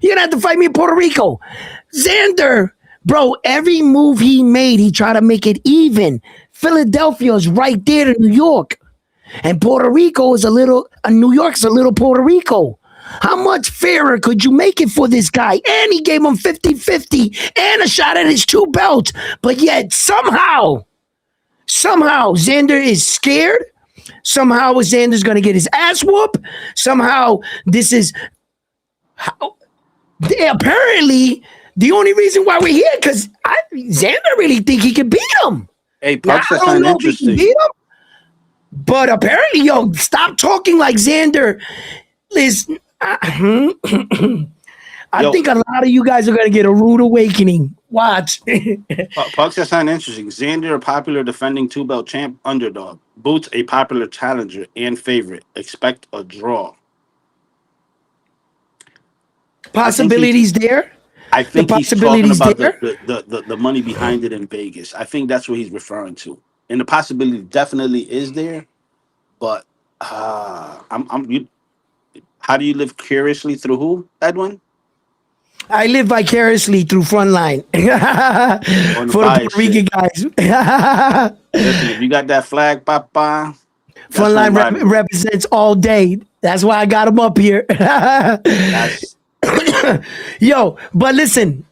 You're going to have to fight me in Puerto Rico. Xander, bro, every move he made, he tried to make it even. Philadelphia is right there to New York. And Puerto Rico is New York's a little Puerto Rico. How much fairer could you make it for this guy? And he gave him 50-50 and a shot at his 2 belts. But yet somehow, Xander is scared. Somehow Xander's going to get his ass whooped. Somehow this is apparently the only reason why we're here because Xander really think he can beat him. Hey, Now Pucks, I that don't sound know if he can beat interesting. him, but apparently, yo, stop talking like Xander. Listen, I Yo, think a lot of you guys are gonna get a rude awakening. Watch. Pucks, that sound interesting. Xander, a popular defending two-belt champ underdog. Boots, a popular challenger and favorite. Expect a draw. I think he Possibilities there. I The think he's talking possibilities about there. the money behind it in Vegas. I think that's what he's referring to. And the possibility definitely is there, but how do you live curiously through who, Edwin? I live vicariously through Frontline On the for the bias Puerto Rican shit. guys. Listen, if you got that flag, papa, that's who I'm Frontline riding with. represents all day. That's why I got him up here. That's Yo, but listen,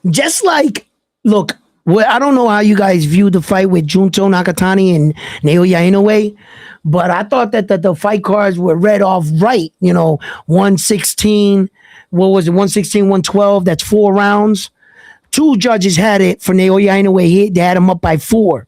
just like, look, well, I don't know how you guys view the fight with Junto Nakatani and Naoya Inoue, but I thought that the fight cards were read off right. 116, what was it, 116, 112? That's 4 rounds. Two judges had it for Naoya Inoue. They had him up by 4.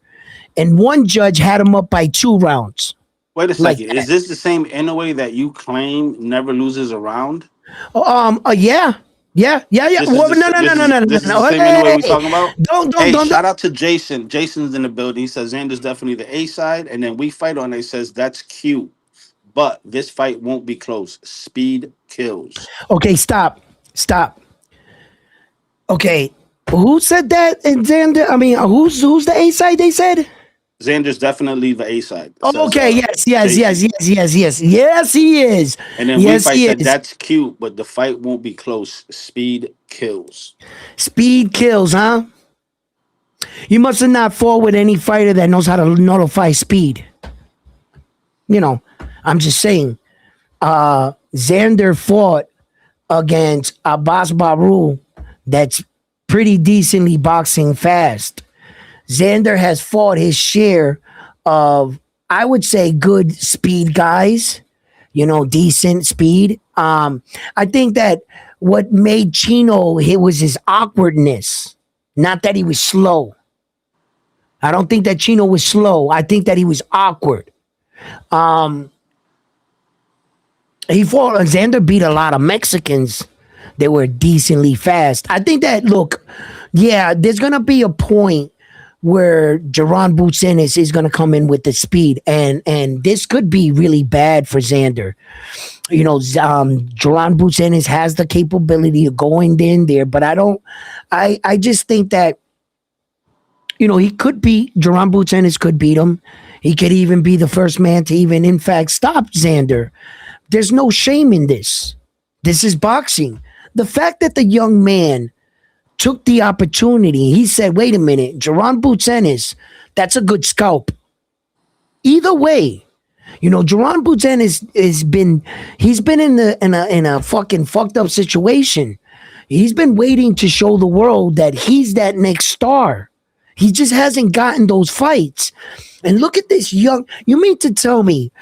And one judge had him up by 2 rounds. wait a Like second. that. Is this the same Inoue that you claim never loses a round? Yeah. Yeah. This is Well, the no, no, no, this no, is no, no, this is the no. same Inoue we Hey, talking about. don't, Hey, don't. shout out to Jason. Jason's in the building. He says Xander's definitely the A side, and then we fight on it. He says that's cute, but this fight won't be close. Speed kills. Okay, stop. Okay, who said that? And Xander, I mean, who's the A side? They said. Xander's definitely the A side. Oh, Says okay, yes. Jason. Yes, he is. And then we Yes, fight he said is. that's cute, but the fight won't be close. Speed kills. Speed kills, huh? You must have not fought with any fighter that knows how to notify speed. I'm just saying. Xander fought against Abbas Baru that's pretty decently boxing fast. Xander has fought his share of, I would say, good speed guys, decent speed. I think that what made Chino, it was his awkwardness, not that he was slow. I don't think that Chino was slow. I think that he was awkward. Xander beat a lot of Mexicans. They were decently fast. I think that, look, yeah, there's going to be a point where Jaron Boots Ennis is going to come in with the speed, and this could be really bad for Xander. Jaron Boots Ennis has the capability of going in there, but I just think that, he could beat, Jaron Boots Ennis could beat him. He could even be the first man to even, in fact, stop Xander. There's no shame in this. This is boxing. The fact that the young man took the opportunity, he said, wait a minute, Jaron Boots Ennis, that's a good scalp. Either way, Jaron Boots Ennis he's been in a fucking fucked up situation. He's been waiting to show the world that he's that next star. He just hasn't gotten those fights. And look at this you mean to tell me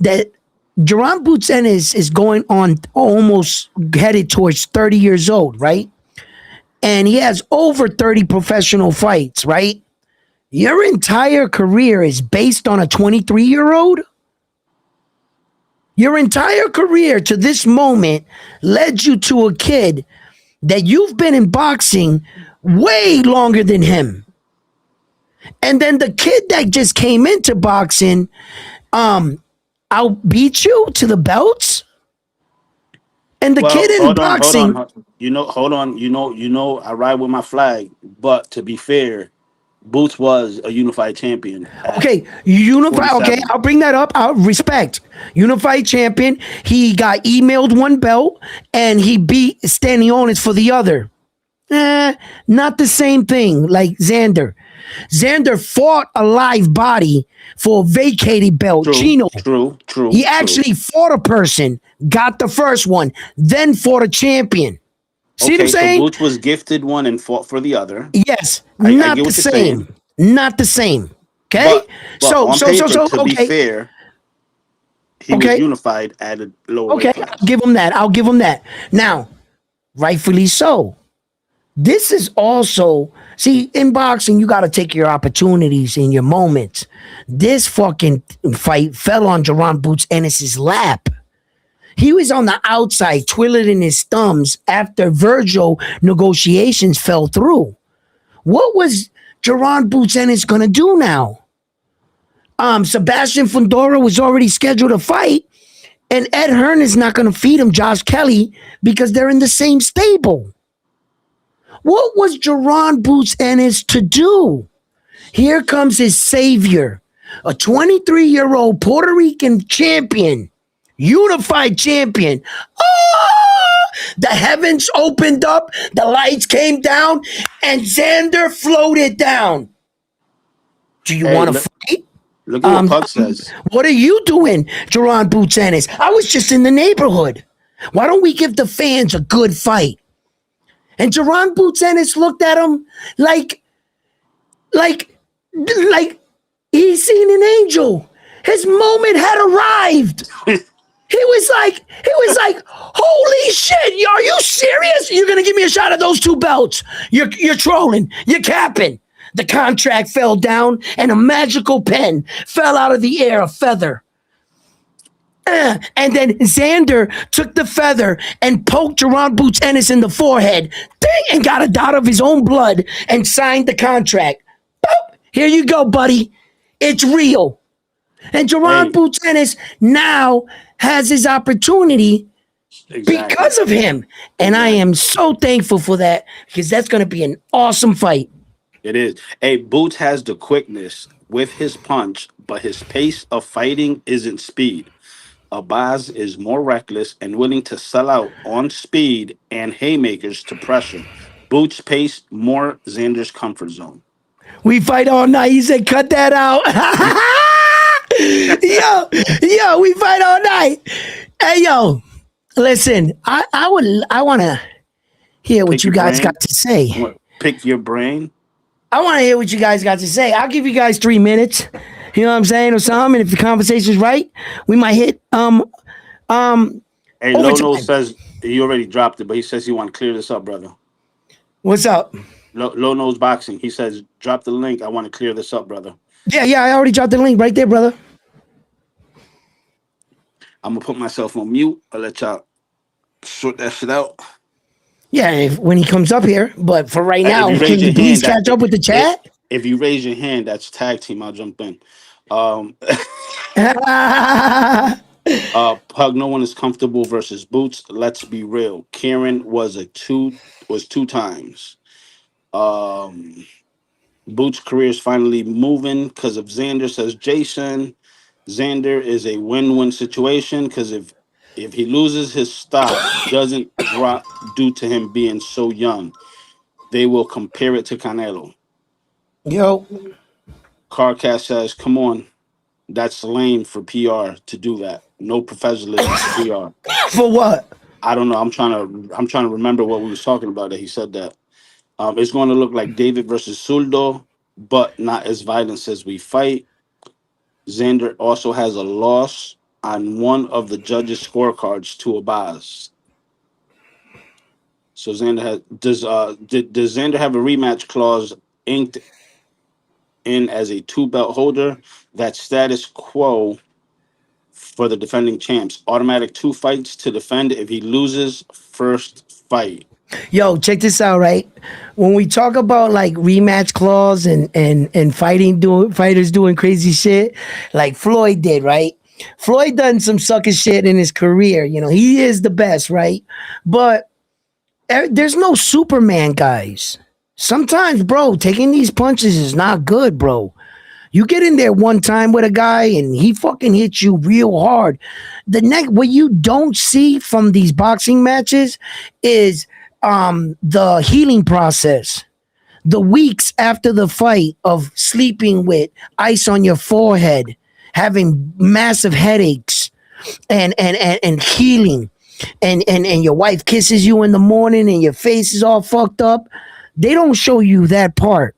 that Jaron Boots Ennis is going on almost headed towards 30 years old, right? And he has over 30 professional fights, right? Your entire career is based on a 23-year-old? Your entire career to this moment led you to a kid that you've been in boxing way longer than him. And then the kid that just came into boxing, outbeat you to the belts? And the kid in boxing. Hold on. I ride with my flag, but to be fair, Boots was a unified champion. Okay, unified. Okay, 47. I'll bring that up. I'll respect. Unified champion. He got emailed one belt and he beat Stanionis for the other. Not the same thing like Xander. Xander fought a live body for a vacated belt. Chino. True. He actually fought a person, got the first one, then fought a champion. See what I'm saying? So Boots was gifted one and fought for the other. Yes, I not get the what you're same. saying. Not the same. Okay? But on paper, to be okay. fair, he was unified at a lower weight class. I'll give him that. Now, rightfully so. This is also, see, in boxing, you got to take your opportunities in your moments. This fucking fight fell on Jerron Boots Ennis's lap. He was on the outside, twiddling his thumbs after Virgil negotiations fell through. What was Jerron Boots Ennis going to do now? Sebastian Fundora was already scheduled to fight, and Ed Hearn is not going to feed him Josh Kelly because they're in the same stable. What was Jerron Boots Ennis to do? Here comes his savior, a 23-year-old Puerto Rican champion, unified champion. Oh, the heavens opened up, the lights came down, and Xander floated down. Do you want to fight? Look at what Puck says. What are you doing, Jerron Boots Ennis? I was just in the neighborhood. Why don't we give the fans a good fight? And Jerron Boots Ennis looked at him like he's seen an angel. His moment had arrived. He was like, holy shit, are you serious? You're gonna give me a shot at those two belts? You're trolling, you're capping. The contract fell down, and a magical pen fell out of the air, a feather. And then Xander took the feather and poked Jerron Boots Ennis in the forehead, ding, and got a dot of his own blood and signed the contract. Boop, here you go, buddy. It's real. And Jerron Boots Ennis now has his opportunity because of him. And I am so thankful for that because that's going to be an awesome fight. It is. Hey, Boots has the quickness with his punch, but his pace of fighting isn't speed. Abaz is more reckless and willing to sell out on speed and haymakers to pressure. Boots pace more Xander's comfort zone. We fight all night. He said, cut that out. yo, we fight all night. Hey, yo, listen, I want to hear what you guys got to say. Pick your brain. I want to hear what you guys got to say. I'll give you guys 3 minutes. You know what I'm saying, or something. And if the conversation's right, we might hit Hey, Lono says he already dropped it, but he says he want to clear this up, brother. What's up? Lono's boxing. He says, drop the link. I want to clear this up, brother. Yeah, I already dropped the link right there, brother. I'm gonna put myself on mute. I'll let y'all sort that shit out. Yeah, when he comes up here. But for right now, can you please catch up with the chat? If you raise your hand, that's tag team. I'll jump in. Pug, no one is comfortable versus Boots. Let's be real. Kieran was two times. Boots' career is finally moving because of Xander, says Jason. Xander is a win-win situation because if he loses, his stock doesn't drop due to him being so young. They will compare it to Canelo. Yo. Carcast says, come on. That's lame for PR to do that. No professionalism for PR. For what? I don't know. I'm trying to remember what we was talking about that he said that. It's going to look like David versus Zurdo, but not as violent as we fight. Xander also has a loss on one of the judges' scorecards to Abaz. So Xander has does Xander have a rematch clause inked in as a 2-belt holder? That's status quo for the defending champs. Automatic 2 fights to defend if he loses first fight. Yo, check this out, right? When we talk about like rematch clause and fighters doing crazy shit, like Floyd did, right? Floyd done some sucker shit in his career. You know, he is the best, right? But there's no Superman, guys. Sometimes, bro, taking these punches is not good, bro. You get in there one time with a guy and he fucking hits you real hard. What you don't see from these boxing matches is the healing process. The weeks after the fight of sleeping with ice on your forehead, having massive headaches, and healing, and your wife kisses you in the morning and your face is all fucked up. They don't show you that part.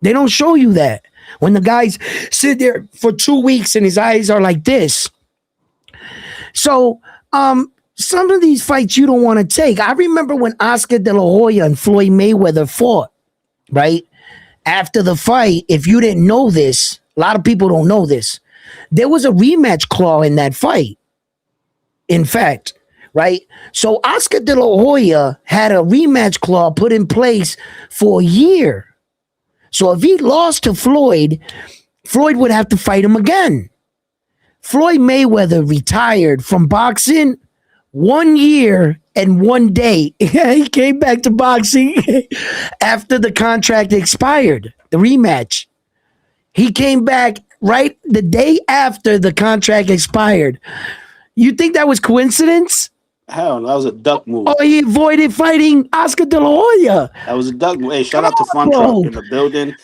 They don't show you that. When the guys sit there for 2 weeks and his eyes are like this. So, Some of these fights you don't want to take. I remember when Oscar De La Hoya and Floyd Mayweather fought, right? After the fight, if you didn't know this, a lot of people don't know this. There was a rematch clause in that fight. In fact, right? So Oscar De La Hoya had a rematch clause put in place for a year. So if he lost to Floyd, Floyd would have to fight him again. Floyd Mayweather retired from boxing 1 year and 1 day. He came back to boxing after the contract expired, the rematch. He came back right the day after the contract expired. You think that was coincidence? Hell, that was a duck move. Oh, he avoided fighting Oscar De La Hoya. That was a duck move. Hey, shout out to Fun bro. Truck in the building.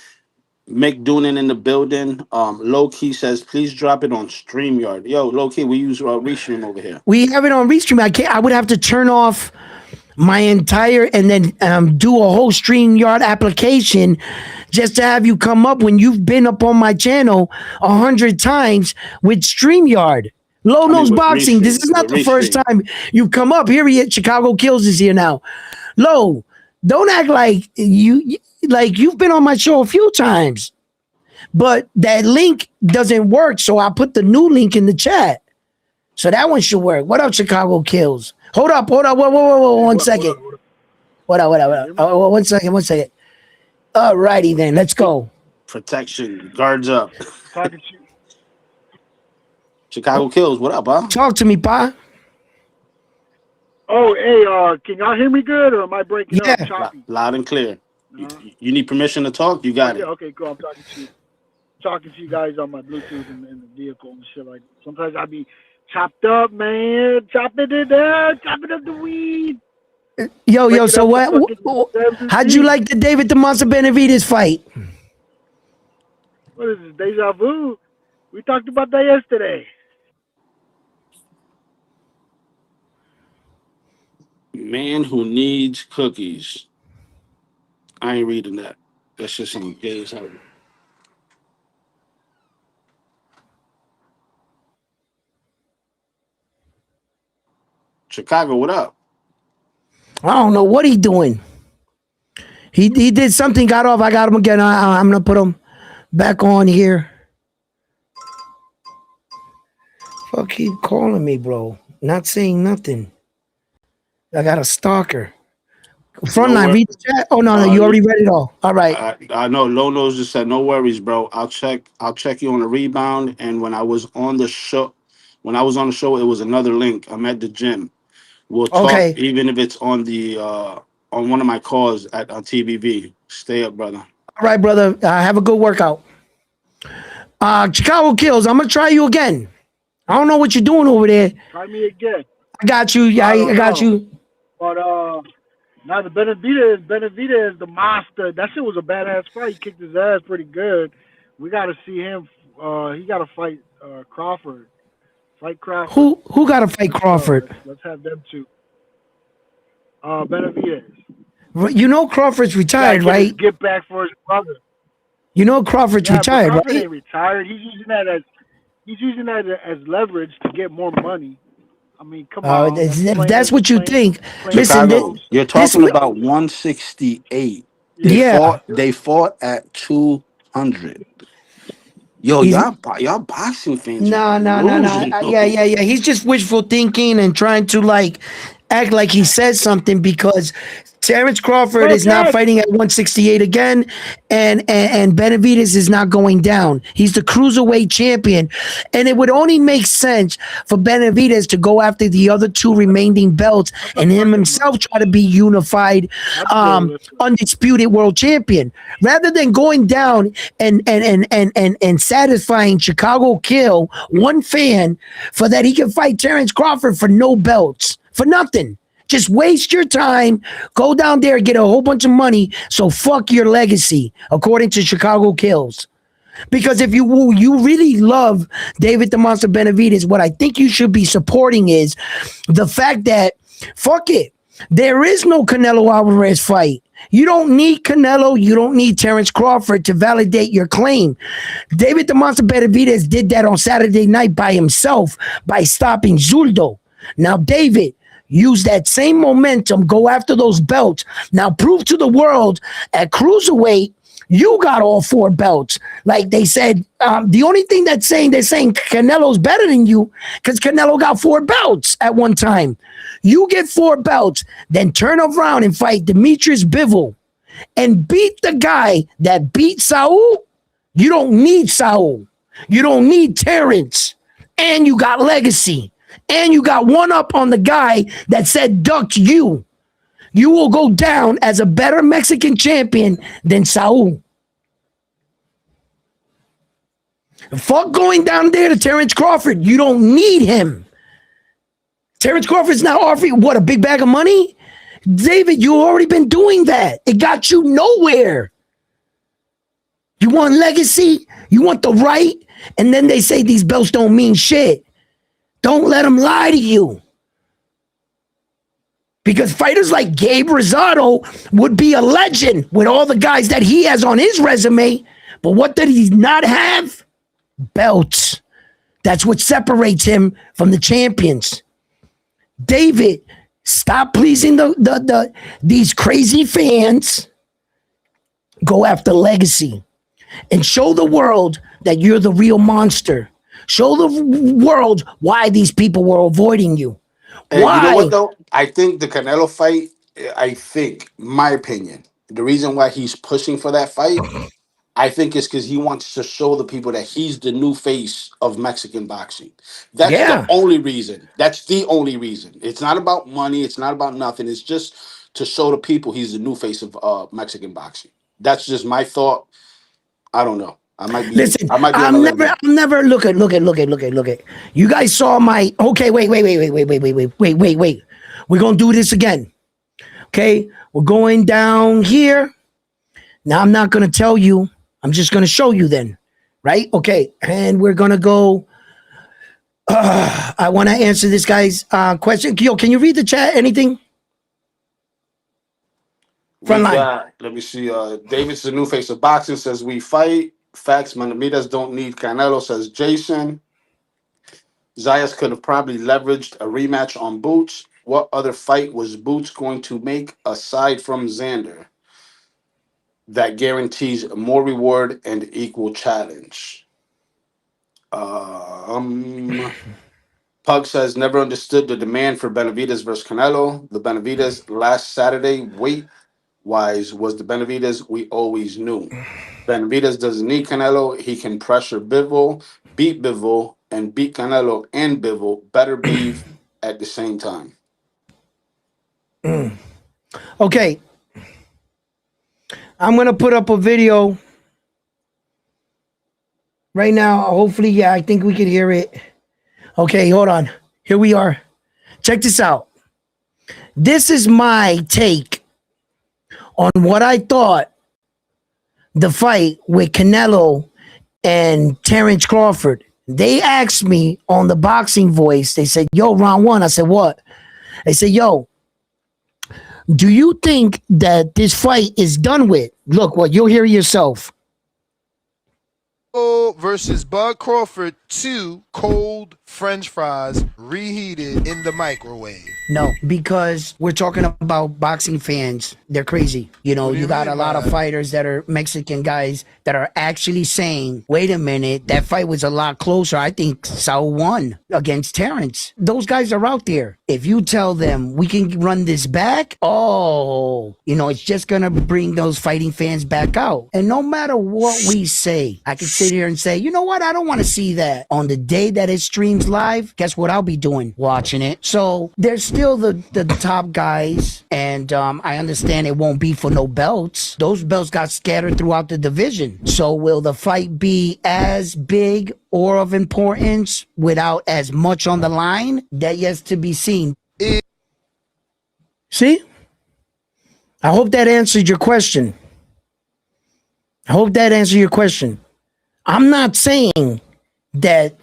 Mick Doonan in the building. Low Key says, please drop it on StreamYard. Yo, Low Key, we use Restream over here. We have it on Restream. I would have to turn off my entire and then do a whole StreamYard application just to have you come up when you've been up on my channel 100 times with StreamYard. Low Nose Boxing. This is not the first time you've come up. Here he is. Chicago Kills is here now. Low, don't act like you've been on my show a few times, but that link doesn't work. So I put the new link in the chat. So that one should work. What up, Chicago Kills? Hold up. Whoa, 1 second. What up? Oh, 1 second. All righty then. Let's go. Protection. Guards up. Chicago Kills. What up, huh? Talk to me, Pa. Oh, hey, can y'all hear me good, or am I breaking up? Choppy? Loud and clear. You need permission to talk? You got it. Okay, cool. I'm talking to you guys on my Bluetooth in the vehicle and shit like that. Sometimes I be chopped up, man. Chopping it up, chopping up the weed. Yo, so how'd you like the David the Monster Benavidez fight? What is this, deja vu? We talked about that yesterday. Man who needs cookies. I ain't reading that. That's just some gay as hell. Chicago, what up? I don't know what he doing. He did something, got off. I got him again. I'm gonna put him back on here. Fuck, keep calling me, bro. Not saying nothing. I got a stalker. Frontline, read the chat. Oh no, you already read it all. All right. I know. Low Nose just said, no worries, bro. I'll check you on the rebound. And when I was on the show, it was another link. I'm at the gym. We'll talk, even if it's on the on one of my calls on TBV. Stay up, brother. All right, brother. Have a good workout. Chicago Kills. I'm gonna try you again. I don't know what you're doing over there. Try me again. I got you. I got you. But now the Benavidez, the monster. That shit was a badass fight. He kicked his ass pretty good. We got to see him. He got to fight Crawford. Fight Crawford. Who got to fight Crawford? Let's have them two. Benavidez. You know Crawford's retired, right? Get back for his brother. You know Crawford's retired, Crawford right? Ain't retired. He's using that as leverage to get more money. I mean, come on. If that's what you think. Listen, you're talking about 168. They fought at 200. Yo, y'all boxing fans. No. Yeah. He's just wishful thinking and trying to act like he says something because Terrence Crawford is not fighting at 168 again, and Benavidez is not going down. He's the cruiserweight champion, and it would only make sense for Benavidez to go after the other two remaining belts and himself try to be unified, undisputed world champion, rather than going down and satisfying Chicago Kill one fan for that he can fight Terrence Crawford for no belts, for nothing. Just waste your time, go down there and get a whole bunch of money. So fuck your legacy, according to Chicago Kills. Because if you really love David the Monster Benavidez, what I think you should be supporting is the fact that, fuck it, there is no Canelo Alvarez fight. You don't need Canelo. You don't need Terrence Crawford to validate your claim. David the Monster Benavidez did that on Saturday night by himself by stopping Zurdo. Now, David, use that same momentum, go after those belts. Now prove to the world at cruiserweight, you got all 4 belts. Like they said, the only thing they're saying Canelo's better than you because Canelo got 4 belts at one time. You get 4 belts, then turn around and fight Demetrius Bivol and beat the guy that beat Saul. You don't need Saul. You don't need Terrence. And you got legacy. And you got one up on the guy that said duck you. You will go down as a better Mexican champion than Saul. Fuck going down there to Terrence Crawford. You don't need him. Terrence Crawford's not offering, what, a big bag of money? David, you already been doing that. It got you nowhere. You want legacy? You want the right? And then they say these belts don't mean shit. Don't let them lie to you. Because fighters like Gabe Rosado would be a legend with all the guys that he has on his resume. But what did he not have? Belts. That's what separates him from the champions. David, stop pleasing these crazy fans. Go after legacy. And show the world that you're the real monster. Show the world why these people were avoiding you. And why? you know what, though? I think the Canelo fight, my opinion, the reason why he's pushing for that fight, I think is because he wants to show the people that he's the new face of Mexican boxing. That's the only reason. That's the only reason. It's not about money. It's not about nothing. It's just to show the people he's the new face of Mexican boxing. That's just my thought. I don't know. I might be. Listen, I might be. I'm never. Look at. You guys saw my. Okay, wait. We're gonna do this again. Okay, we're going down here. Now I'm not gonna tell you. I'm just gonna show you then, right? Okay, and we're gonna go. I want to answer this guy's question. Yo, can you read the chat? Anything? Let me see. David's the new face of boxing, says we fight. Facts, Benavidez don't need Canelo, says Jason. Zayas could have probably leveraged a rematch on Boots. What other fight was Boots going to make aside from Xander that guarantees more reward and equal challenge? Pug says never understood the demand for Benavidez versus Canelo. The Benavidez last Saturday weight-wise was the Benavidez we always knew. Benavidez doesn't need Canelo. He can pressure Bivol, beat Bivol, and beat Canelo and Bivol. Better beef at the same time. Okay. I'm going to put up a video right now. Hopefully, I think we can hear it. Okay, hold on. Here we are. Check this out. This is my take on what I thought the fight with Canelo and Terrence Crawford. They asked me on the Boxing Voice, they said, yo, round 1. I said, what? They said, yo, do you think that this fight is done with? Look, what you'll hear yourself. Versus Bud Crawford, 2 cold French fries reheated in the microwave. No, because we're talking about boxing fans. They're crazy. You know, you got a lot of fighters that are Mexican guys that are actually saying, wait a minute, that fight was a lot closer. I think Saul won against Terrence. Those guys are out there. If you tell them we can run this back, it's just going to bring those fighting fans back out. And no matter what we say, I can sit here and say, you know what? I don't want to see that. On the day that it streams live, guess what I'll be doing? Watching it. So there's still the top guys, and I understand it won't be for no belts. Those belts got scattered throughout the division. So will the fight be as big or of importance without as much on the line? That yet to be seen. See? I hope that answered your question. I'm not saying that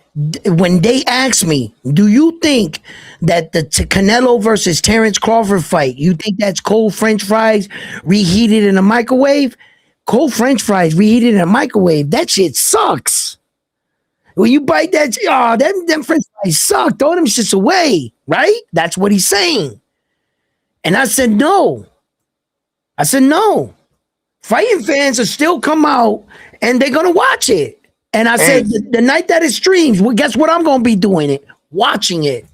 when they ask me, do you think that the Canelo versus Terrence Crawford fight, you think that's cold French fries reheated in a microwave? Cold French fries reheated in a microwave, that shit sucks. When you bite that, oh, them French fries suck. Throw them shits away, right? That's what he's saying. And I said no. I said no. Fighting fans will still come out and they're gonna watch it. And I said the night that it streams, well, guess what? I'm gonna be doing it, watching it.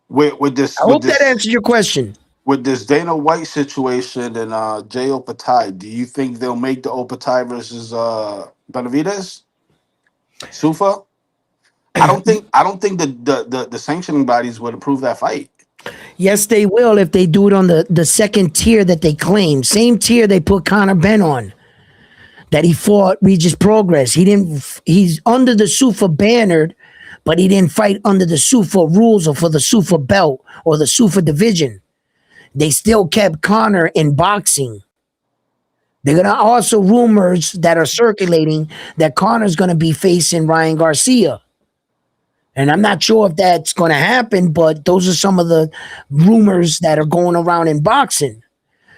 With this I hope that answers your question. with this Dana White situation and Jay Opatai, do you think they'll make the Opatai versus Benavidez? Sufa? I don't think the sanctioning bodies would approve that fight. Yes, they will if they do it on the second tier that they claim. Same tier they put Conor Ben on. That he fought Regis Progress. He's under the SUFA banner, but he didn't fight under the SUFA rules or for the SUFA belt or the SUFA division. They still kept Conor in boxing. They're gonna also rumors that are circulating that Conor's gonna be facing Ryan Garcia. And I'm not sure if that's gonna happen, but those are some of the rumors that are going around in boxing.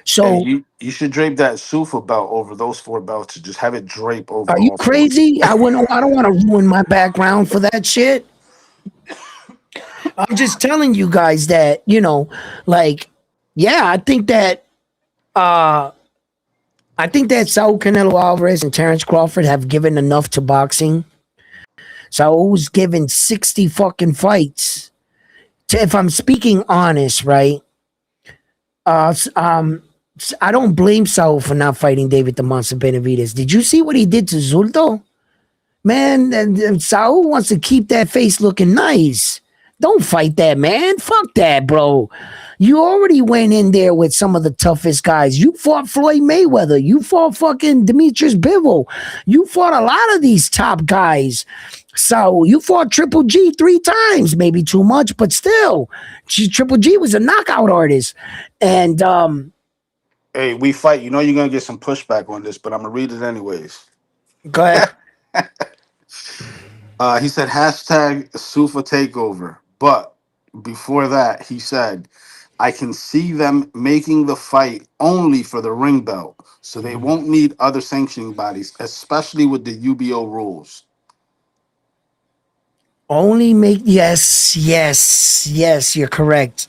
So Hey, you should drape that Sufa belt over those 4 belts and just have it drape over are you all 4. crazy? I don't want to ruin my background for that shit. I'm just telling you guys that, like, yeah, I think that Saul Canelo Alvarez and Terrence Crawford have given enough to boxing. Saul's given 60 fucking fights. If I'm speaking honest, right? I don't blame Saul for not fighting David the Monster Benavidez. Did you see what he did to Zurdo? Man, and Saul wants to keep that face looking nice. Don't fight that, man. Fuck that, bro. You already went in there with some of the toughest guys. You fought Floyd Mayweather. You fought fucking Demetrius Bivol. You fought a lot of these top guys. So you fought Triple G 3 times, maybe too much, but still, Triple G was a knockout artist. And Hey, we fight. You know you're gonna get some pushback on this, but I'm gonna read it anyways. go ahead. He said hashtag Sufa takeover. But before that, he said, I can see them making the fight only for the ring belt. So they won't need other sanctioning bodies, especially with the UBO rules. Only make yes, you're correct.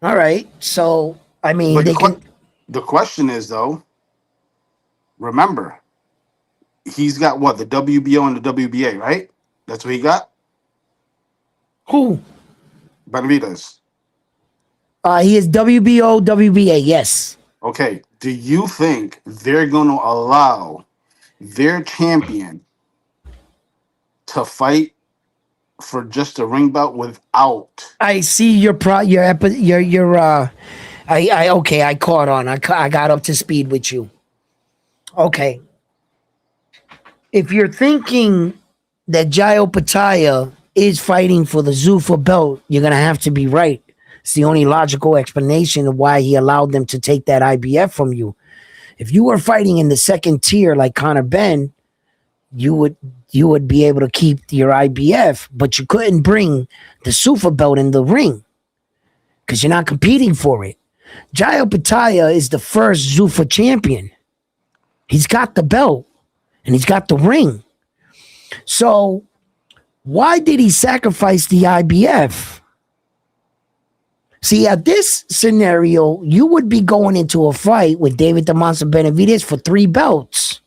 All right. So I mean But they can the question is though, remember, he's got what, the WBO and the WBA, right? That's what he got? who? Benavidez. He is WBO, WBA, yes. Okay. Do you think they're gonna allow their champion to fight for just a ring belt without? I see your I caught on. I got up to speed with you. Okay. If you're thinking that Jayo Pataya is fighting for the Zuffa belt, you're gonna have to be right. It's the only logical explanation of why he allowed them to take that IBF from you. If you were fighting in the second tier like Conor Ben, you would be able to keep your IBF, but you couldn't bring the Zuffa belt in the ring because you're not competing for it. Jayo Pataya is the first Zuffa champion. He's got the belt and he's got the ring. So why did he sacrifice the IBF? See, at this scenario, you would be going into a fight with David the Monster Benavidez for 3 belts.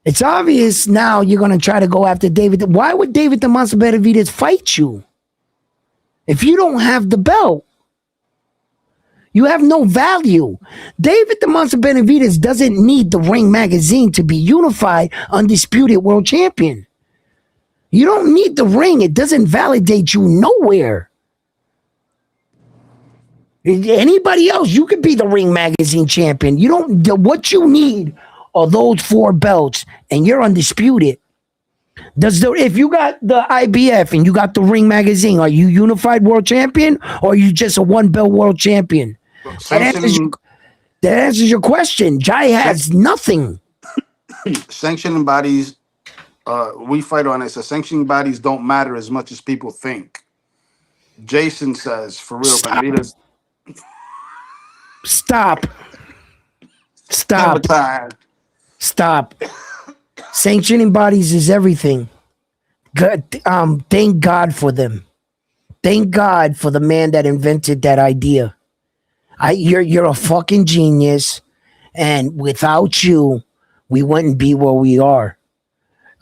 It's obvious now you're going to try to go after David. Why would David the Monster Benavidez fight you? If you don't have the belt, you have no value. David the Monster Benavidez doesn't need the Ring magazine to be unified, undisputed world champion. You don't need the ring. It doesn't validate you nowhere. Anybody else, you could be the Ring magazine champion. You don't. What you need are those 4 belts, and you're undisputed. If you got the IBF and you got the Ring magazine, are you unified world champion or are you just a 1 belt world champion? That answers your question. Jai has nothing. Sanctioning bodies, we fight on it. So sanctioning bodies don't matter as much as people think. Jason says, for real, Benavidez. Stop. Hammer time. Stop. Sanctioning bodies is everything. Good. Thank God for them. Thank God for the man that invented that idea. You're a fucking genius, and without you, we wouldn't be where we are.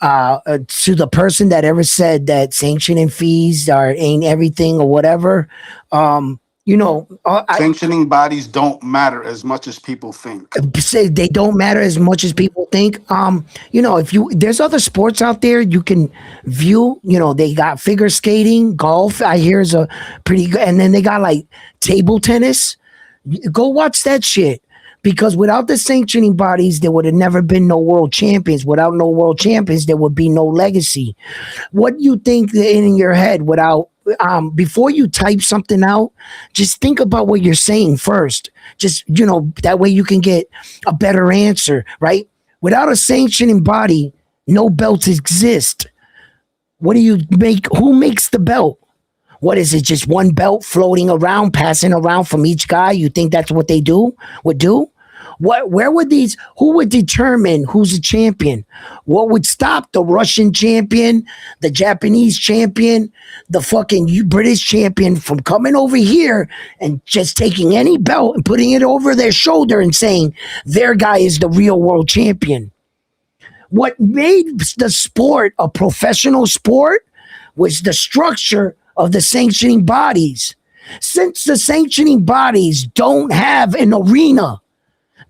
To the person that ever said that sanctioning fees ain't everything or whatever, you know, Sanctioning bodies don't matter as much as people think. say they don't matter as much as people think. If there's other sports out there you can view. They got figure skating, golf. I hear is a pretty good, and then they got like table tennis. Go watch that shit. Because without the sanctioning bodies, there would have never been no world champions. Without no world champions, there would be no legacy. What you think in your head without before you type something out, just think about what you're saying first. Just that way you can get a better answer, right? Without a sanctioning body, no belts exist. What do you make? Who makes the belt? What is it? Just one belt floating around, passing around from each guy? You think that's what they would do? Where would who would determine who's a champion? What would stop the Russian champion, the Japanese champion, the fucking British champion from coming over here and just taking any belt and putting it over their shoulder and saying their guy is the real world champion? What made the sport a professional sport was the structure of the sanctioning bodies. Since the sanctioning bodies don't have an arena,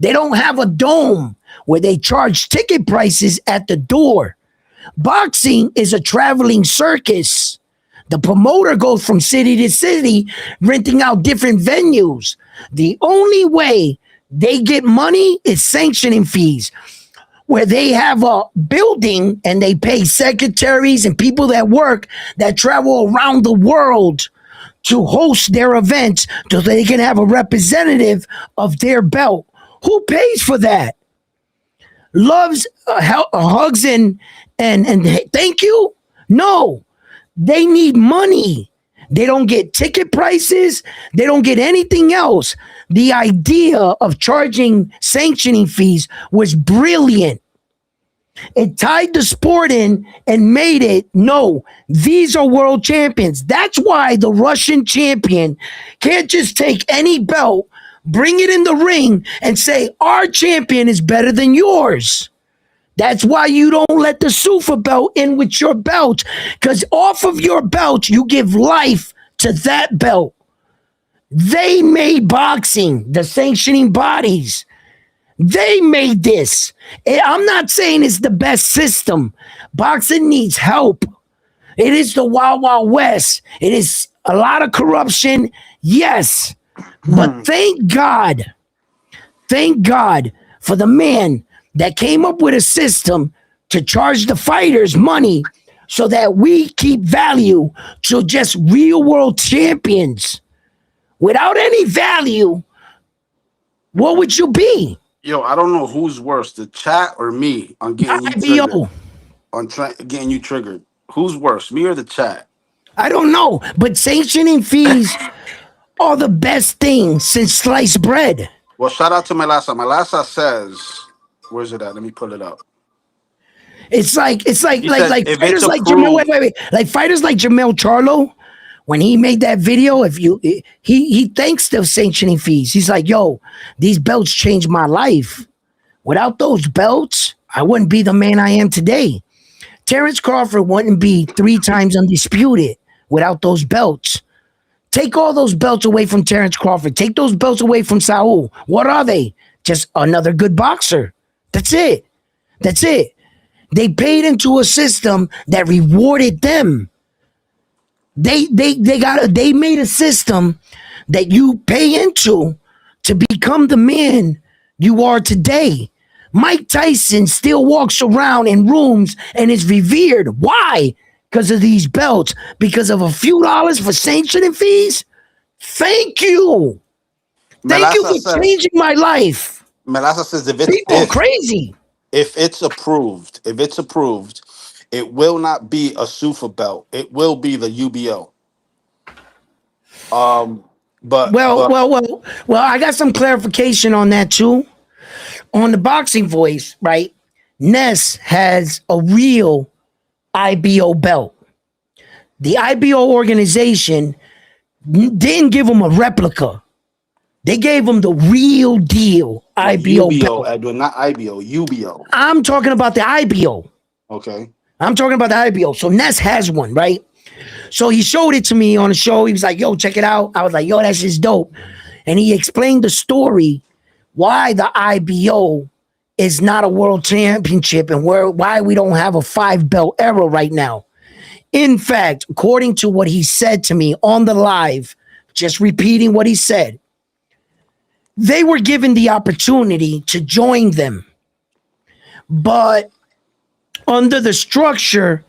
they don't have a dome where they charge ticket prices at the door. Boxing is a traveling circus. The promoter goes from city to city, renting out different venues. The only way they get money is sanctioning fees, where they have a building and they pay secretaries and people that work that travel around the world to host their events so they can have a representative of their belt. Who pays for that? Loves, hugs, and thank you? No, they need money. They don't get ticket prices. They don't get anything else. The idea of charging sanctioning fees was brilliant. It tied the sport in and made it, no, these are world champions. That's why the Russian champion can't just take any belt, bring it in the ring, and say, our champion is better than yours. That's why you don't let the Sufa belt in with your belt, because off of your belt, you give life to that belt. They made boxing, the sanctioning bodies. They made this. I'm not saying it's the best system. Boxing needs help. It is the Wild Wild West. It is a lot of corruption, yes. But thank God for the man that came up with a system to charge the fighters money so that we keep value to just real world champions. Without any value, what would you be? Yo, I don't know who's worse, the chat or me on getting you triggered. Getting you triggered. Who's worse, me or the chat? I don't know, but sanctioning fees are the best thing since sliced bread. Well, shout out to Melasa. Melasa says, where's it at? Let me pull it up. It's like He said, if fighters it's like approved, Jamel. Wait. Like fighters like Jamel Charlo, when he made that video, he thanks the sanctioning fees. He's like, yo, these belts changed my life. Without those belts, I wouldn't be the man I am today. Terrence Crawford wouldn't be 3 times undisputed without those belts. Take all those belts away from Terrence Crawford. Take those belts away from Saul. What are they? Just another good boxer. That's it. They paid into a system that rewarded them. They made a system that you pay into to become the man you are today. Mike Tyson still walks around in rooms and is revered. Why? Because of these belts. Because of a few dollars for sanctioning fees? Thank you. Thank you for changing my life. Melasa says People are crazy. If it's approved, it will not be a Sufa belt. It will be the UBO. Well, I got some clarification on that too. On the Boxing Voice, right? Ness has a real IBO belt. The IBO organization didn't give him a replica. They gave him the real deal IBO UBO, belt. Edwin, not IBO, UBO. I'm talking about the IBO. Okay. I'm talking about the IBO. So Ness has one, right? So he showed it to me on the show. He was like, yo, check it out. I was like, yo, that's just dope. And he explained the story why the IBO is not a world championship and why we don't have a 5-belt era right now. In fact, according to what he said to me on the live, just repeating what he said, they were given the opportunity to join them. But under the structure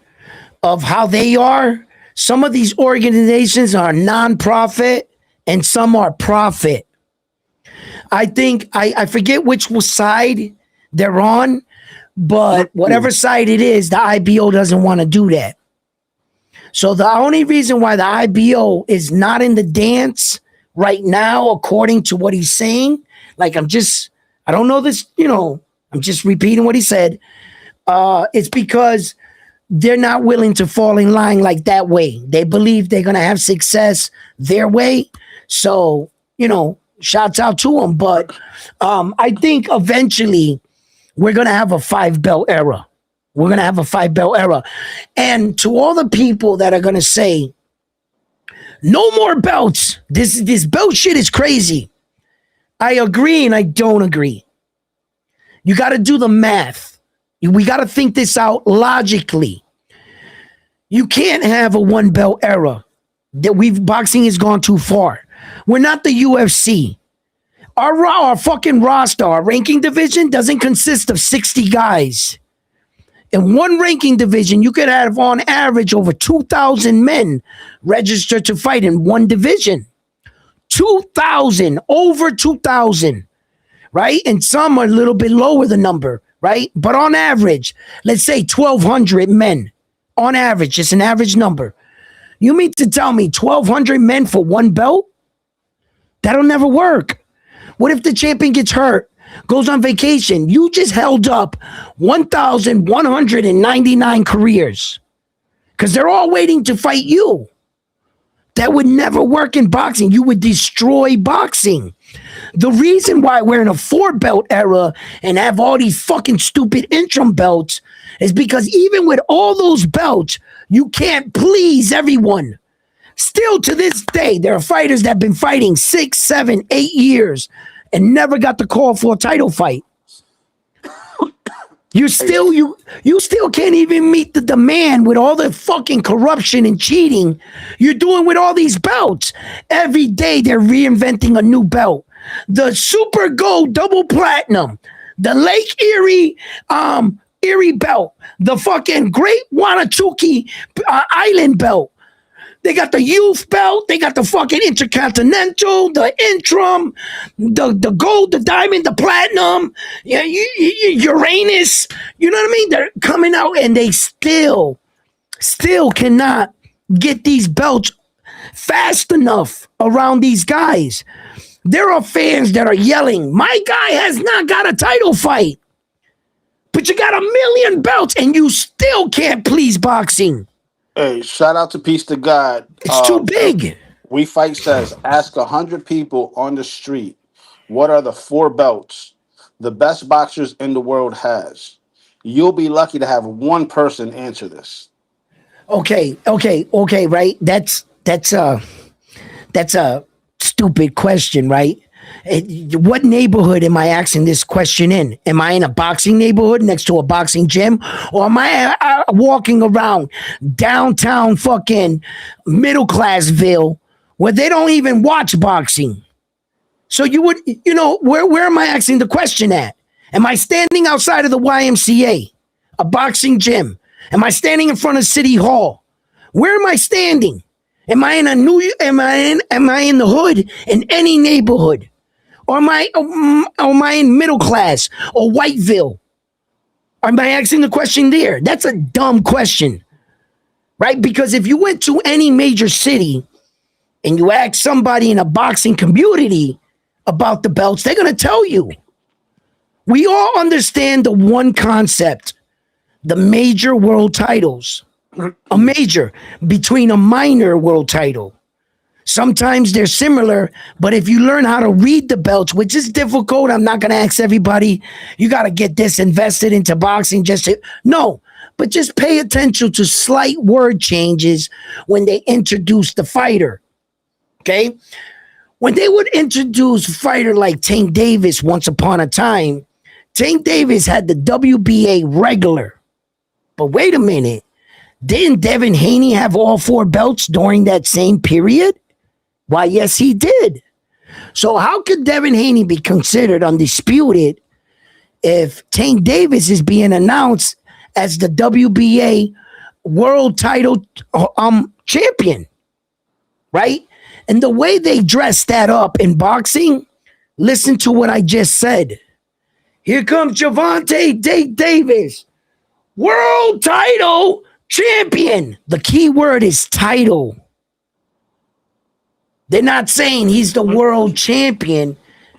of how they are, some of these organizations are non-profit and some are profit. I think, I forget which side they're on, but whatever side it is, the IBO doesn't want to do that. So the only reason why the IBO is not in the dance right now, according to what he's saying, like I don't know this, I'm just repeating what he said. It's because they're not willing to fall in line like that way. They believe they're going to have success their way. So, shouts out to them. But I think eventually we're going to have a 5-belt era. We're going to have a 5-belt era. And to all the people that are going to say, no more belts. This belt shit is crazy. I agree and I don't agree. You got to do the math. We got to think this out logically. You can't have a 1-belt era. Boxing has gone too far. We're not the UFC. Our fucking roster, our ranking division doesn't consist of 60 guys. In one ranking division, you could have on average over 2,000 men registered to fight in one division. 2,000, over 2,000, right? And some are a little bit lower the number, right? But on average, let's say 1,200 men. On average, it's an average number. You mean to tell me 1,200 men for one belt? That'll never work. What if the champion gets hurt, goes on vacation? You just held up 1,199 careers because they're all waiting to fight you. That would never work in boxing. You would destroy boxing. The reason why we're in a 4-belt era and have all these fucking stupid interim belts is because even with all those belts, you can't please everyone. Still to this day, there are fighters that have been fighting 6, 7, 8 years and never got the call for a title fight. You still can't even meet the demand with all the fucking corruption and cheating you're doing with all these belts. Every day they're reinventing a new belt. The Super Gold Double Platinum, the Lake Erie belt, the fucking Great Wanatuki Island belt. They got the youth belt. They got the fucking intercontinental, the interim, the gold, the diamond, the platinum, Uranus. You know what I mean? They're coming out and they still cannot get these belts fast enough around these guys. There are fans that are yelling, my guy has not got a title fight. But you got 1 million belts and you still can't please boxing. Hey, shout out to Peace to God. It's too big. We Fight says, ask 100 people on the street, what are the 4 belts the best boxers in the world has? You'll be lucky to have one person answer this. Okay, right? That's a stupid question, right? What neighborhood am I asking this question in? Am I in a boxing neighborhood next to a boxing gym? Or am I walking around downtown fucking middle classville where they don't even watch boxing? So you would, where am I asking the question at? Am I standing outside of the YMCA, a boxing gym? Am I standing in front of City Hall? Where am I standing? Am I in am I in the hood in any neighborhood? Or am I in middle class or Whiteville? Am I asking the question there? That's a dumb question, right? Because if you went to any major city and you ask somebody in a boxing community about the belts, they're going to tell you. We all understand the one concept, the major world titles. A major between a minor world title. Sometimes they're similar, but if you learn how to read the belts, which is difficult, I'm not going to ask everybody, you got to get this invested into boxing just to, no, but just pay attention to slight word changes when they introduce the fighter. Okay? When they would introduce a fighter like Tank Davis once upon a time, Tank Davis had the WBA regular. But wait a minute. Didn't Devin Haney have all 4 belts during that same period? Why, yes, he did. So how could Devin Haney be considered undisputed if Tank Davis is being announced as the WBA world title champion? Right? And the way they dress that up in boxing, listen to what I just said. Here comes Gervonta Davis, world title champion. The key word is title. They're not saying he's the world champion.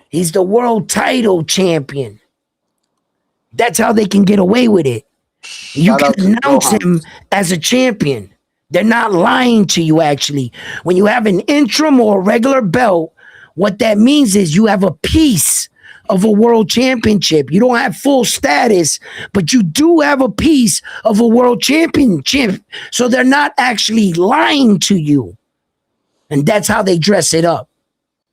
He's the world title champion. That's how they can get away with it. You can announce him as a champion. They're not lying to you, actually. When you have an interim or a regular belt, what that means is you have a piece of a world championship. You don't have full status, but you do have a piece of a world championship. So they're not actually lying to you. And that's how they dress it up.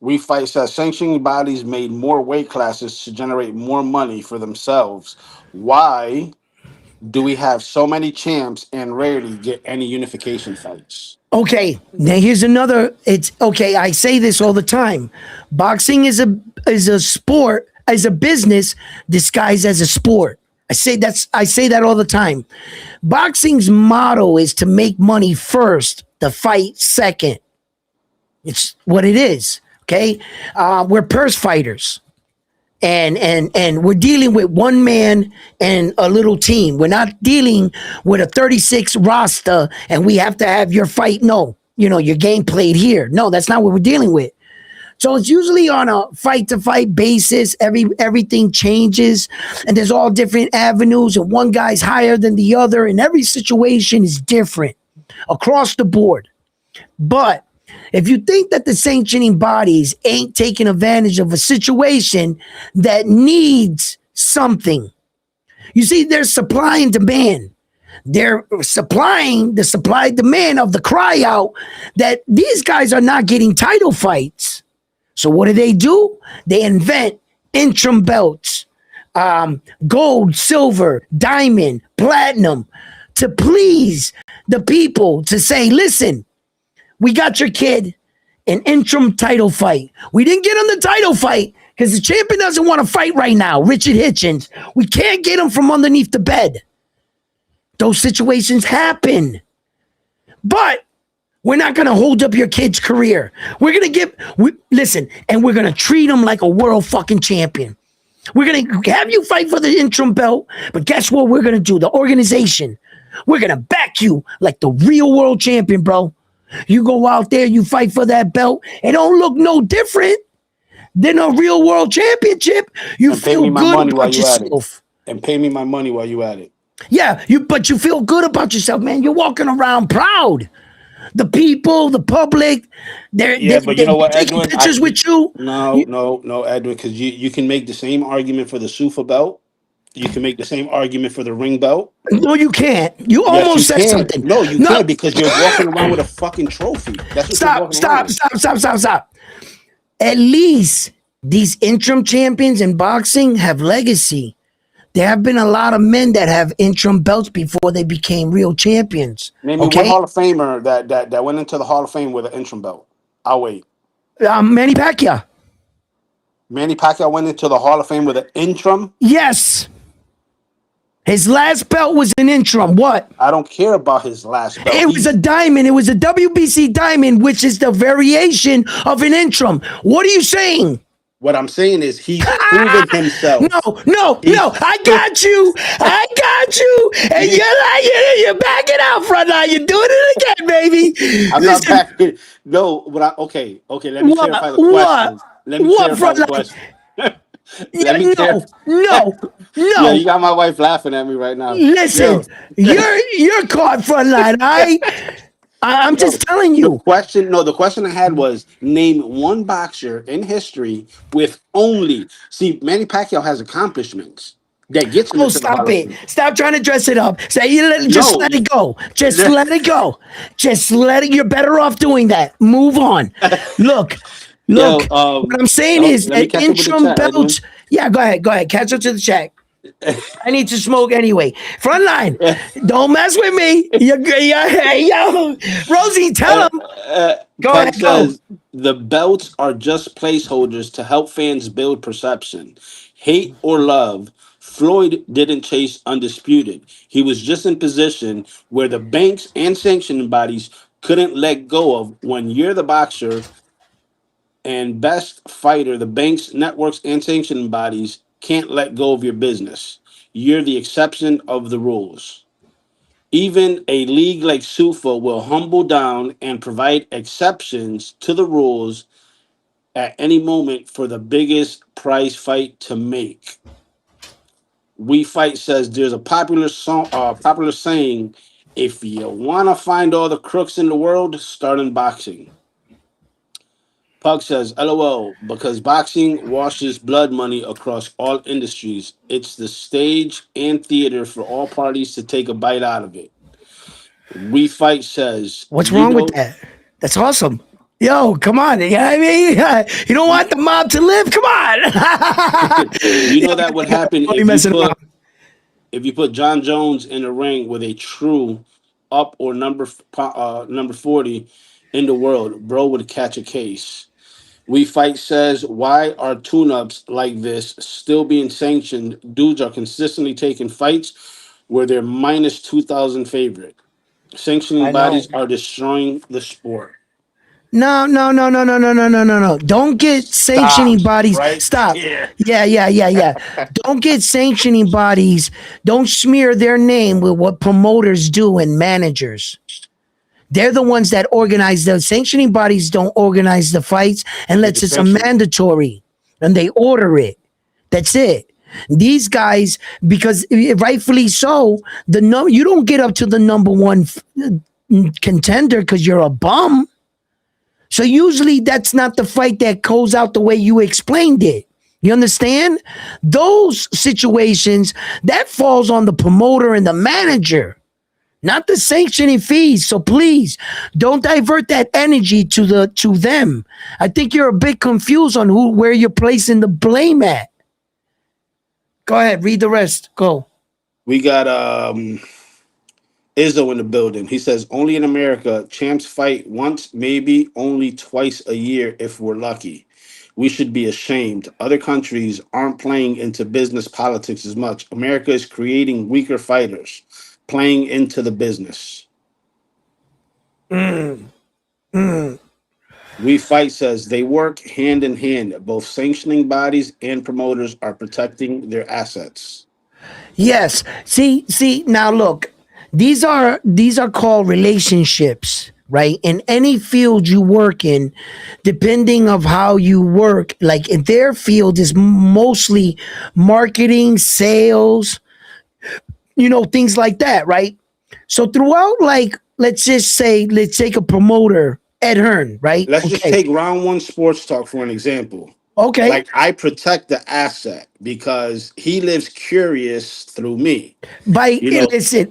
We fight that sanctioning bodies made more weight classes to generate more money for themselves. Why do we have so many champs and rarely get any unification fights? Okay, now here's another. It's okay. I say this all the time. Boxing is a sport, as a business disguised as a sport. I say that all the time. Boxing's motto is to make money first, to fight second. It's what it is. Okay, we're purse fighters. And we're dealing with one man and a little team. We're not dealing with a 36 roster and we have to have your fight. No, your game played here. No, that's not what we're dealing with. So it's usually on a fight to fight basis. Everything changes and there's all different avenues and one guy's higher than the other and every situation is different across the board. But if you think that the sanctioning bodies ain't taking advantage of a situation that needs something, you see, there's supply and demand. They're supplying the supply demand of the cry out that these guys are not getting title fights. So what do? They invent interim belts, gold, silver, diamond, platinum, to please the people to say, listen, we got your kid an interim title fight. We didn't get him the title fight because the champion doesn't want to fight right now, Richard Hitchens. We can't get him from underneath the bed. Those situations happen. But we're not going to hold up your kid's career. We're going to listen, and we're going to treat him like a world fucking champion. We're going to have you fight for the interim belt, but guess what we're going to do? The organization, we're going to back you like the real world champion, bro. You go out there, you fight for that belt. It don't look no different than a real world championship. You feel good about yourself. And pay me my money while you at it. Yeah, but you feel good about yourself, man. You're walking around proud. The people, the public, they're you know what, taking Edwin, pictures with you. No, Edwin, because you can make the same argument for the Sufa belt. You can make the same argument for the ring belt. No, you can't. You almost said something. No, you can't because you're walking around with a fucking trophy. That's what Stop. At least these interim champions in boxing have legacy. There have been a lot of men that have interim belts before they became real champions. Name me one Hall of Famer that went into the Hall of Fame with an interim belt. I'll wait. Manny Pacquiao. Manny Pacquiao went into the Hall of Fame with an interim? Yes. His last belt was an interim. What? I don't care about his last belt. It was a diamond. It was a WBC diamond, which is the variation of an interim. What are you saying? What I'm saying is he's proven himself. No. I got you. And you're backing out front now. You're doing it again, baby. I'm not backing. No, okay. Let me clarify the question. Let me care. no, Yo, you no. got my wife laughing at me right now. Yo, Listen, you're caught frontline. I'm yo. just telling The you. question, no, the question I had was name one boxer in history with only. See, Manny Pacquiao has accomplishments that gets him Oh, into the Hall stop of it. Fame. Stop trying to dress it up. Just No, let it go. Just let it go. Just let it. You're better off doing that. Move on. Look, yo, look. What I'm saying is let me that catch up with the interim chat, Edwin. belts. Yeah, go ahead. Go ahead. Catch up to the check. I need to smoke anyway. Frontline. Don't mess with me. Yo, Rosie, tell him. Go Pug ahead. Go. says the belts are just placeholders to help fans build perception. Hate or love, Floyd didn't chase undisputed. He was just in position where the banks and sanctioning bodies couldn't let go of. When you're the boxer and best fighter, the banks, networks, and sanctioning bodies can't let go of your business. You're the exception of the rules. Even a league like SUFA will humble down and provide exceptions to the rules at any moment for the biggest prize fight to make. We Fight says there's a popular saying: if you want to find all the crooks in the world, start in boxing. Puck says, LOL, because boxing washes blood money across all industries. It's the stage and theater for all parties to take a bite out of it. We Fight says, What's wrong with that? That's awesome. Yo, come on. You know what I mean? You don't want the mob to live? Come on. you know that would happen Only messing around. if you put John Jones in a ring with a true up or number 40 in the world, bro would catch a case. We Fight says, why are tune-ups like this still being sanctioned? Dudes are consistently taking fights where they're minus 2,000 favorite. Sanctioning I know. bodies are destroying the sport. No, no, no, no, no, no, no, no, no, no. Don't get Stop sanctioning bodies. right Stop. here. Yeah. Don't get sanctioning bodies. Don't smear their name with what promoters do and managers. They're the ones that organize the sanctioning bodies. Don't organize the fights With the unless it's a sanction. mandatory and they order it. That's it. These guys, because rightfully so, you don't get up to the number one contender because you're a bum. So usually that's not the fight that goes out the way you explained it. You understand? Those situations that falls on the promoter and the manager, not the sanctioning fees. So please don't divert that energy to them. I think you're a bit confused on where you're placing the blame at. Go ahead, read the rest. Go. We got Izzo in the building. He says only in America, champs fight once, maybe only twice a year if we're lucky. We should be ashamed. Other countries aren't playing into business politics as much. America is creating weaker fighters, playing into the business. We Fight says they work hand in hand. Both sanctioning bodies and promoters are protecting their assets. Yes. See, now look, these are called relationships, right? In any field you work in, depending of how you work, like in their field is mostly marketing, sales, things like that, right? So throughout, like, let's just say, let's take a promoter, Ed Hearn, right? Let's just Okay. take round one sports talk for an example. Okay. Like I protect the asset because he lives curious through me. You know,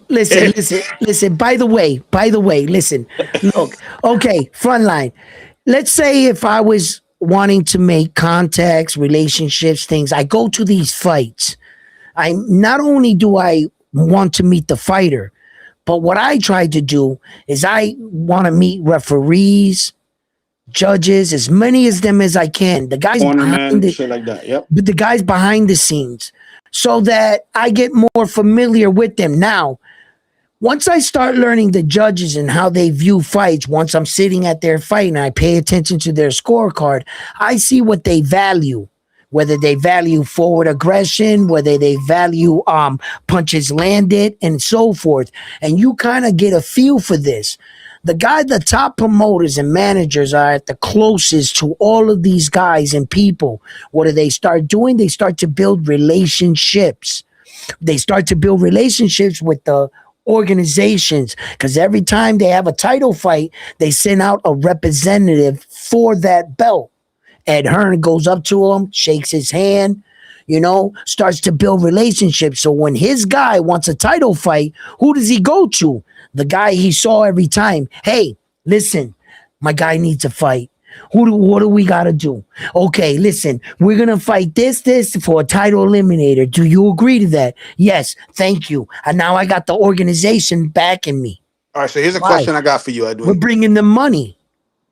Listen. By the way, listen. Look, okay, frontline. Let's say if I was wanting to make contacts, relationships, things, I go to these fights. I not only do I want to meet the fighter, but what I try to do is I want to meet referees, judges, as many of them as I can. The guys behind cornerman, it, shit like that. Yep. but the guys behind the scenes, so that I get more familiar with them. Now, once I start learning the judges and how they view fights, once I'm sitting at their fight and I pay attention to their scorecard, I see what they value. Whether they value forward aggression, whether they value punches landed, and so forth. And you kind of get a feel for this. The top promoters and managers are at the closest to all of these guys and people. What do they start doing? They start to build relationships. They start to build relationships with the organizations, because every time they have a title fight, they send out a representative for that belt. Ed Hearn goes up to him, shakes his hand, starts to build relationships. So when his guy wants a title fight, who does he go to? The guy he saw every time. Hey, listen, my guy needs a fight. What do we got to do? Okay, listen, we're going to fight this for a title eliminator. Do you agree to that? Yes, thank you. And now I got the organization backing me. All right, so here's a Why? question I got for you, Edwin. We're bringing them money.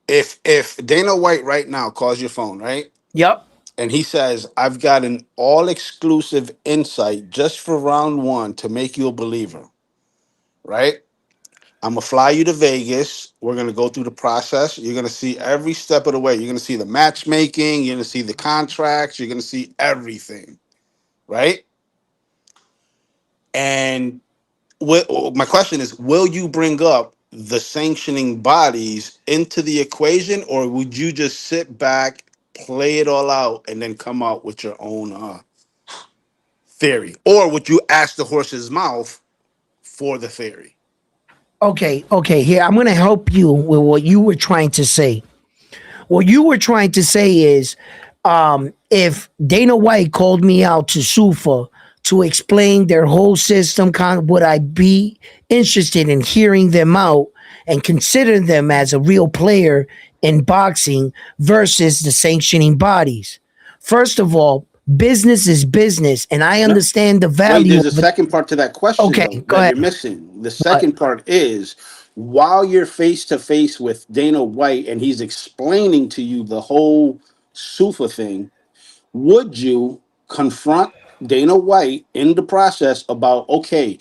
If Dana White right now calls your phone, right? Yep. And he says, I've got an all-exclusive insight just for round one to make you a believer, right? I'm going to fly you to Vegas. We're going to go through the process. You're going to see every step of the way. You're going to see the matchmaking. You're going to see the contracts. You're going to see everything, right? And my question is, will you bring up the sanctioning bodies into the equation, or would you just sit back, play it all out, and then come out with your own theory? Or would you ask the horse's mouth for the theory? Okay. Here, I'm going to help you with what you were trying to say. What you were trying to say is, if Dana White called me out to SUFA to explain their whole system, would I be interested in hearing them out and consider them as a real player in boxing versus the sanctioning bodies? First of all, business is business, and I understand the value. Wait, there's a second part to that question. Okay, though, go that ahead. You're missing. The second part is, while you're face to face with Dana White and he's explaining to you the whole SUFA thing, would you confront Dana White in the process about, okay,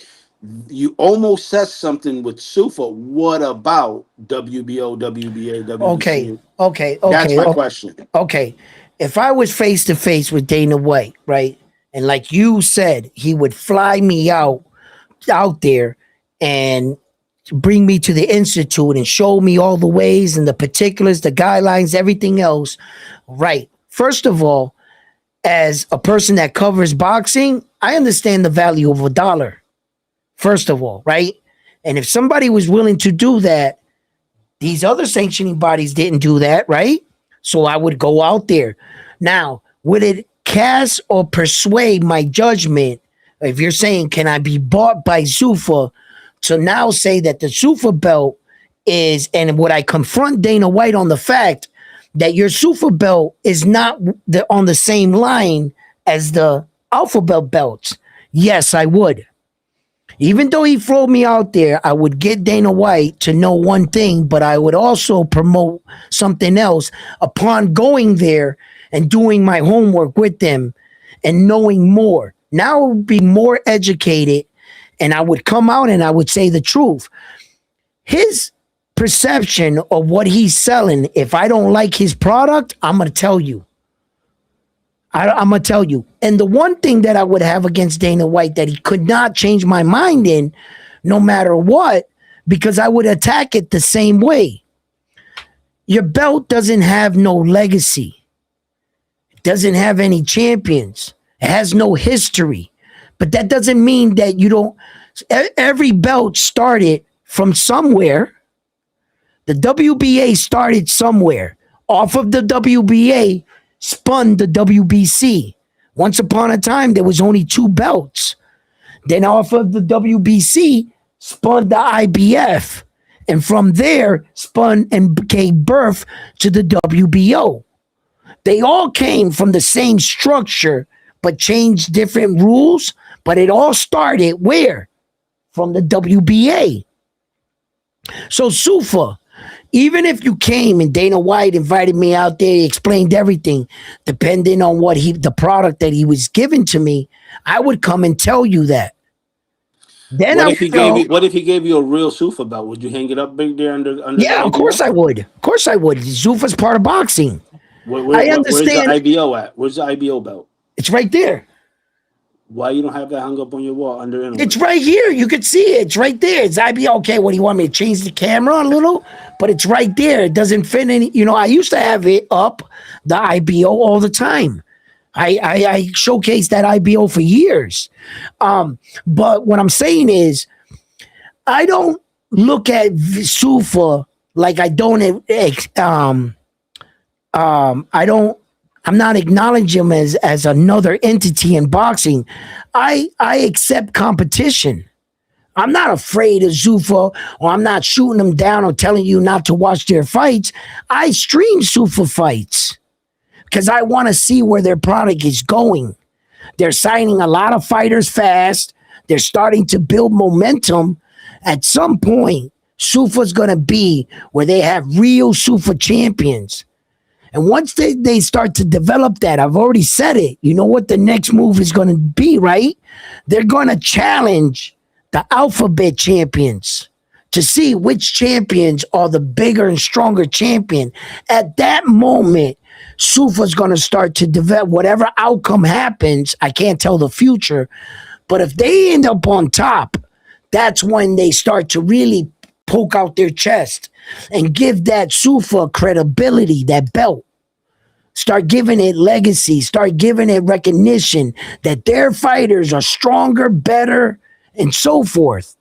you almost said something with SUFA. What about WBO, WBA, WBC? Okay. That's my question. Okay. If I was face to face with Dana White, right, and like you said, he would fly me out there and bring me to the institute and show me all the ways and the particulars, the guidelines, everything else. Right. First of all, as a person that covers boxing, I understand the value of $1. First of all, right? And if somebody was willing to do that, these other sanctioning bodies didn't do that, right? So I would go out there. Now, would it cast or persuade my judgment? If you're saying, can I be bought by SUFA to now say that the SUFA belt is, and would I confront Dana White on the fact that your SUFA belt is not on the same line as the Alpha Belt belts? Yes, I would. Even though he flew me out there, I would get Dana White to know one thing, but I would also promote something else upon going there and doing my homework with them and knowing more. Now I would be more educated, and I would come out and I would say the truth. His perception of what he's selling, if I don't like his product, I'm going to tell you. I'm going to tell you. And the one thing that I would have against Dana White that he could not change my mind in, no matter what, because I would attack it the same way. Your belt doesn't have no legacy. It doesn't have any champions. It has no history. But that doesn't mean that you don't. Every belt started from somewhere. The WBA started somewhere. Off of the WBA, spun the WBC. Once upon a time, there was only 2 belts. Then off of the WBC, spun the IBF. And from there, spun and gave birth to the WBO. They all came from the same structure, but changed different rules. But it all started where? From the WBA. So SUFA, even if you came and Dana White invited me out there, he explained everything, depending on what the product that he was giving to me, I would come and tell you that. Then what if he gave you a real SUFA belt? Would you hang it up big there under? Yeah, of course I would. Of course I would. SUFA's part of boxing. I understand. Where's the IBO at? Where's the IBO belt? It's right there. Why you don't have that hung up on your wall under It's innovate? right here. You can see it. It's right there. It's IBO. Okay, what do you want me to change the camera a little? But it's right there. It doesn't fit any. I used to have it up, the IBO, all the time. I showcased that IBO for years. But what I'm saying is, I don't look at Sufa like I don't I don't. I'm not acknowledging him as another entity in boxing. I accept competition. I'm not afraid of Zuffa, or I'm not shooting them down or telling you not to watch their fights. I stream Zuffa fights because I want to see where their product is going. They're signing a lot of fighters fast. They're starting to build momentum. At some point, Sufa's going to be where they have real Sufa champions. And once they start to develop that, I've already said it. You know what the next move is going to be, right? They're going to challenge the alphabet champions to see which champions are the bigger and stronger champion. At that moment, Sufa's going to start to develop. Whatever outcome happens, I can't tell the future. But if they end up on top, that's when they start to really poke out their chest and give that Sufa credibility, that belt. Start giving it legacy. Start giving it recognition that their fighters are stronger, better, and so forth.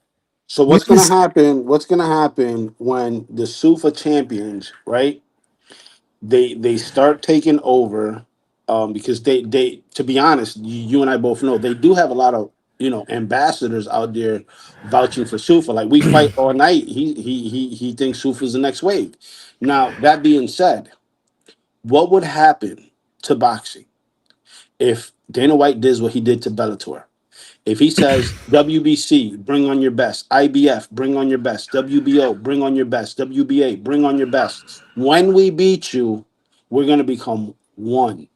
So what's gonna happen? What's gonna happen when the Sufa champions, right? They start taking over, because they to be honest, you and I both know they do have a lot of ambassadors out there vouching for Sufa. Like we fight all night. He thinks Sufa's the next wave. Now that being said, what would happen to boxing if Dana White did what he did to Bellator? If he says WBC, bring on your best, IBF, bring on your best, WBO, bring on your best, WBA, bring on your best. When we beat you, we're going to become one.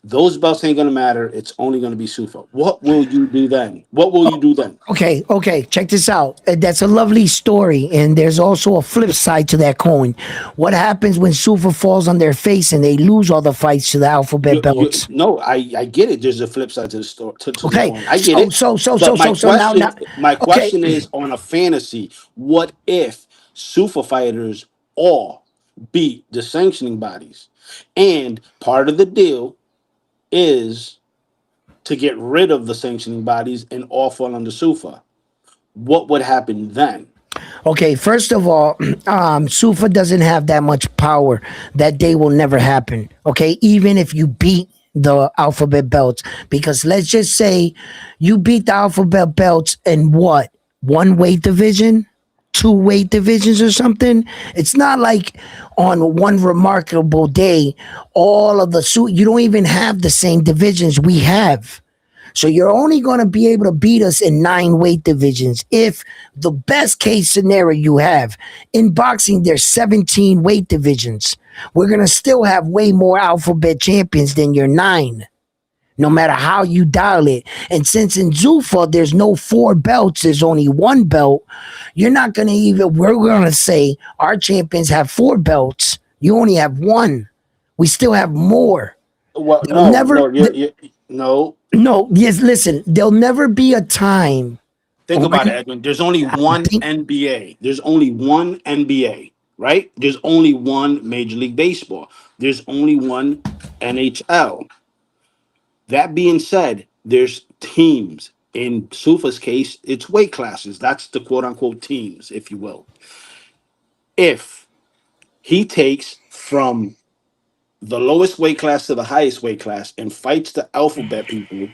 Those belts ain't going to matter. It's only going to be Sufa. What will you do then? What will you do then? Okay. Check this out. That's a lovely story, and there's also a flip side to that coin. What happens when Sufa falls on their face and they lose all the fights to the alphabet belts? No, I get it. There's a flip side to the story to the Okay, coin. I get it. But now, my okay. question is on a fantasy. What if Sufa fighters all beat the sanctioning bodies, and part of the deal is to get rid of the sanctioning bodies and all fall under Sufa? What would happen then? Okay, first of all, Sufa doesn't have that much power. That day will never happen. Okay, even if you beat the alphabet belts, because let's just say you beat the alphabet belts in what, one weight division, two weight divisions, or something. It's not like on one remarkable day, all of the you don't even have the same divisions we have. So you're only going to be able to beat us in 9 weight divisions. If the best case scenario you have in boxing, there's 17 weight divisions. We're going to still have way more alphabet champions than your 9, no matter how you dial it. And since in Zuffa, there's no 4 belts, there's only 1 belt, you're not going to even, we're going to say our champions have 4 belts. You only have 1. We still have more. Well, They'll never, no. no, yes, listen, there'll never be a time. Think about it, Edwin. There's only one NBA. There's only one NBA, right? There's only one Major League Baseball. There's only one NHL. That being said, there's teams. In Sufa's case, it's weight classes. That's the quote unquote teams, if you will. If he takes from the lowest weight class to the highest weight class and fights the alphabet people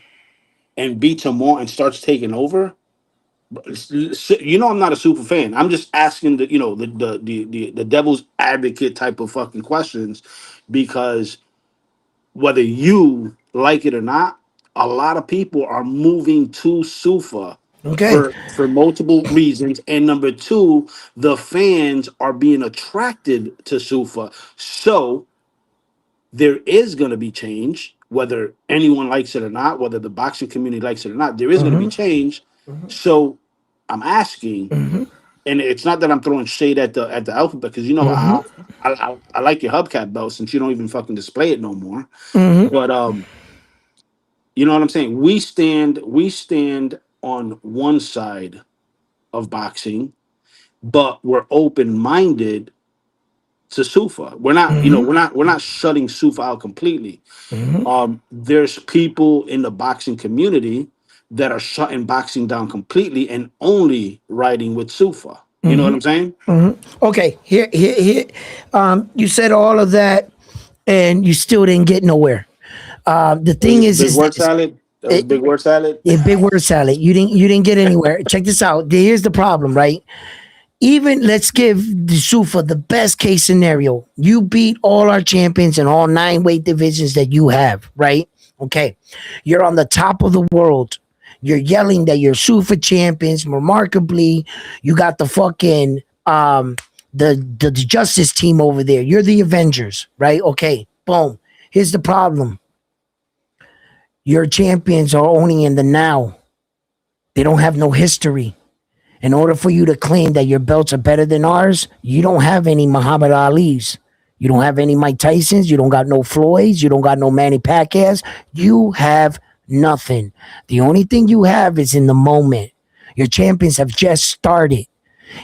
and beats them all and starts taking over, I'm not a super fan. I'm just asking the devil's advocate type of fucking questions, because whether you like it or not, a lot of people are moving to Sufa Okay. for multiple reasons. And number two, the fans are being attracted to Sufa. So there is going to be change, whether anyone likes it or not, whether the boxing community likes it or not. There is going to be change. So I'm asking, and it's not that I'm throwing shade at the alphabet, because I like your hubcap belt since you don't even fucking display it no more. But You know what I'm saying? We stand on one side of boxing, but we're open minded to Sufa. We're not, you know, Hmm. we're not shutting Sufa out completely. Hmm. There's people in the boxing community that are shutting boxing down completely and only riding with Sufa. You know what Hmm. I'm saying? Hmm. Okay, here. You said all of that, and you still didn't get nowhere. The thing Big is word this. salad. That was It, big word salad. yeah, big word salad. You didn't get anywhere. Check this out. Here's the problem, right? Even let's give the Sufa the best case scenario. You beat all our champions in all 9 weight divisions that you have, right? Okay. You're on the top of the world. You're yelling that you're Sufa champions. Remarkably, you got the fucking the justice team over there. You're the Avengers, right? Okay. Boom. Here's the problem. Your champions are only in the now. They don't have no history. In order for you to claim that your belts are better than ours, you don't have any Muhammad Ali's. You don't have any Mike Tysons. You don't got no Floyds. You don't got no Manny Pacquiao's. You have nothing. The only thing you have is in the moment. Your champions have just started.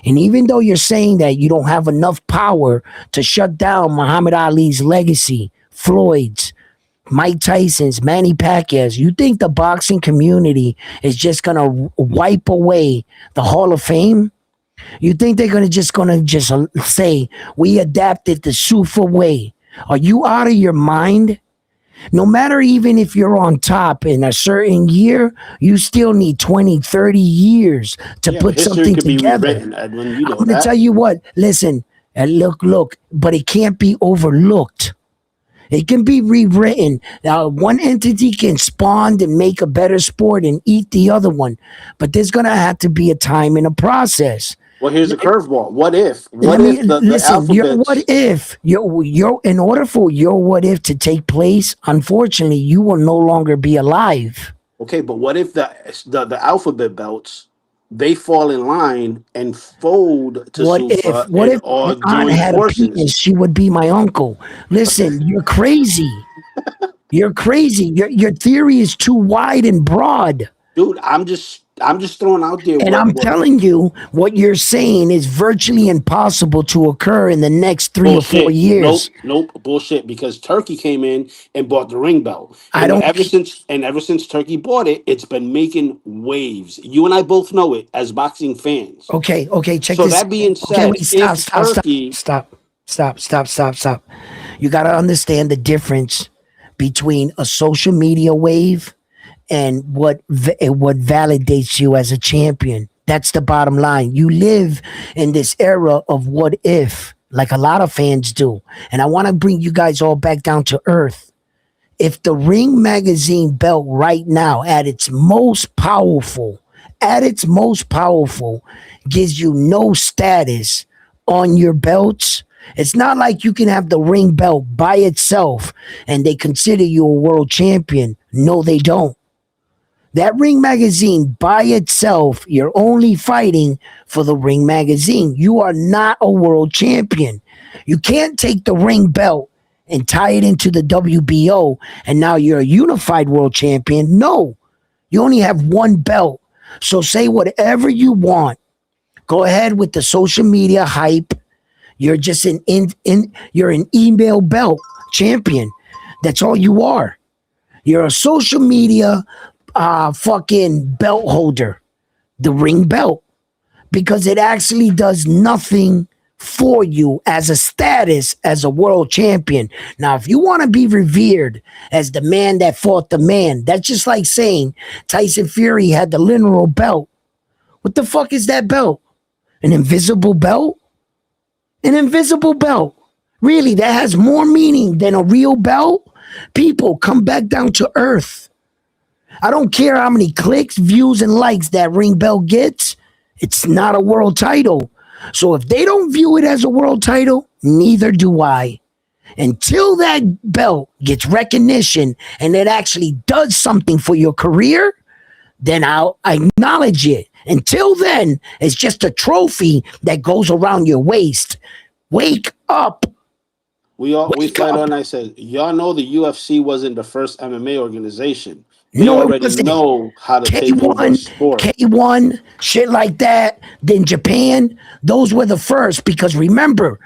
And even though you're saying that you don't have enough power to shut down Muhammad Ali's legacy, Floyd's, Mike Tyson's, Manny Pacquiao's, you think the boxing community is just gonna wipe away the Hall of Fame? You think they're gonna just say we adapted the Sufa way? Are you out of your mind? No matter even if you're on top in a certain year, you still need 20, 30 years to Yeah, put history something could be together. rewritten, Edwin. You I'm know gonna that. tell you what, listen, and look, but it can't be overlooked. It can be rewritten. Now, one entity can spawn and make a better sport and eat the other one, but there's gonna have to be a time and a process. Well, here's a curveball. What if? Let What me if the listen. Your what alphabets? if your in order for your what if to take place, unfortunately, you will no longer be alive. Okay, but what if the alphabet belts they fall in line and fold to What if Sufa what and if my or aunt join had a forces? penis? She would be my uncle. Listen, you're crazy. You're crazy. Your theory is too wide and broad. Dude, I'm just throwing out there And what I'm what telling you, what you're saying is virtually impossible to occur in the next 3 or 4 bullshit. years. Nope, bullshit. Because Turkey came in and bought the ring belt, I and don't. ever since Turkey bought it, it's been making waves. You and I both know it as boxing fans. Okay. Check So this. that being Okay, said, wait. Stop. if Stop. Stop. Turkey, Stop. Stop. You got to understand the difference between a social media wave and what validates you as a champion. That's the bottom line. You live in this era of what if, like a lot of fans do. And I want to bring you guys all back down to earth. If the Ring magazine belt right now at its most powerful, gives you no status on your belts, it's not like you can have the Ring belt by itself and they consider you a world champion. No, they don't. That Ring magazine by itself, you're only fighting for the Ring magazine. You are not a world champion. You can't take the Ring belt and tie it into the WBO and now you're a unified world champion. No, you only have one belt. So say whatever you want. Go ahead with the social media hype. You're just you're an email belt champion. That's all you are. You're a social media fucking belt holder, the Ring belt, because it actually does nothing for you as a status as a world champion. Now, if you want to be revered as the man that fought the man, that's just like saying Tyson Fury had the lineal belt. What the fuck is that belt? An invisible belt? An invisible belt. Really, that has more meaning than a real belt? People, come back down to earth. I don't care how many clicks, views, and likes that Ring belt gets. It's not a world title. So if they don't view it as a world title, neither do I. Until that belt gets recognition and it actually does something for your career, then I'll acknowledge it. Until then, it's just a trophy that goes around your waist. Wake up. we Wake slide up. on. I said, y'all know the UFC wasn't the first MMA organization. We No, it already wasn't. know how to take over a K1, sport. K1, shit like that. Then Japan, those were the first because remember,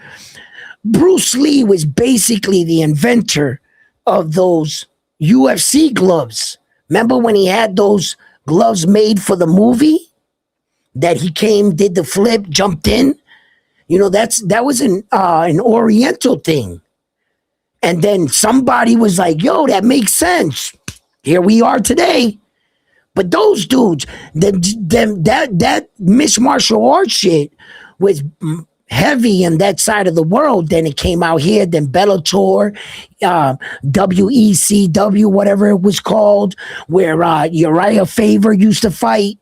Bruce Lee was basically the inventor of those UFC gloves. Remember when he had those gloves made for the movie that he came, did the flip, jumped in? You know, that was an Oriental thing. And then somebody was like, "Yo, that makes sense." Here we are today. But those dudes, that mixed martial arts shit was heavy in that side of the world. Then it came out here. Then Bellator, WECW, whatever it was called, where Uriah Faber used to fight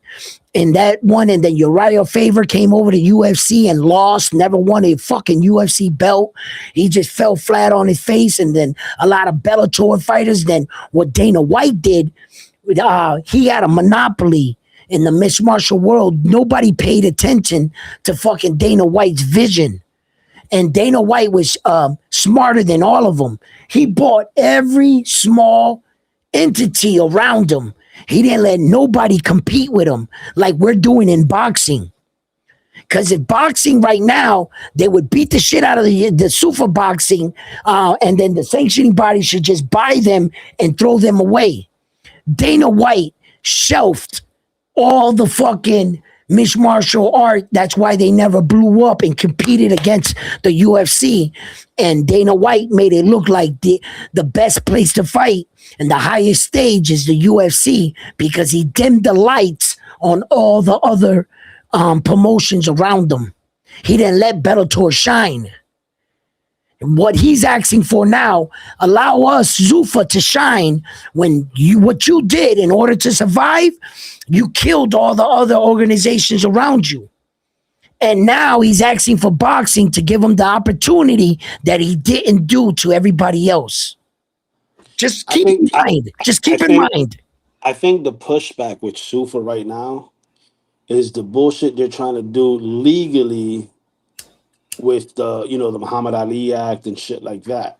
in that one, and then Uriah Faber came over to UFC and lost, never won a fucking UFC belt. He just fell flat on his face, and then a lot of Bellator fighters. Then what Dana White did, he had a monopoly in the mixed martial world. Nobody paid attention to fucking Dana White's vision. And Dana White was smarter than all of them. He bought every small entity around him. He didn't let nobody compete with him like we're doing in boxing. Because in boxing right now, they would beat the shit out of the super boxing, and then the sanctioning body should just buy them and throw them away. Dana White shelved all the fucking mixed martial art. That's why they never blew up and competed against the UFC. And Dana White made it look like the best place to fight and the highest stage is the UFC because he dimmed the lights on all the other promotions around them. He didn't let Bellator shine. What he's asking for now, allow us, Zuffa, to shine when what you did in order to survive, you killed all the other organizations around you. And now he's asking for boxing to give him the opportunity that he didn't do to everybody else. Just keep in mind. Just keep in mind. I think the pushback with Sufa right now is the bullshit they're trying to do legally with the Muhammad Ali Act and shit like that.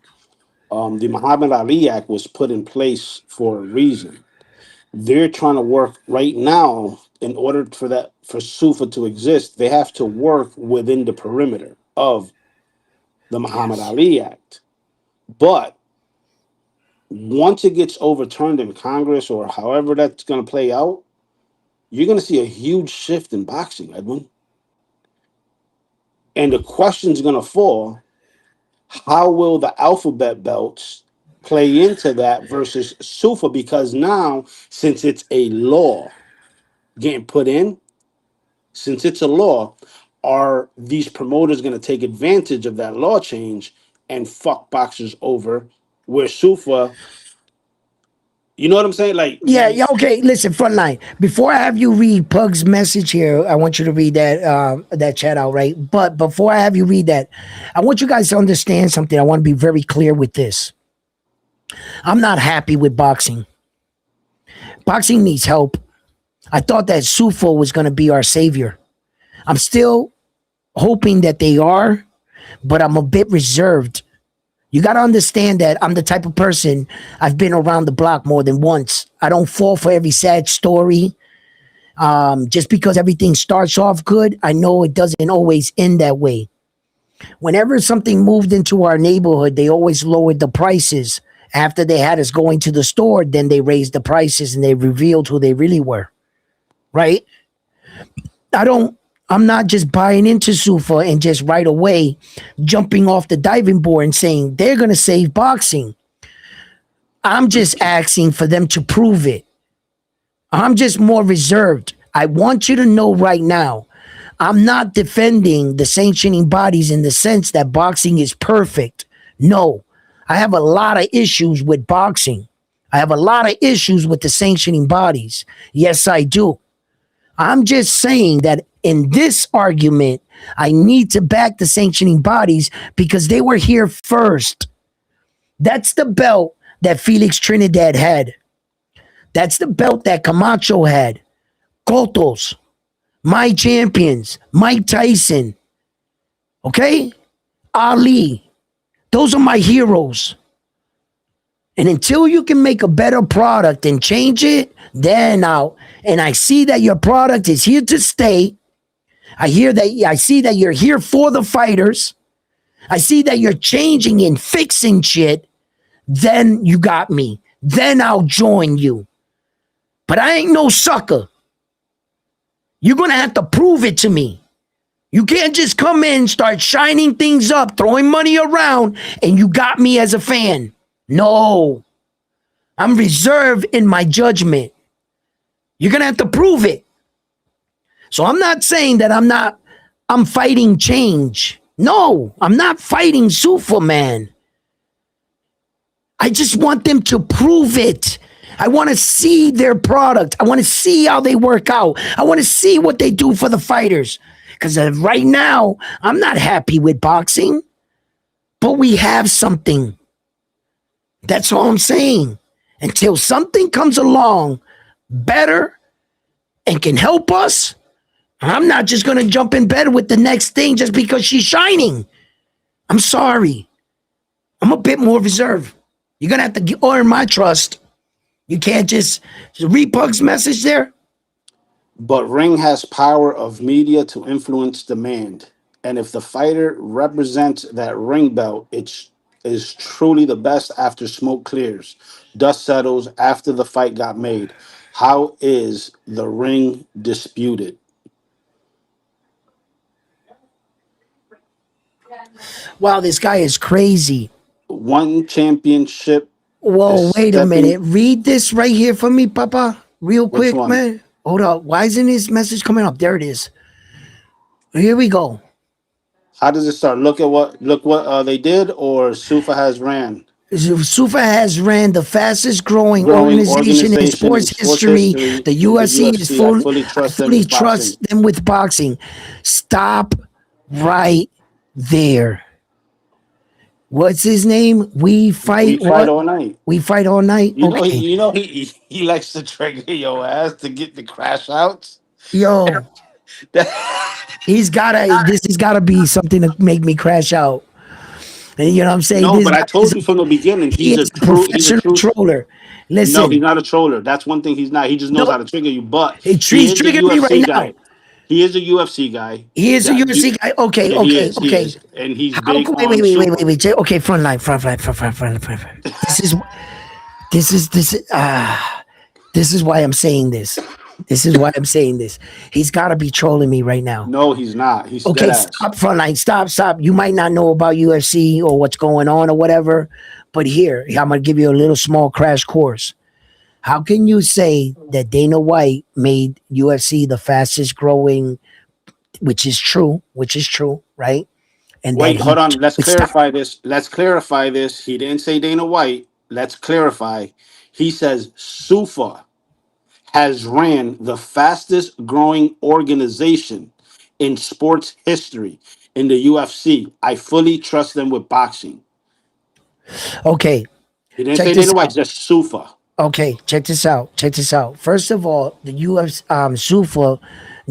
The Muhammad Ali Act was put in place for a reason. They're trying to work right now in order for Sufa to exist. They have to work within the perimeter of the Muhammad Ali Act. But once it gets overturned in Congress or however that's going to play out, you're going to see a huge shift in boxing, Edwin. And the question's going to fall, how will the alphabet belts play into that versus Sufa? Because now, since it's a law getting put in, since it's a law, are these promoters going to take advantage of that law change and fuck boxers over where Sufa, you know what I'm saying? Like, Yeah, okay. Listen, Frontline. Before I have you read Pug's message here, I want you to read that chat out, right? But before I have you read that, I want you guys to understand something. I want to be very clear with this. I'm not happy with boxing. Boxing needs help. I thought that Sufo was going to be our savior. I'm still hoping that they are, but I'm a bit reserved. You got to understand that I'm the type of person, I've been around the block more than once. I don't fall for every sad story. Just because everything starts off good, I know it doesn't always end that way. Whenever something moved into our neighborhood, they always lowered the prices. After they had us going to the store, then they raised the prices and they revealed who they really were. Right? I'm not just buying into Sufa and just right away jumping off the diving board and saying they're going to save boxing. I'm just asking for them to prove it. I'm just more reserved. I want you to know right now, I'm not defending the sanctioning bodies in the sense that boxing is perfect. No, I have a lot of issues with boxing. I have a lot of issues with the sanctioning bodies. Yes, I do. I'm just saying that in this argument, I need to back the sanctioning bodies because they were here first. That's the belt that Felix Trinidad had. That's the belt that Camacho had. Cotos, my champions, Mike Tyson, okay? Ali. Those are my heroes. And until you can make a better product and change it, then out. And I see that your product is here to stay. I see that you're here for the fighters. I see that you're changing and fixing shit. Then you got me. Then I'll join you. But I ain't no sucker. You're going to have to prove it to me. You can't just come in, start shining things up, throwing money around, and you got me as a fan. No. I'm reserved in my judgment. You're going to have to prove it. So I'm not saying that I'm fighting change. No, I'm not fighting Superman. I just want them to prove it. I want to see their product. I want to see how they work out. I want to see what they do for the fighters. Because right now, I'm not happy with boxing, but we have something. That's all I'm saying. Until something comes along better and can help us, I'm not just going to jump in bed with the next thing just because she's shining. I'm sorry. I'm a bit more reserved. You're going to have to earn my trust. You can't just read Pug's message there. But Ring has power of media to influence demand. And if the fighter represents that ring belt, it is truly the best after smoke clears. Dust settles after the fight got made. How is the ring disputed? Wow, this guy is crazy. One championship is Whoa, wait a stepping. minute. Read this right here for me, Papa. Real Which quick, one? man. Hold up. Why isn't his message coming up? There it is. Here we go. How does it start? Look what they did, or Sufa has ran. Sufa has ran the fastest growing Growing organization in organization in sports sports history. history, The the UFC is UFC. I full. fully I trust them fully with boxing. trust them with boxing. Stop right there. What's his name? We fight We fight what? all night. We fight all night. Okay. He likes to trigger your ass to get the crash outs. Yo, this has gotta be something to make me crash out. And you know what I'm saying? No, This but I guy told you from the beginning, he is a professional troller. No, he's Listen, not a troller. That's one thing he's not. He just knows no, how to trigger you. But he he's is a triggering me UFC right now. guy. He is a UFC guy. He is a That UFC guy. Okay, Yeah, he okay, is. He okay. is, and he's How? big Wait, wait, on wait, wait, super. wait, wait. Okay, front line, front line, front line, front line, front line. This is why I'm saying this. This is why I'm saying this. He's got to be trolling me right now. No, he's not. He's dead Okay, ass. stop, frontline, stop. You might not know about UFC or what's going on or whatever, but here, I'm gonna give you a little small crash course. How can you say that Dana White made UFC the fastest growing, which is true, right? And that Wait, hold on. Let's stop. clarify this. Let's clarify this. He didn't say Dana White. Let's clarify. He says SUFA has ran the fastest growing organization in sports history in the UFC. I fully trust them with boxing. Okay, He didn't check say this Dana White, out. just SUFA. Okay, check this out. Check this out. First of all, the UFC Sufa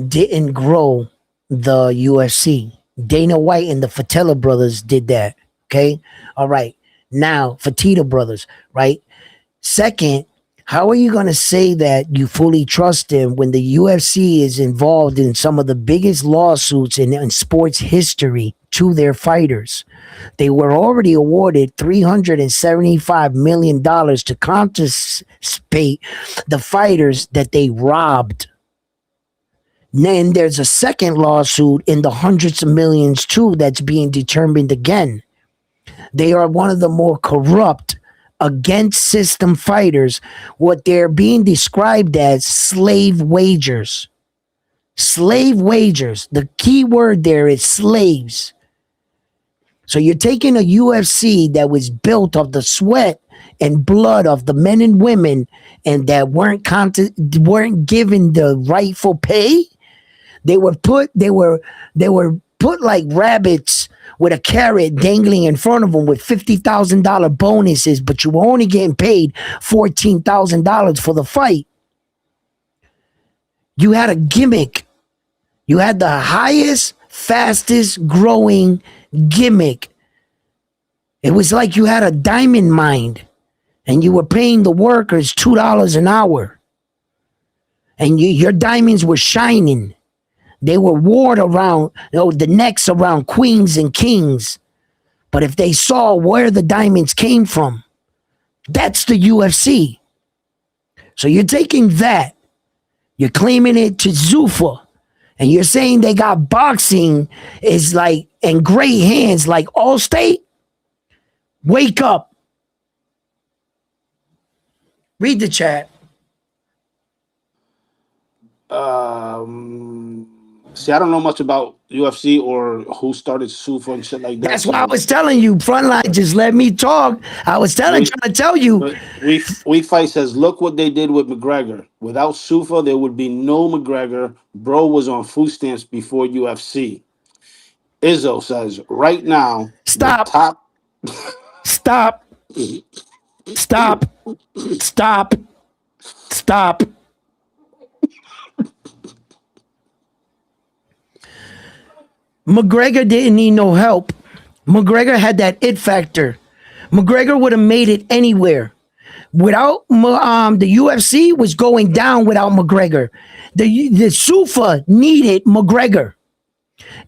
didn't grow the UFC. Dana White and the Fatella brothers did that. Okay. All right. Now, Fatita brothers, right? Second, how are you going to say that you fully trust him when the UFC is involved in some of the biggest lawsuits in sports history to their fighters? They were already awarded $375 million to compensate the fighters that they robbed. Then there's a second lawsuit in the hundreds of millions too that's being determined again. They are one of the more corrupt against system fighters, what they're being described as slave wagers. Slave wagers. The key word there is slaves. So you're taking a UFC that was built of the sweat and blood of the men and women, and that weren't given the rightful pay. They were put like rabbits with a carrot dangling in front of them with $50,000 bonuses, but you were only getting paid $14,000 for the fight. You had a gimmick. You had the highest, fastest growing gimmick. It was like you had a diamond mine. and you were paying the workers $2 an hour, and your diamonds were shining. They were worn around, the necks around queens and kings. But if they saw where the diamonds came from, that's the UFC. So you're taking that, you're claiming it to Zuffa, and you're saying they got boxing is like in great hands like Allstate? Wake up. Read the chat. See, I don't know much about UFC or who started Sufa and shit like that. That's why I was telling you, Frontline, just let me talk. I was trying to tell you. But we fight says, look what they did with McGregor. Without Sufa, there would be no McGregor. Bro was on food stamps before UFC. Izzo says, right now, Stop. the top. Stop. Stop. Stop. Stop. McGregor didn't need no help. McGregor had that it factor. McGregor would have made it anywhere. Without the UFC was going down without McGregor. The Sufa needed McGregor.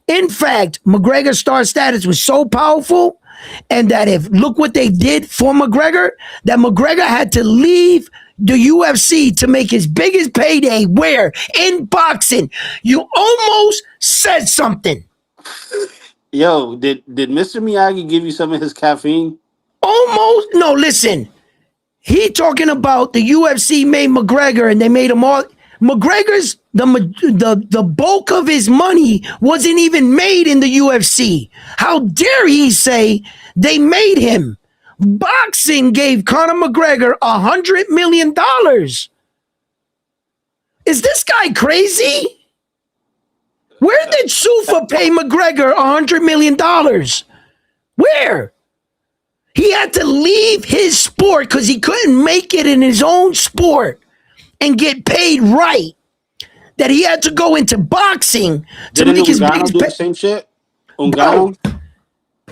In fact, McGregor's star status was so powerful, and that if look what they did for McGregor, that McGregor had to leave the UFC to make his biggest payday. Where? In boxing. You almost said something. Yo, did Mr. Miyagi give you some of his caffeine? Almost. No, listen. He talking about the UFC made McGregor and they made him all. McGregor's the bulk of his money wasn't even made in the UFC. How dare he say they made him? Boxing gave Conor McGregor $100 million. Is this guy crazy? Where did Sufa pay McGregor $100 million? Where? He had to leave his sport because he couldn't make it in his own sport and get paid right. That he had to go into boxing to Didn't make his Ungano biggest do the same shit? Ungano?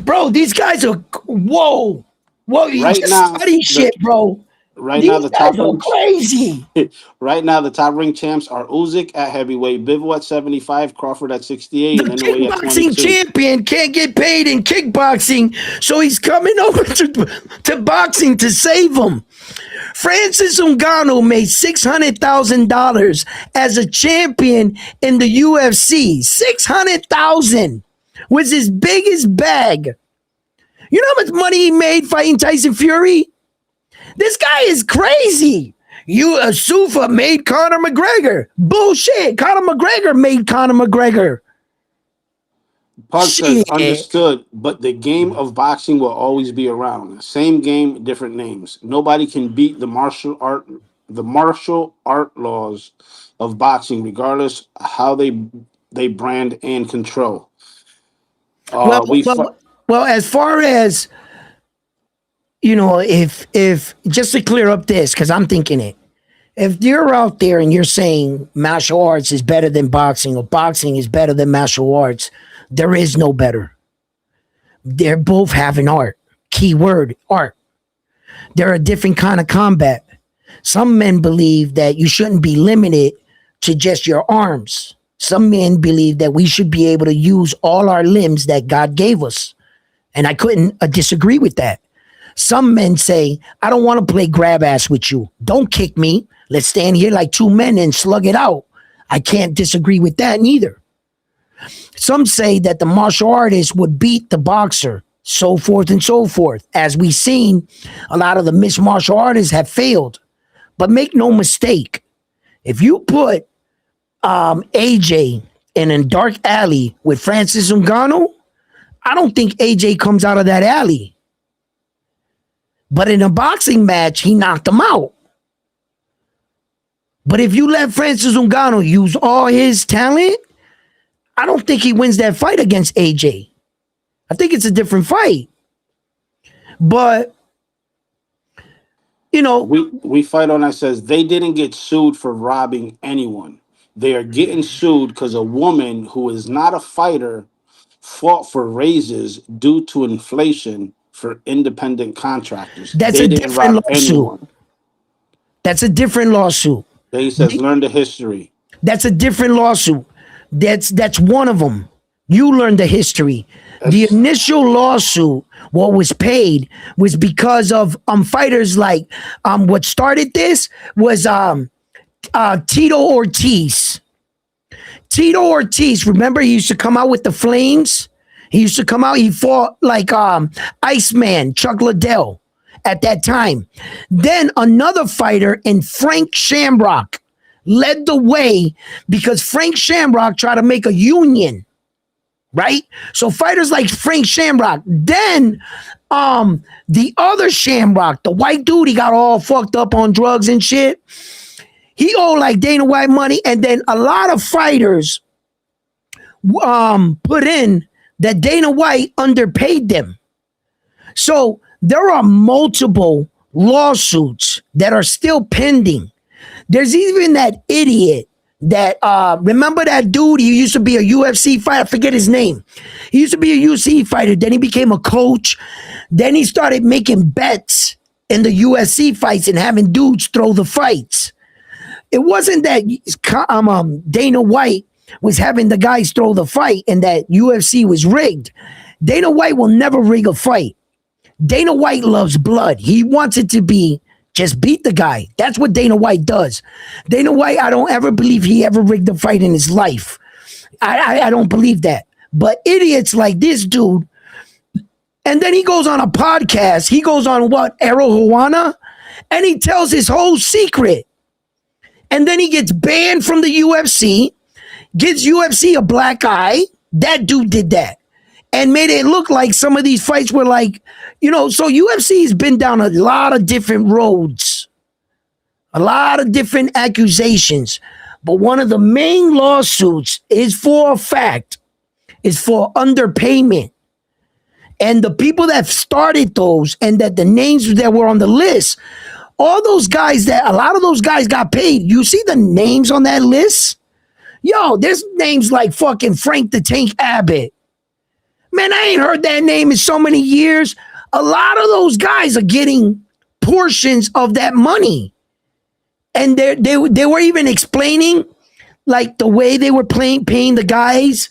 Bro, these guys are whoa. You Right just now, study shit, bro. Right These now, the guys top are crazy. right now the top ring champs are Usyk at heavyweight, Bivol at 75, Crawford at 68, The and Naoya at kickboxing 22. champion can't get paid in kickboxing, so he's coming over to boxing to save him. Francis Ngannou made $600,000 as a champion in the UFC. $600,000 was his biggest bag. You know how much money he made fighting Tyson Fury? This guy is crazy. Sufa made Conor McGregor. Bullshit. Conor McGregor made Conor McGregor. Pug says understood, but the game of boxing will always be around. Same game, different names. Nobody can beat the martial art laws of boxing, regardless how they brand and control. Well, as far as if just to clear up this, because I'm thinking it. If you're out there and you're saying martial arts is better than boxing or boxing is better than martial arts, there is no better. They're both having art. Keyword, art. They're a different kind of combat. Some men believe that you shouldn't be limited to just your arms. Some men believe that we should be able to use all our limbs that God gave us. And I couldn't disagree with that. Some men say, I don't want to play grab ass with you. Don't kick me. Let's stand here like two men and slug it out. I can't disagree with that neither. Some say that the martial artist would beat the boxer, so forth and so forth. As we've seen, a lot of the mixed martial artists have failed. But make no mistake, if you put AJ in a dark alley with Francis Ngannou, I don't think AJ comes out of that alley. But in a boxing match, he knocked him out. But if you let Francis Ngannou use all his talent, I don't think he wins that fight against AJ. I think it's a different fight. But, we fight on that says they didn't get sued for robbing anyone. They are getting sued because a woman who is not a fighter fought for raises due to inflation for independent contractors. That's They a didn't different rob lawsuit. anyone. That's a different lawsuit. Then he says, learn the history. That's a different lawsuit. That's one of them. You learn the history. The That's- initial lawsuit, what was paid was because of fighters like what started this was Tito Ortiz. Tito Ortiz, remember he used to come out with the flames? He used to come out, he fought like Iceman, Chuck Liddell at that time. Then another fighter in Frank Shamrock led the way because Frank Shamrock tried to make a union, right? So fighters like Frank Shamrock. Then the other Shamrock, the white dude, he got all fucked up on drugs and shit. He owed like Dana White money, and then a lot of fighters put in that Dana White underpaid them. So there are multiple lawsuits that are still pending. There's even that idiot that remember that dude? He used to be a UFC fighter. I forget his name. He used to be a UFC fighter. Then he became a coach. Then he started making bets in the UFC fights and having dudes throw the fights. It wasn't that Dana White was having the guys throw the fight and that UFC was rigged. Dana White will never rig a fight. Dana White loves blood. He wants it to be just beat the guy. That's what Dana White does. Dana White, I don't ever believe he ever rigged a fight in his life. I don't believe that. But idiots like this dude, and then he goes on a podcast. He goes on what? Arowana? And he tells his whole secret. And then he gets banned from the UFC, gives UFC a black eye. That dude did that and made it look like some of these fights were like, so UFC has been down a lot of different roads, a lot of different accusations. But one of the main lawsuits is for underpayment. And the people that started those and that the names that were on the list, all those guys a lot of those guys got paid. You see the names on that list? Yo, there's names like fucking Frank the Tank Abbott. Man, I ain't heard that name in so many years. A lot of those guys are getting portions of that money. And they were even explaining like the way they were paying the guys.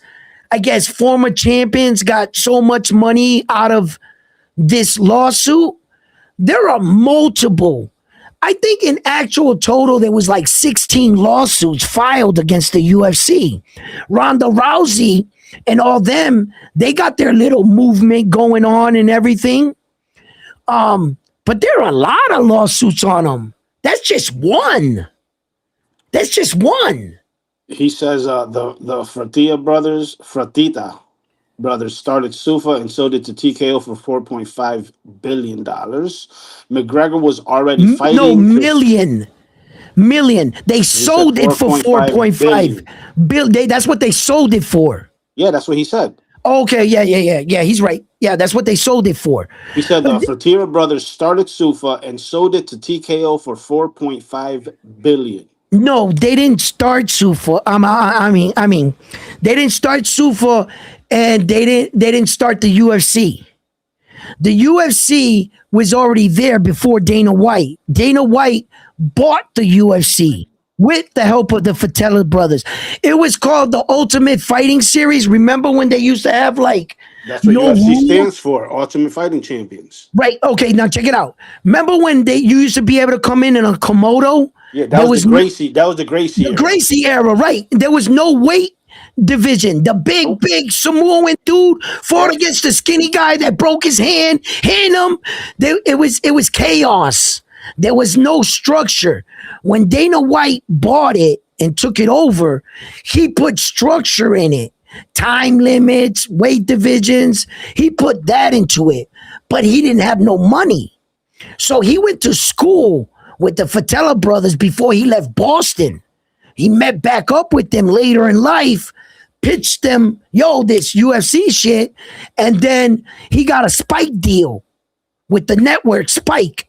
I guess former champions got so much money out of this lawsuit. There are multiple. I think in actual total, there was like 16 lawsuits filed against the UFC. Ronda Rousey and all them, they got their little movement going on and everything. But there are a lot of lawsuits on them. That's just one. He says the Fertitta brothers started SUFA and sold it to TKO for $4.5 billion. McGregor was already fighting. No, million. They sold it for 4.5 billion. That's what they sold it for. Yeah, that's what he said. Okay, yeah. He's right. Yeah, that's what they sold it for. He said the Fertitta brothers started SUFA and sold it to TKO for $4.5 billion. No, they didn't start SUFA. I mean, they didn't start SUFA, and they didn't start the UFC. The UFC was already there before Dana White. Dana White bought the UFC with the help of the Fertitta brothers. It was called the Ultimate Fighting Series. Remember when they used to have like that's what UFC stands for, Ultimate Fighting Champions. Right. Okay. Now check it out. Remember when you used to be able to come in a Komodo? Yeah, that was the Gracie. That was the Gracie era. Gracie era, right? There was no weight division. The big Samoan dude fought against the skinny guy that broke his hand. It was chaos. There was no structure. When Dana White bought it and took it over, he put structure in it. Time limits, weight divisions. He put that into it, but he didn't have no money. So he went to school with the Fertitta brothers before he left Boston. He met back up with them later in life, pitched them, this UFC shit, and then he got a Spike deal with the network Spike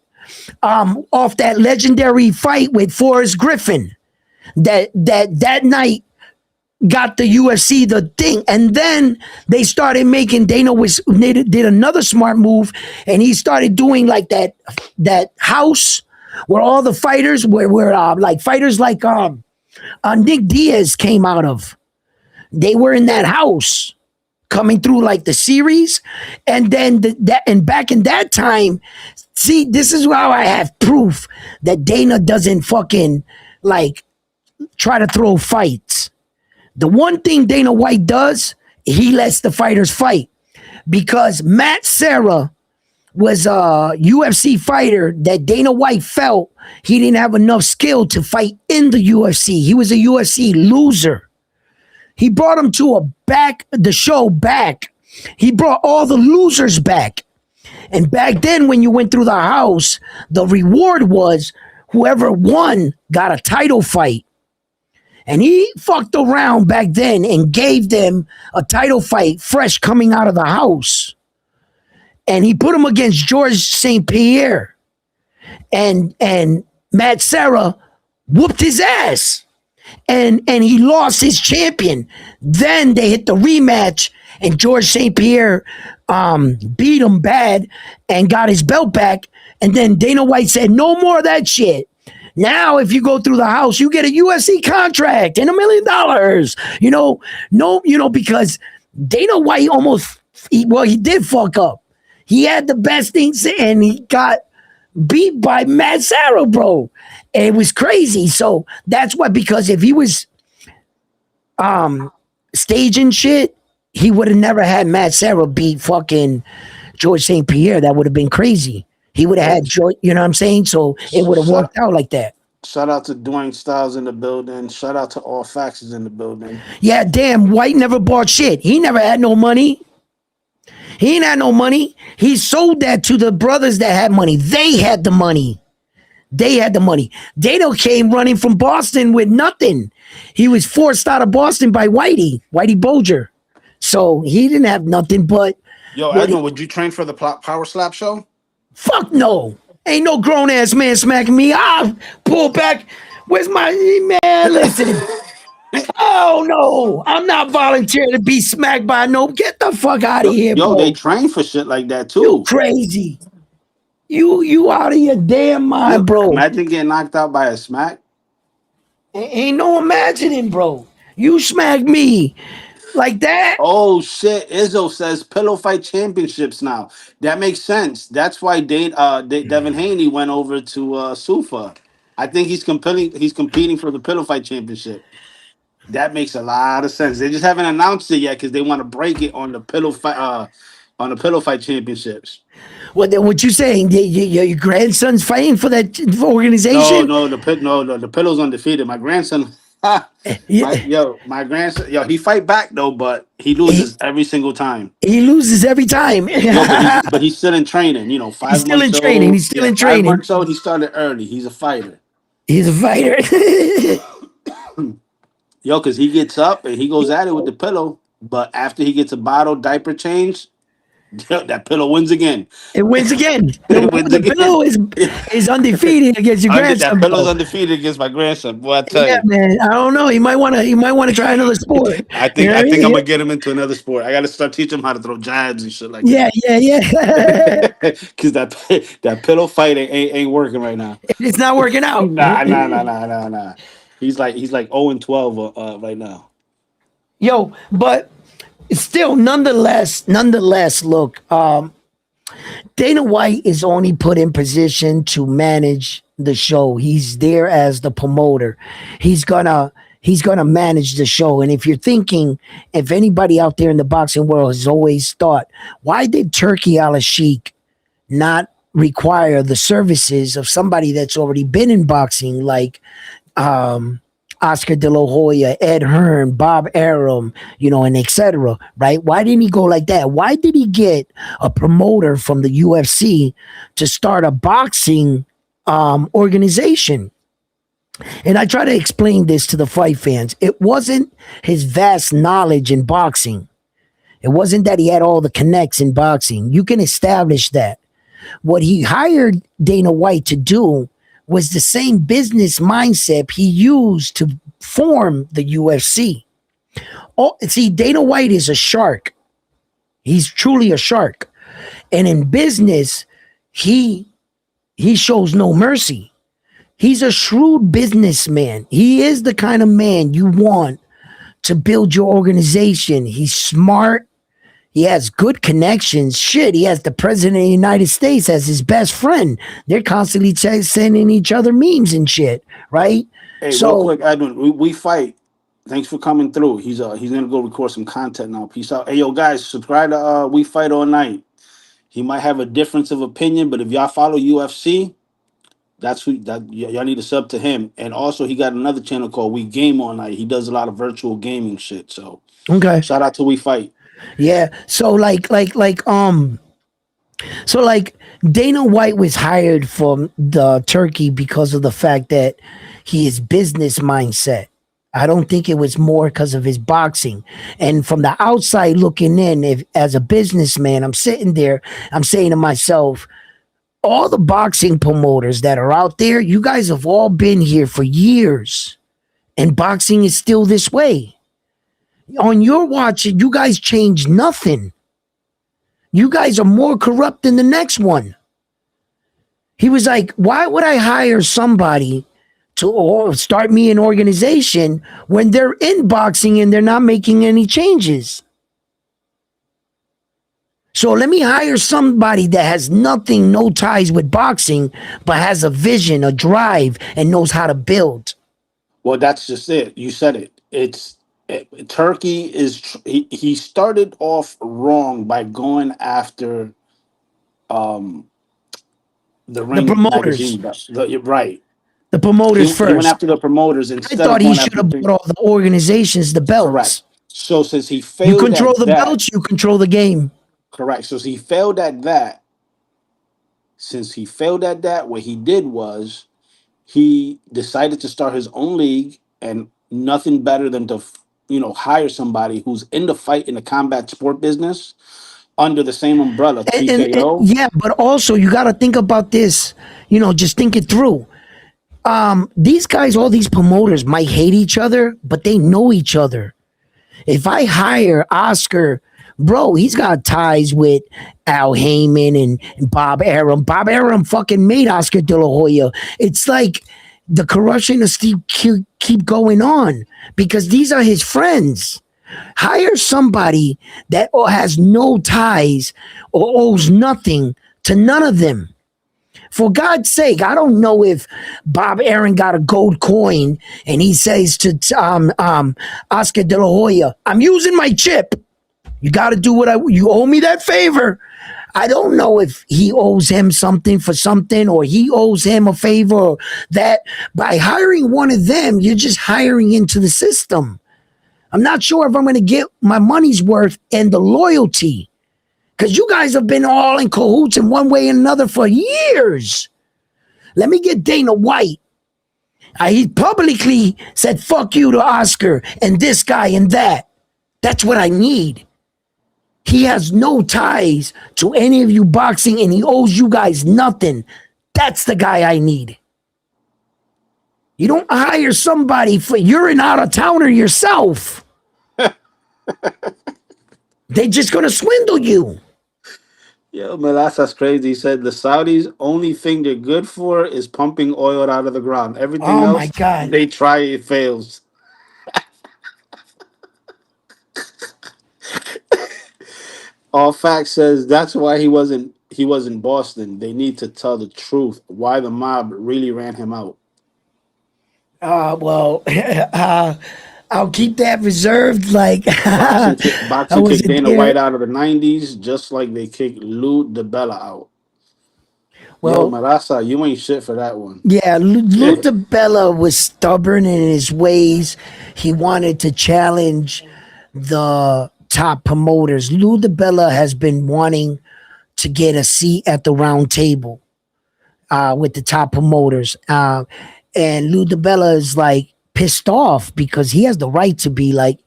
off that legendary fight with Forrest Griffin. That night, got the UFC the thing, and then they started making did another smart move, and he started doing like that house where all the fighters were like fighters like Nick Diaz came out of. They were in that house coming through like the series, and then and back in that time, see, this is how I have proof that Dana doesn't fucking like try to throw fights. The one thing Dana White does, he lets the fighters fight, because Matt Serra was a UFC fighter that Dana White felt he didn't have enough skill to fight in the UFC. He was a UFC loser. He brought him to the show back. He brought all the losers back. And back then, when you went through the house, the reward was whoever won got a title fight. And he fucked around back then and gave them a title fight fresh coming out of the house. And he put him against George St. Pierre. And Matt Serra whooped his ass. And he lost his champion. Then they hit the rematch, and George St. Pierre beat him bad and got his belt back. And then Dana White said, no more of that shit. Now, if you go through the house, you get a UFC contract and $1 million. Because Dana White he did fuck up. He had the best things, and he got beat by Matt Serra, bro. It was crazy. So that's why, because if he was staging shit, he would have never had Matt Serra beat fucking George St. Pierre. That would have been crazy. He would have had George, you know what I'm saying? So it would have worked out like that. Shout out to Dwayne Styles in the building. Shout out to all faxes in the building. Yeah, damn, White never bought shit. He never had no money. He ain't had no money. He sold that to the brothers that had money. They had the money. Dana came running from Boston with nothing. He was forced out of Boston by Whitey Bulger. So he didn't have nothing but... Yo, Edwin, would you train for the Power Slap show? Fuck no. Ain't no grown-ass man smacking me. I'll pull back. Where's my... Man, listen. Oh, no. I'm not volunteering to be smacked by no... Get the fuck out of here, bro. They train for shit like that, too. You crazy. You out of your damn mind, bro. Imagine getting knocked out by a smack. Ain't no imagining, bro. You smack me like that. Oh shit! Izzo says pillow fight championships now. That makes sense. That's why Devin Haney went over to Sufa. I think he's competing for the pillow fight championship. That makes a lot of sense. They just haven't announced it yet because they want to break it on the pillow fight championships. What you saying? Your grandson's fighting for that organization? No, the pillow's undefeated. My grandson, my grandson, he fight back though, but he loses every single time. He loses every time. but he's still in training. 5 He's still in training. He's still in training. 5 months old, he started early. He's a fighter. Because he gets up and he goes at it with the pillow, but after he gets a bottle diaper change, that pillow wins again. It wins again. The pillow is undefeated against your grandson. That pillow's undefeated against my grandson. Boy, I tell you. Man. I don't know. He might want to try another sport. I think I'm gonna get him into another sport. I got to start teaching him how to throw jabs and shit like that. Yeah. Because that pillow fight ain't working right now. It's not working out. Nah. He's like 0-12 right now. Yo, but still, nonetheless, look, Dana White is only put in position to manage the show. He's there as the promoter. He's gonna manage the show. And if you're thinking, if anybody out there in the boxing world has always thought, why did Turkey Al-Sheikh not require the services of somebody that's already been in boxing, like Oscar De La Hoya, Ed Hearn, Bob Arum, and etc. Right? Why didn't he go like that? Why did he get a promoter from the UFC to start a boxing organization? And I try to explain this to the fight fans. It wasn't his vast knowledge in boxing. It wasn't that he had all the connects in boxing. You can establish that. What he hired Dana White to do was the same business mindset he used to form the UFC. Oh, see, Dana White is a shark. He's truly a shark. And in business, he shows no mercy. He's a shrewd businessman. He is the kind of man you want to build your organization. He's smart. He has good connections. Shit, he has the president of the United States as his best friend. They're constantly sending each other memes and shit, right? Hey, real So, quick, Edwin, we fight. Thanks for coming through. He's gonna go record some content now. Peace out. Hey, yo, guys, subscribe to We Fight All Night. He might have a difference of opinion, but if y'all follow UFC, that's who y'all need to sub to him. And also, he got another channel called We Game All Night. He does a lot of virtual gaming shit. So, okay. shout out to We Fight. Yeah. So like Dana White was hired from the Turkey because of the fact that he is business mindset. I don't think it was more because of his boxing. And from the outside looking in, if as a businessman, I'm sitting there, I'm saying to myself, all the boxing promoters that are out there, you guys have all been here for years. And boxing is still this way. On your watch, you guys changed nothing. You guys are more corrupt than the next one. He was like, why would I hire somebody to start me an organization when they're in boxing and they're not making any changes? So let me hire somebody that has nothing, no ties with boxing, but has a vision, a drive, and knows how to build. Well, that's just it. You said it. Turkey is he started off wrong by going after the The Ring promoters. magazine. You're right. The promoters He went first. after the promoters I instead thought of he going should after have bought all the organizations, the correct. belts. So since he You failed control at the that, belts, you control the game. correct. So he failed at that. Since he failed at that, what he did was he decided to start his own league, and nothing better than to hire somebody who's in the fight in the combat sport business under the same umbrella, And TKO. yeah, but also you got to think about this, just think it through. These guys, all these promoters might hate each other, but they know each other. If I hire Oscar, bro, he's got ties with Al Heyman and Bob Arum. Bob Arum fucking made Oscar De La Hoya. It's like the corruption of Steve keep going on because these are his friends. Hire somebody that has no ties or owes nothing to none of them. For God's sake, I don't know if Bob Aaron got a gold coin and he says to Oscar De La Hoya, "I'm using my chip. You got to do you owe me that favor." I don't know if he owes him something for something or he owes him a favor or that. By hiring one of them, you're just hiring into the system. I'm not sure if I'm going to get my money's worth and the loyalty. Because you guys have been all in cahoots in one way or another for years. Let me get Dana White. He publicly said, fuck you to Oscar and this guy and that. That's what I need. He has no ties to any of you boxing and he owes you guys nothing. That's the guy I need. You don't hire somebody you're an out-of-towner yourself. They're just going to swindle you. Yeah, man, that's crazy. He said the Saudis only thing they're good for is pumping oil out of the ground. Everything Oh my else, God. they try, it fails. All Facts says that's why he was in Boston. They need to tell the truth why the mob really ran him out. Well, I'll keep that reserved. Like I Boxing kicked wasn't Dana there. White out of the '90s, just like they kicked Lou DiBella out. Yo, Well, Marasa, you ain't shit for that one. yeah, Lou DiBella was stubborn in his ways. He wanted to challenge the top promoters. Lou DiBella has been wanting to get a seat at the round table with the top promoters. And Lou DiBella is like pissed off because he has the right to be like,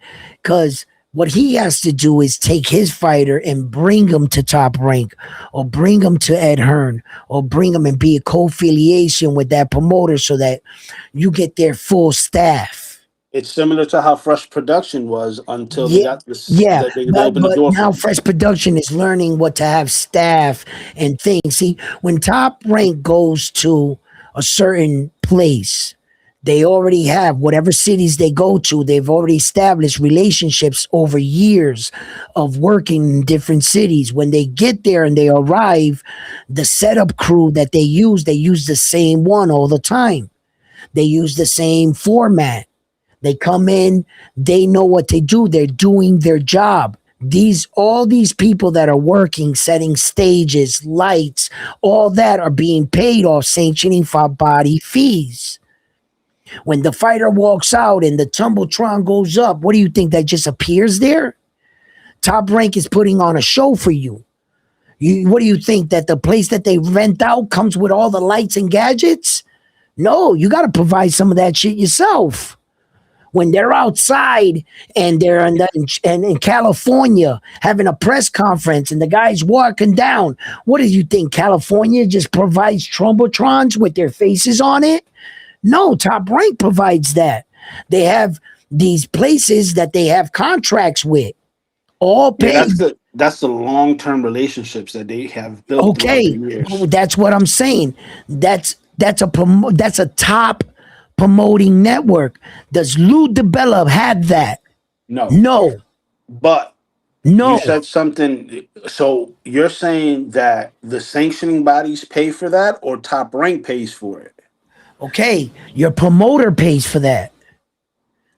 because what he has to do is take his fighter and bring him to Top Rank or bring him to Ed Hearn or bring him and be a co-affiliation with that promoter so that you get their full staff. It's similar to how Fresh Production was until they Yeah, got this. yeah, They opened the but door for now them. Fresh Production is learning what to have staff and things. See, when Top Rank goes to a certain place, they already have whatever cities they go to. They've already established relationships over years of working in different cities. When they get there and they arrive, the setup crew that they use the same one all the time. They use the same format. They come in, they know what they do, they're doing their job. All these people that are working, setting stages, lights, all that are being paid off sanctioning for body fees. When the fighter walks out and the Tumbletron goes up, what do you think that just appears there? Top Rank is putting on a show for you. What do you think that the place that they rent out comes with all the lights and gadgets? No, you got to provide some of that shit yourself. When they're outside and they're in California having a press conference and the guy's walking down, what do you think? California just provides Trumbotrons with their faces on it? No, Top Rank provides that. They have these places that they have contracts with, all Yeah, paid. that's the long-term relationships that they have built throughout the Okay, years. that's what I'm saying. That's a top promoting network. Does Lou DeBella have that? No, No, but you no. said something. So you're saying that the sanctioning bodies pay for that, or Top Rank pays for it? Okay, your promoter pays for that.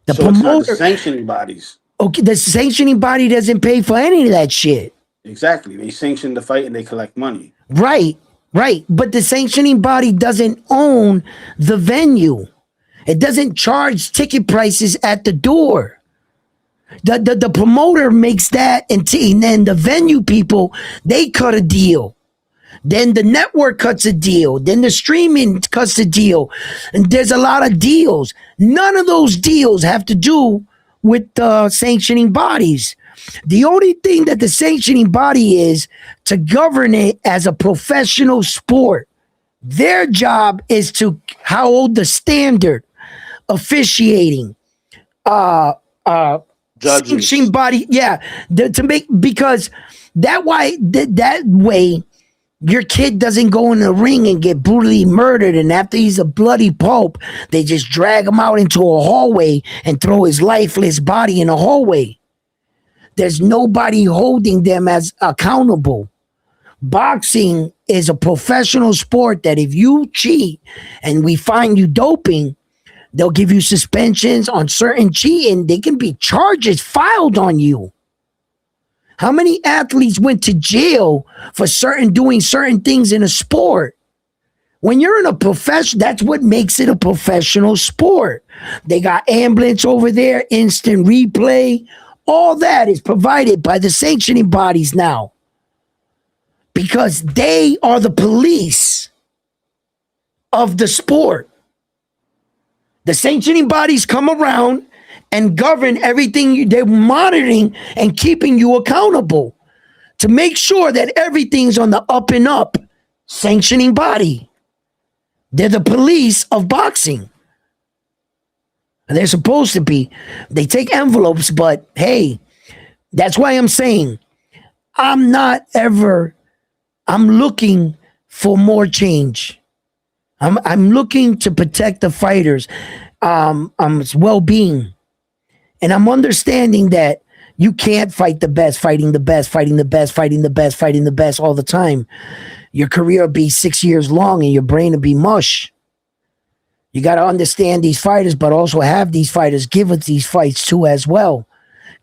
The So it's not the promoter, sanctioning bodies. okay, the sanctioning body doesn't pay for any of that shit. Exactly. They sanction the fight and they collect money. Right, right. But the sanctioning body doesn't own the venue. It doesn't charge ticket prices at the door. The promoter makes that, and then the venue people, they cut a deal. Then the network cuts a deal. Then the streaming cuts a deal. And there's a lot of deals. None of those deals have to do with the sanctioning bodies. The only thing that the sanctioning body is to govern it as a professional sport. Their job is to hold the standard officiating, Judges. sanctioning body, yeah, to make, because that way your kid doesn't go in the ring and get brutally murdered, and after he's a bloody pulp, they just drag him out into a hallway and throw his lifeless body in a hallway. There's nobody holding them as accountable. Boxing is a professional sport that if you cheat and we find you doping, they'll give you suspensions on certain cheating. They can be charges filed on you. How many athletes went to jail for doing certain things in a sport? When you're in a profession, that's what makes it a professional sport. They got ambulance over there, instant replay. All that is provided by the sanctioning bodies now, because they are the police of the sport. The sanctioning bodies come around and govern everything. They're monitoring and keeping you accountable to make sure that everything's on the up and up. Sanctioning body. They're the police of boxing. And they're supposed to be. They take envelopes, but hey, that's why I'm saying I'm looking for more change. I'm looking to protect the fighters' well-being. And I'm understanding that you can't fight the best, fighting the best, fighting the best, fighting the best, fighting the best all the time. Your career will be 6 years long and your brain will be mush. You got to understand these fighters, but also have these fighters give us these fights too as well.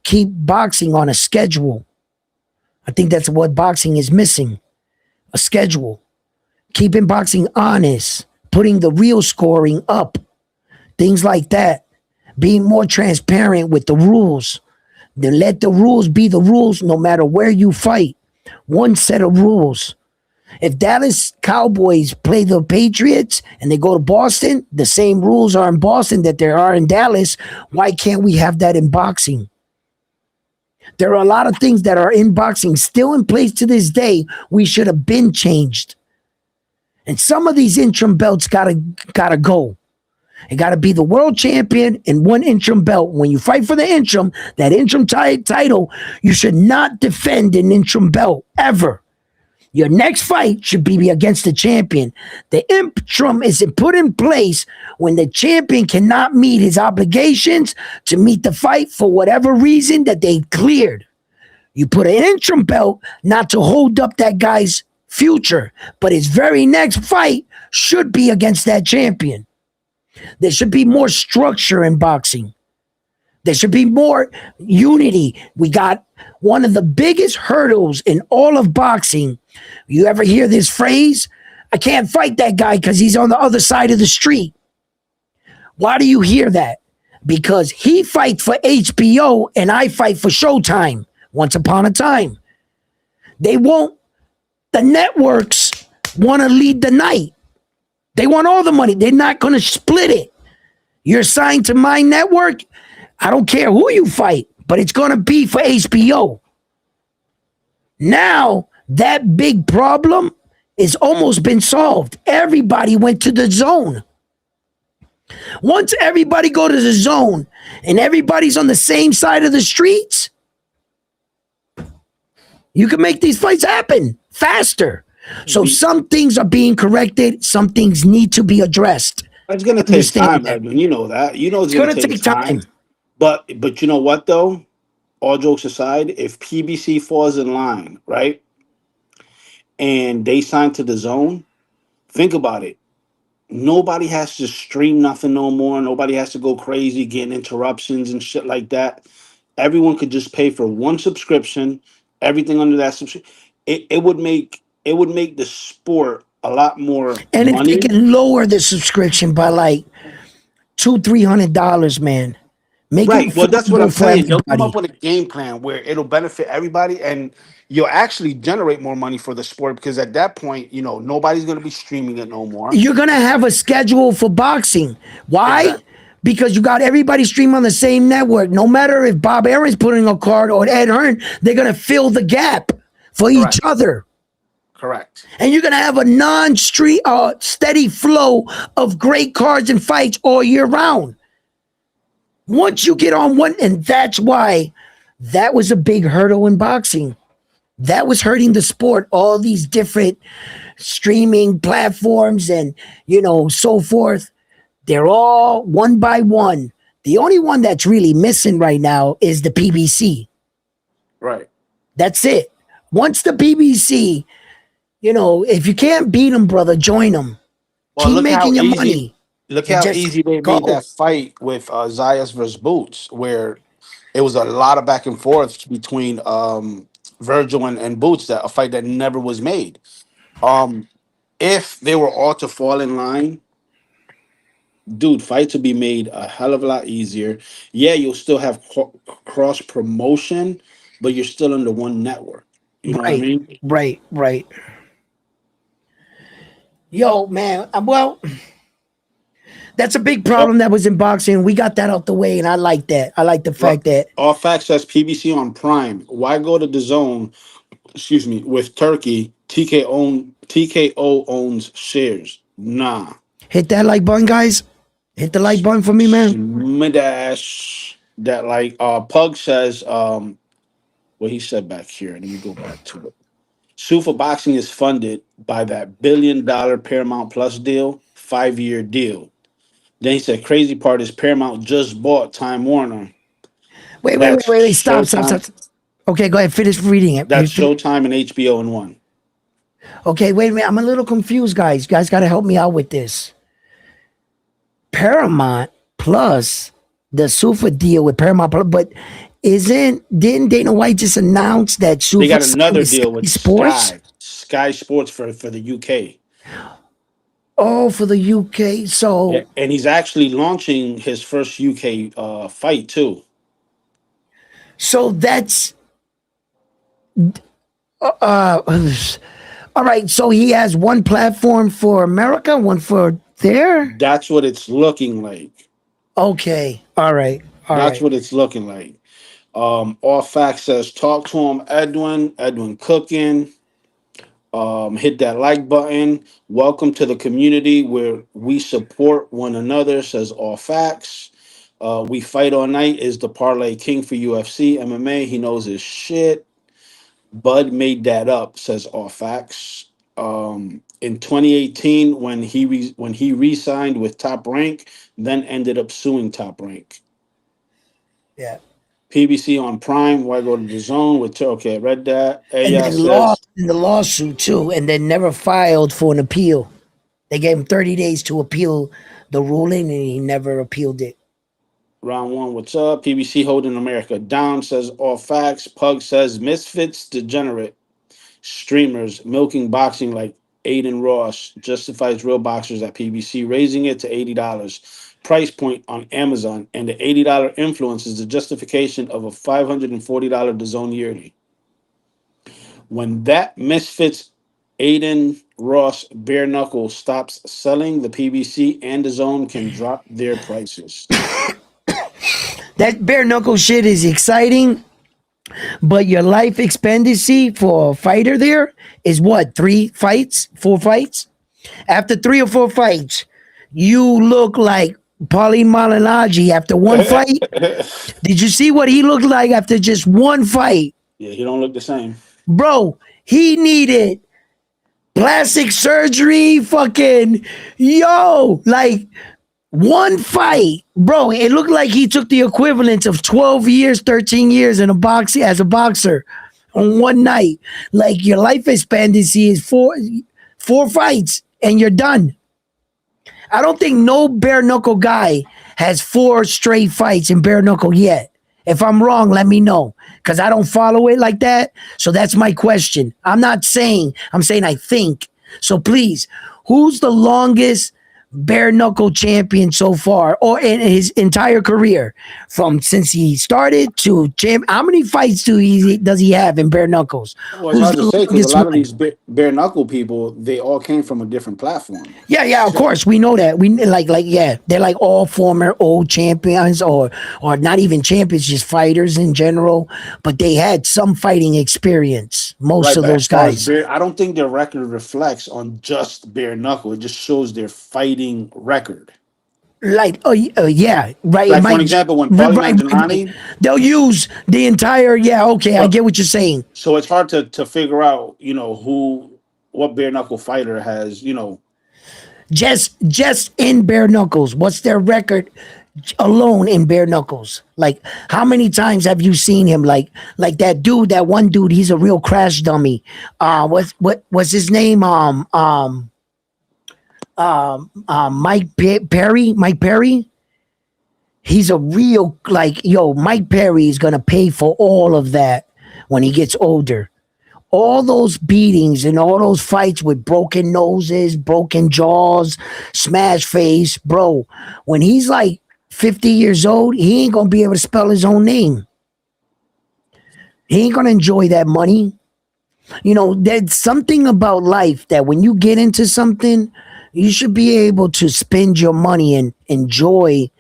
Keep boxing on a schedule. I think that's what boxing is missing, a schedule. Keeping boxing honest, putting the real scoring up, things like that. Being more transparent with the rules. Then let the rules be the rules no matter where you fight. One set of rules. If Dallas Cowboys play the Patriots and they go to Boston, the same rules are in Boston that there are in Dallas. Why can't we have that in boxing? There are a lot of things that are in boxing still in place to this day. We should have been changed. And some of these interim belts gotta go. You got to be the world champion and one interim belt. When you fight for the interim, that interim title, you should not defend an interim belt ever. Your next fight should be against the champion. The interim is put in place when the champion cannot meet his obligations to meet the fight for whatever reason that they cleared. You put an interim belt not to hold up that guy's future, but his very next fight should be against that champion. There should be more structure in boxing. There should be more unity. We got one of the biggest hurdles in all of boxing. You ever hear this phrase? I can't fight that guy because he's on the other side of the street. Why do you hear that? Because he fights for HBO and I fight for Showtime. Once upon a time. The networks want to lead the night. They want all the money. They're not going to split it. You're signed to my network. I don't care who you fight, but it's going to be for HBO. Now, that big problem is almost been solved. Everybody went to the zone. Once everybody go to the zone and everybody's on the same side of the streets, you can make these fights happen faster. So some things are being corrected. Some things need to be addressed. It's going to take time, Edwin. You know that. You know it's going to take time. But you know what, though? All jokes aside, if PBC falls in line, right, and they sign to the zone, think about it. Nobody has to stream nothing no more. Nobody has to go crazy getting interruptions and shit like that. Everyone could just pay for one subscription. Everything under that subscription, it would make the sport a lot more and money. If they can lower the subscription by like $200-$300, man. Make right. Well, that's what I'm saying. They'll come up with a game plan where it'll benefit everybody, and you'll actually generate more money for the sport because at that point, nobody's going to be streaming it no more. You're going to have a schedule for boxing. Why? Exactly. Because you got everybody streaming on the same network. No matter if Bob Aaron's putting a card or Ed Hearn, they're going to fill the gap for each other. Correct. And you're going to have a steady flow of great cards and fights all year round. Once you get on one, and that's why that was a big hurdle in boxing. That was hurting the sport. All these different streaming platforms and, so forth. They're all one by one. The only one that's really missing right now is the PBC. Right. That's it. Once the PBC, if you can't beat them, brother, join them. Well, keep making your money. Look how easy they made that fight with Zayas versus Boots, where it was a lot of back and forth between Virgil and Boots, a fight that never was made. If they were all to fall in line, dude, fights would be made a hell of a lot easier. Yeah, you'll still have cross promotion, but you're still under one network. You know what I mean? Right. Yo, man. Well, that's a big problem that was in boxing. We got that out the way, and I like that. I like the fact that All Facts says PBC on Prime. Why go to the zone? Excuse me, with Turkey. TKO owns shares. Nah. Hit that like button, guys. Hit the like button for me, man. Smash that like Pug says what he said back here. Let me go back to it. Sue for Boxing is funded by that $1 billion Paramount Plus deal, 5-year deal. Then he said, crazy part is Paramount just bought Time Warner. Wait. Stop. Okay, go ahead. Finish reading it. That's Showtime and HBO in one. Okay, wait a minute. I'm a little confused, guys. You guys got to help me out with this. Paramount plus the Sufa deal with Paramount Plus, but didn't Dana White just announce that Sufa they got another deal with Sports? Sky Sports for the UK. Oh, for the UK. So yeah, and he's actually launching his first UK fight too. So that's all right. So he has one platform for America, one for there. That's what it's looking like. Okay. All right. That's what it's looking like. All Facts says talk to him, Edwin cooking. Hit that like button. Welcome to the community where we support one another, says All Facts. We Fight All Night is the parlay king for UFC, MMA. He knows his shit. Bud made that up, says All Facts. In 2018, when he re-signed with Top Rank, then ended up suing Top Rank. Yeah. PBC on Prime. Why go to the zone with? Okay, I read that. And Aya then lost says in the lawsuit too, and then never filed for an appeal. They gave him 30 days to appeal the ruling, and he never appealed it. round one. What's up? PBC holding America down, says All Facts. Pug says Misfits degenerate streamers milking boxing like Aiden Ross justifies real boxers at PBC, raising it to $80 price point on Amazon, and the $80 influence is the justification of a $540 DAZN yearly. When that Misfits Aiden Ross bare knuckle stops selling, the PBC and DAZN can drop their prices. That bare knuckle shit is exciting, but your life expectancy for a fighter there is what? 3 fights? 4 fights? After 3 or 4 fights, you look like Pauline Malignaggi after one fight. Did you see what he looked like after just one fight? Yeah, he don't look the same. Bro, he needed plastic surgery, fucking like one fight. Bro, it looked like he took the equivalent of 12 years, 13 years in a boxing as a boxer on one night. Like your life expectancy is four fights and you're done. I don't think no bare knuckle guy has 4 straight fights in bare knuckle yet. If I'm wrong, let me know, because I don't follow it like that. So that's my question. I'm saying I think. So please, who's the longest bare knuckle champion so far, or in his entire career, from since he started to champ? How many fights does he have in bare knuckles? Well, it's hard to say because a lot of these bare knuckle people, they all came from a different platform. Yeah, of course we know that. We yeah, they're like all former old champions, or not even champions, just fighters in general. But they had some fighting experience. Most of those guys. I don't think their record reflects on just bare knuckle. It just shows their fighting record. Like, yeah, right. Like, for example, when Paulie they'll use the entire. Yeah, okay, I get what you're saying. So it's hard to figure out, what bare knuckle fighter has, just in bare knuckles. What's their record alone in bare knuckles? Like, how many times have you seen him? Like that one dude. He's a real crash dummy. What's his name? Mike Perry. He's a real, Mike Perry is gonna pay for all of that when he gets older. All those beatings and all those fights with broken noses, broken jaws, smash face, bro. When he's like 50 years old, he ain't gonna be able to spell his own name. He ain't gonna enjoy that money. There's something about life that when you get into something, you should be able to spend your money and enjoy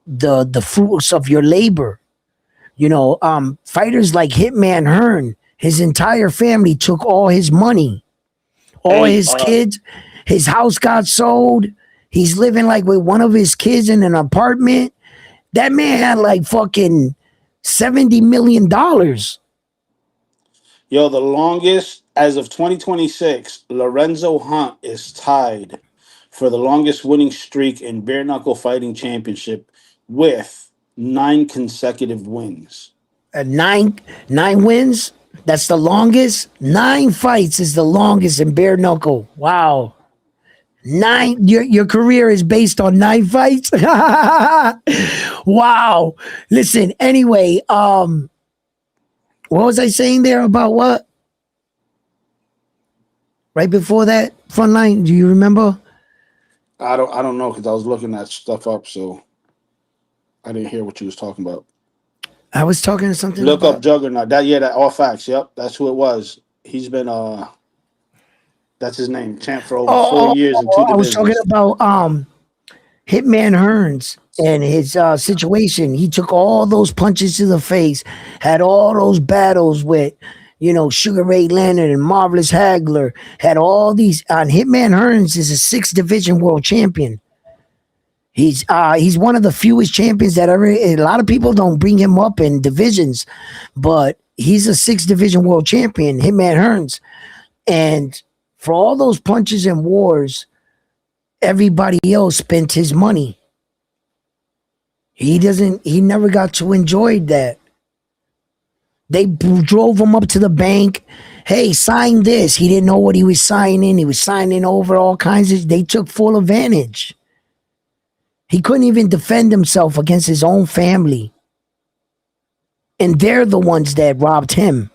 the fruits of your labor. Fighters like Hitman Hearn, his entire family took all his money, all his kids. His house got sold. He's living like with one of his kids in an apartment. That man had like fucking $70 million. Yo, the longest, as of 2026, Lorenzo Hunt is tied for the longest winning streak in bare knuckle fighting championship with 9 consecutive wins. 9 wins? That's the longest? 9 fights is the longest in bare knuckle. Wow. 9, your career is based on 9 fights? Wow. Listen, anyway, what was I saying there about what? Right before that, Frontline, do you remember? I don't know, because I was looking that stuff up, so I didn't hear what you was talking about. I was talking to something. Look up Juggernaut. That All Facts. Yep, that's who it was. He's been that's his name, champ for over 4 years in 2 divisions. I was talking about Hitman Hearns and his situation. He took all those punches to the face, had all those battles with You know, Sugar Ray Leonard and Marvelous Hagler had all these. And Hitman Hearns is a 6th division world champion. He's one of the fewest champions that ever. A lot of people don't bring him up in divisions, but he's a 6th division world champion, Hitman Hearns. And for all those punches and wars, everybody else spent his money. He never got to enjoy that. They drove him up to the bank. Hey, sign this. He didn't know what he was signing. He was signing over all kinds of. They took full advantage. He couldn't even defend himself against his own family. And they're the ones that robbed him.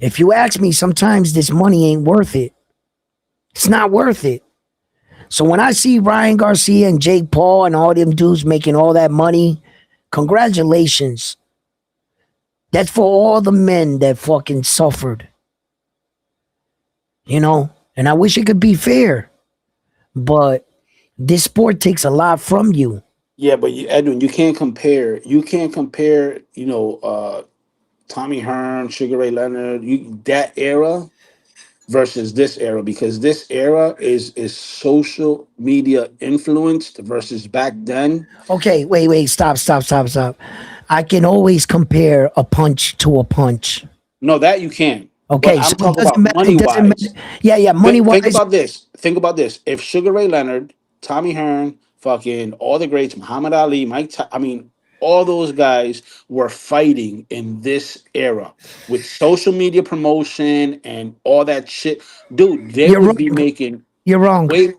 If you ask me, sometimes this money ain't worth it. It's not worth it. So when I see Ryan Garcia and Jake Paul and all them dudes making all that money, congratulations. That's for all the men that fucking suffered. You know? And I wish it could be fair. But this sport takes a lot from you. Yeah, but Edwin, you can't compare. You can't compare. Tommy Hearn, Sugar Ray Leonard, that era versus this era, because this era is social media influenced versus back then. Okay, wait, stop. I can always compare a punch to a punch. No, that you can't. Okay, but so I'm talking about money wise. Yeah, money wise. Think about this. If Sugar Ray Leonard, Tommy Hearn, fucking all the greats, Muhammad Ali, all those guys were fighting in this era with social media promotion and all that shit. Dude, they would be making. You're wrong. They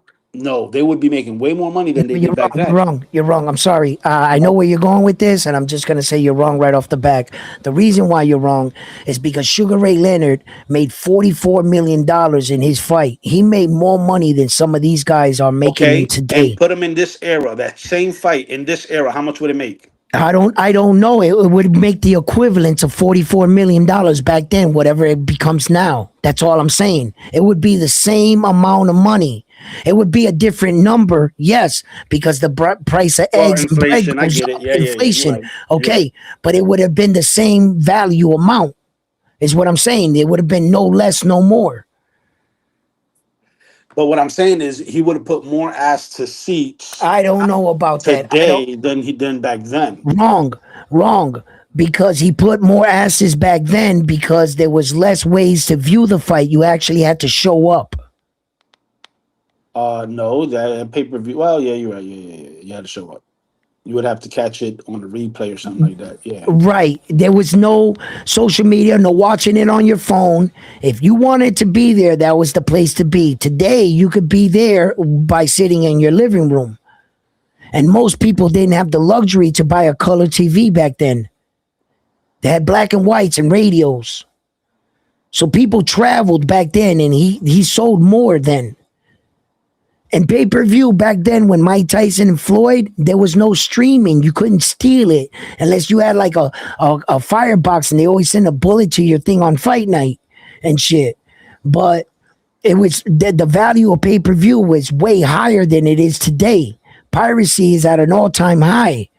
would be making way more money than they did back then. You're wrong. I'm sorry. I know where you're going with this, and I'm just going to say you're wrong right off the back. The reason why you're wrong is because Sugar Ray Leonard made $44 million in his fight. He made more money than some of these guys are making today. And put him in this era, that same fight in this era, how much would it make? I don't know. It would make the equivalent of $44 million back then, whatever it becomes now. That's all I'm saying. It would be the same amount of money. It would be a different number, yes, because the price of eggs and bread goes up. Inflation. Right. Okay, but it would have been the same value amount, is what I'm saying. It would have been no less, no more. But what I'm saying is he would have put more ass to seats. I don't know about that today than he did back then. Wrong. Because he put more asses back then because there was less ways to view the fight. You actually had to show up. No, that pay-per-view. Well, yeah, you're right. Yeah. You had to show up. You would have to catch it on the replay or something like that. Yeah. Right. There was no social media, no watching it on your phone. If you wanted to be there, that was the place to be. Today, you could be there by sitting in your living room. And most people didn't have the luxury to buy a color TV back then. They had black and whites and radios. So people traveled back then, and he sold more then. And pay-per-view back then, when Mike Tyson and Floyd, there was no streaming. You couldn't steal it unless you had like a firebox, and they always send a bullet to your thing on fight night and shit. But it was the value of pay-per-view was way higher than it is today. Piracy is at an all-time high.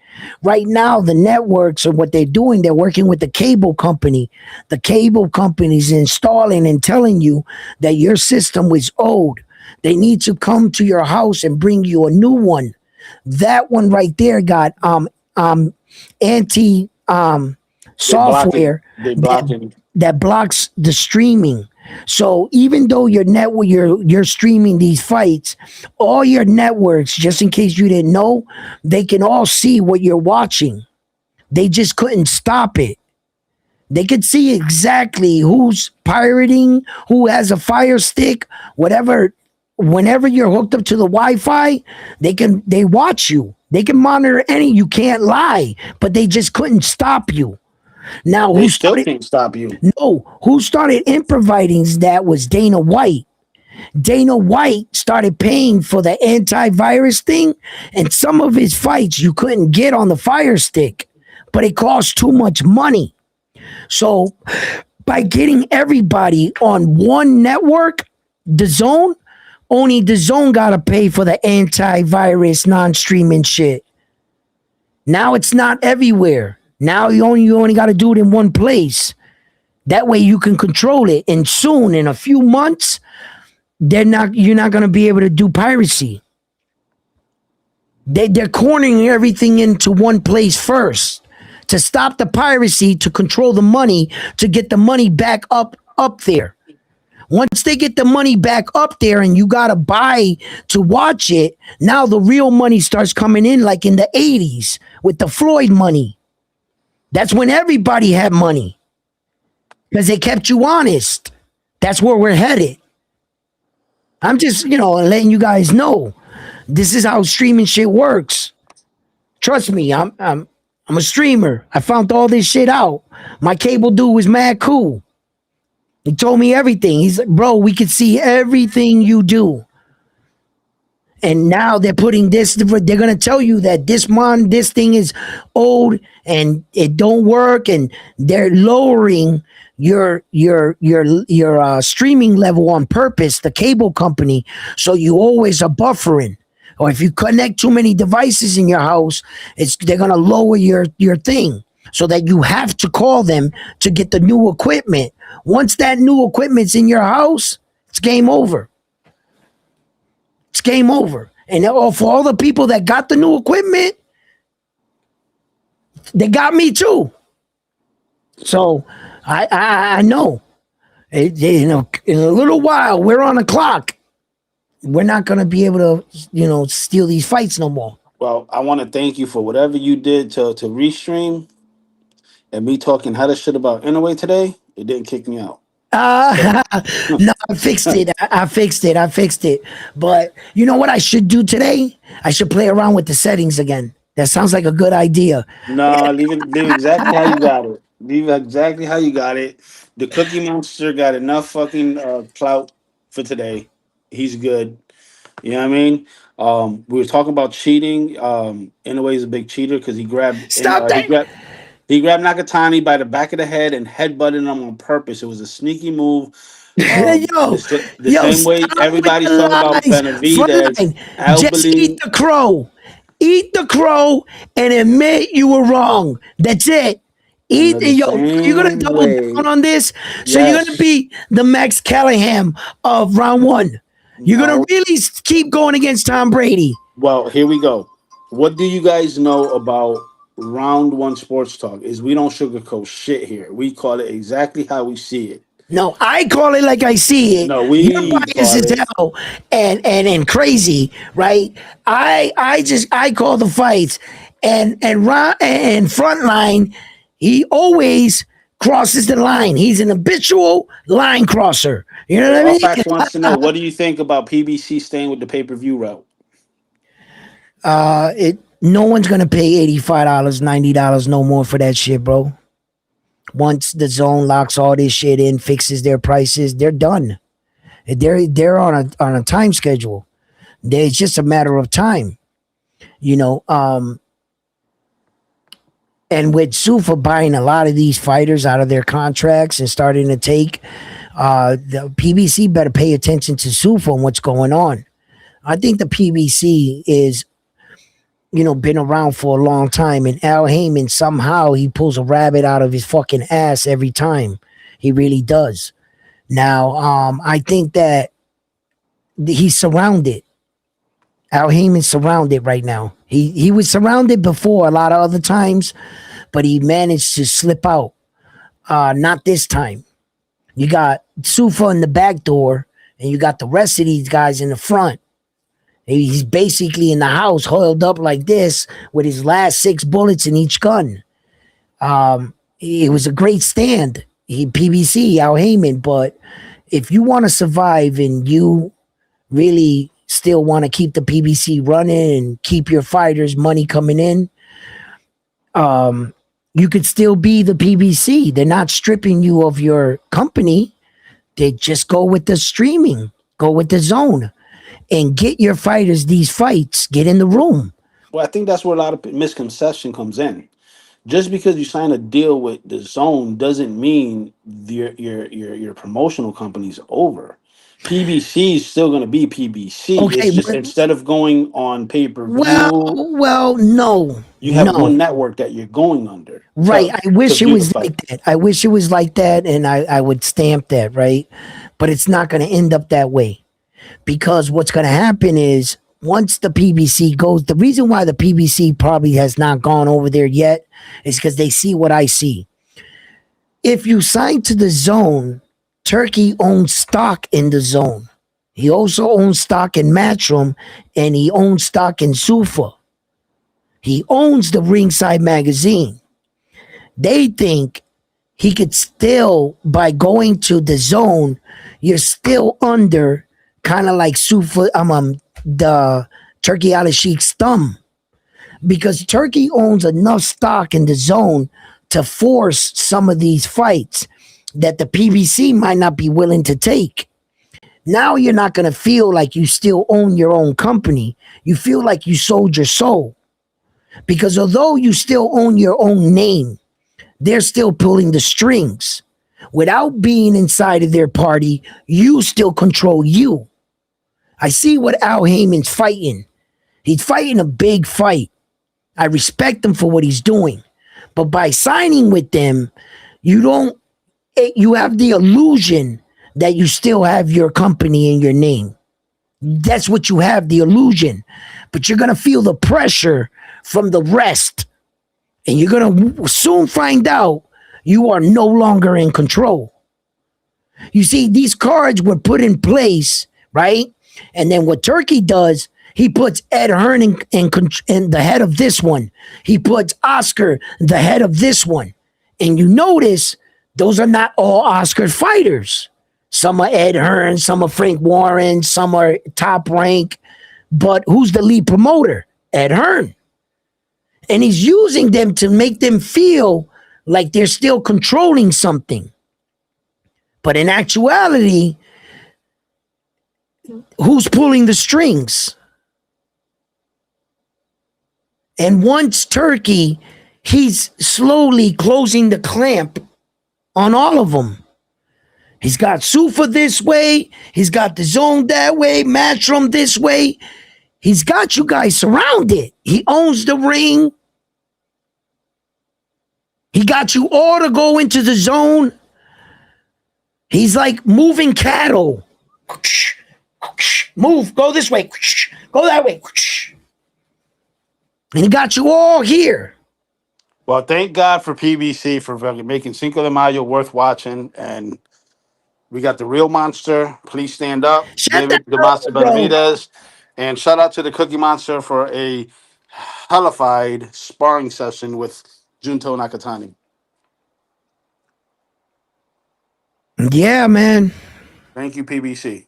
Right now, the networks are what they're doing. They're working with the cable company. The cable company's installing and telling you that your system was old. They need to come to your house and bring you a new one. That one right there got anti software that blocks the streaming. So even though your network you're streaming these fights, all your networks, just in case you didn't know, they can all see what you're watching. They just couldn't stop it. They could see exactly who's pirating, who has a fire stick, whatever. Whenever you're hooked up to the Wi-Fi, they watch you. They can monitor you can't lie, but they just couldn't stop you. Now they still can't stop you. No, who started improvising that was Dana White. Dana White started paying for the antivirus thing, and some of his fights you couldn't get on the Fire Stick, but it cost too much money. So by getting everybody on one network, DAZN, only DAZN got to pay for the antivirus non-streaming shit. Now it's not everywhere. Now you only got to do it in one place. That way you can control it. And soon, in a few months, you're not going to be able to do piracy. They're cornering everything into one place first to stop the piracy, to control the money, to get the money back up there. Once they get the money back up there and you got to buy to watch it, now the real money starts coming in like in the 80s with the Floyd money. That's when everybody had money because they kept you honest. That's where we're headed. I'm just, letting you guys know. This is how streaming shit works. Trust me, I'm a streamer. I found all this shit out. My cable dude was mad cool. He told me everything. He's like, bro, we could see everything you do. And now they're putting this, they're going to tell you that this thing is old and it don't work. And they're lowering your streaming level on purpose, the cable company. So you always are buffering. Or if you connect too many devices in your house, they're going to lower your thing so that you have to call them to get the new equipment. Once that new equipment's in your house, it's game over. It's game over. And for all the people that got the new equipment, they got me too. So I know. In a little while, we're on the clock. We're not going to be able to, steal these fights no more. Well, I want to thank you for whatever you did to restream and me talking hella shit about Inouye today. It didn't kick me out. No, I fixed it. I fixed it. But you know what I should do today? I should play around with the settings again. That sounds like a good idea. No, leave it exactly how you got it. Leave it exactly how you got it. The Cookie Monster got enough fucking clout for today. He's good. You know what I mean? We were talking about cheating. Inouye's a big cheater because he grabbed he grabbed Nakatani by the back of the head and headbutted him on purpose. It was a sneaky move. The same way everybody's talking about Benavidez. Just eat the crow. Eat the crow and admit you were wrong. That's it. You're gonna double down on this. So you're gonna be the Max Callahan of round one. You're gonna really keep going against Tom Brady. Well, here we go. What do you guys know about round one sports talk? Is we don't sugarcoat shit here. We call it exactly how we see it. No, I call it like I see it. No, You're biased as hell and crazy, right? I call the fights and Frontline. He always crosses the line. He's an habitual line crosser. You know what I mean? Fax wants to know, what do you think about PBC staying with the pay-per-view route? No one's gonna pay $85, $90 no more for that shit, bro. Once the zone locks all this shit in, fixes their prices, they're done. They're on a time schedule. It's just a matter of time, And with Sufa buying a lot of these fighters out of their contracts and starting to take, the PBC better pay attention to Sufa and what's going on. I think the PBC is, been around for a long time, and Al Heyman, somehow he pulls a rabbit out of his fucking ass every time. He really does. Now, I think that he's surrounded. Al Heyman's surrounded right now. He was surrounded before a lot of other times, but he managed to slip out. Not this time. You got Sufa in the back door, and you got the rest of these guys in the front. He's basically in the house, oiled up like this, with his last 6 bullets in each gun. It was a great stand. PBC, Al Heyman, but if you want to survive and you really still want to keep the PBC running and keep your fighters money coming in, you could still be the PBC. They're not stripping you of your company. They just go with the streaming, go with the zone, and get your fighters these fights. Get in the room. Well, I think that's where a lot of misconception comes in. Just because you sign a deal with the zone doesn't mean your promotional company's over. PBC is still going to be PBC. Okay, It's just but, instead of going on pay per well, view, no, you have one no. network that you're going under Right. I to wish it view the was fight. like that. I wish it was like that, and I would stamp that, right? But it's not going to end up that way, because what's going to happen is once the PBC goes, the reason why the PBC probably has not gone over there yet is because they see what I see. If you sign to the zone, Turkey owns stock in the zone. He also owns stock in Matchroom, and he owns stock in Sufa. He owns the Ringside magazine. They think he could still, by going to the zone, you're still under kind of like Sufa, the Turkey Al Sheikh's thumb, because Turkey owns enough stock in the zone to force some of these fights that the PBC might not be willing to take. Now you're not going to feel like you still own your own company. You feel like you sold your soul, because although you still own your own name, they're still pulling the strings. Without being inside of their party, you still control you. I see what Al Heyman's fighting. He's fighting a big fight. I respect him for what he's doing. But by signing with them, you have the illusion that you still have your company and your name. That's what you have, the illusion. But you're going to feel the pressure from the rest. And you're going to soon find out you are no longer in control. You see, these cards were put in place, right? And then what Turkey does, he puts Ed Hearn in the head of this one. He puts Oscar the head of this one. And you notice those are not all Oscar fighters. Some are Ed Hearn, some are Frank Warren, some are Top Rank. But who's the lead promoter? Ed Hearn. And he's using them to make them feel like they're still controlling something. But in actuality, who's pulling the strings? And once Turkey, he's slowly closing the clamp on all of them. He's got Sufa this way. He's got the zone that way. Matchroom this way. He's got you guys surrounded. He owns the ring. He got you all to go into the zone. He's like moving cattle. Move, go this way. Go that way. And he got you all here. Well, thank God for PBC for making Cinco de Mayo worth watching. And we got the real monster. Please stand up. Shut the David the hell Monster up, bro. Benavidez. And shout out to the Cookie Monster for a hellified sparring session with Junto Nakatani. Yeah, man. Thank you, PBC.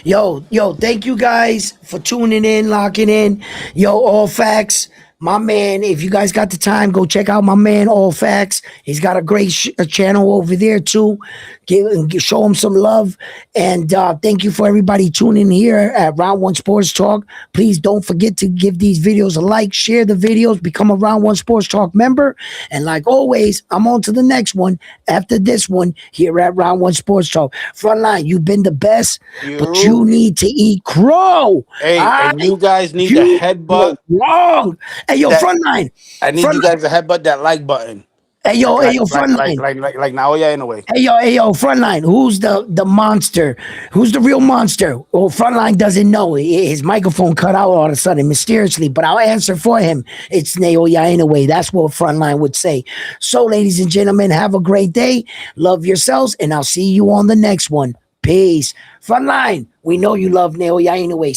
Yo, thank you guys for tuning in, locking in. Yo, All Facts, my man. If you guys got the time, go check out my man, All Facts. He's got a great channel over there too. Show him some love. And thank you for everybody tuning here at Round One Sports Talk. Please don't forget to give these videos a like, share the videos, become a Round One Sports Talk member. And like always, I'm on to the next one after this one here at Round One Sports Talk. Frontline, you've been the best, but you need to eat crow. Hey, and you guys need the headbutt. Wrong. Hey, yo, Frontline. I need you guys to headbutt that like button. Hey, yo, Frontline. Like Naoya in a way. Hey, yo, Frontline. Who's the monster? Who's the real monster? Well, Frontline doesn't know. His microphone cut out all of a sudden, mysteriously, but I'll answer for him. It's Naoya in a way. That's what Frontline would say. So, ladies and gentlemen, have a great day. Love yourselves, and I'll see you on the next one. Peace. Frontline, we know you love Naoya in a way.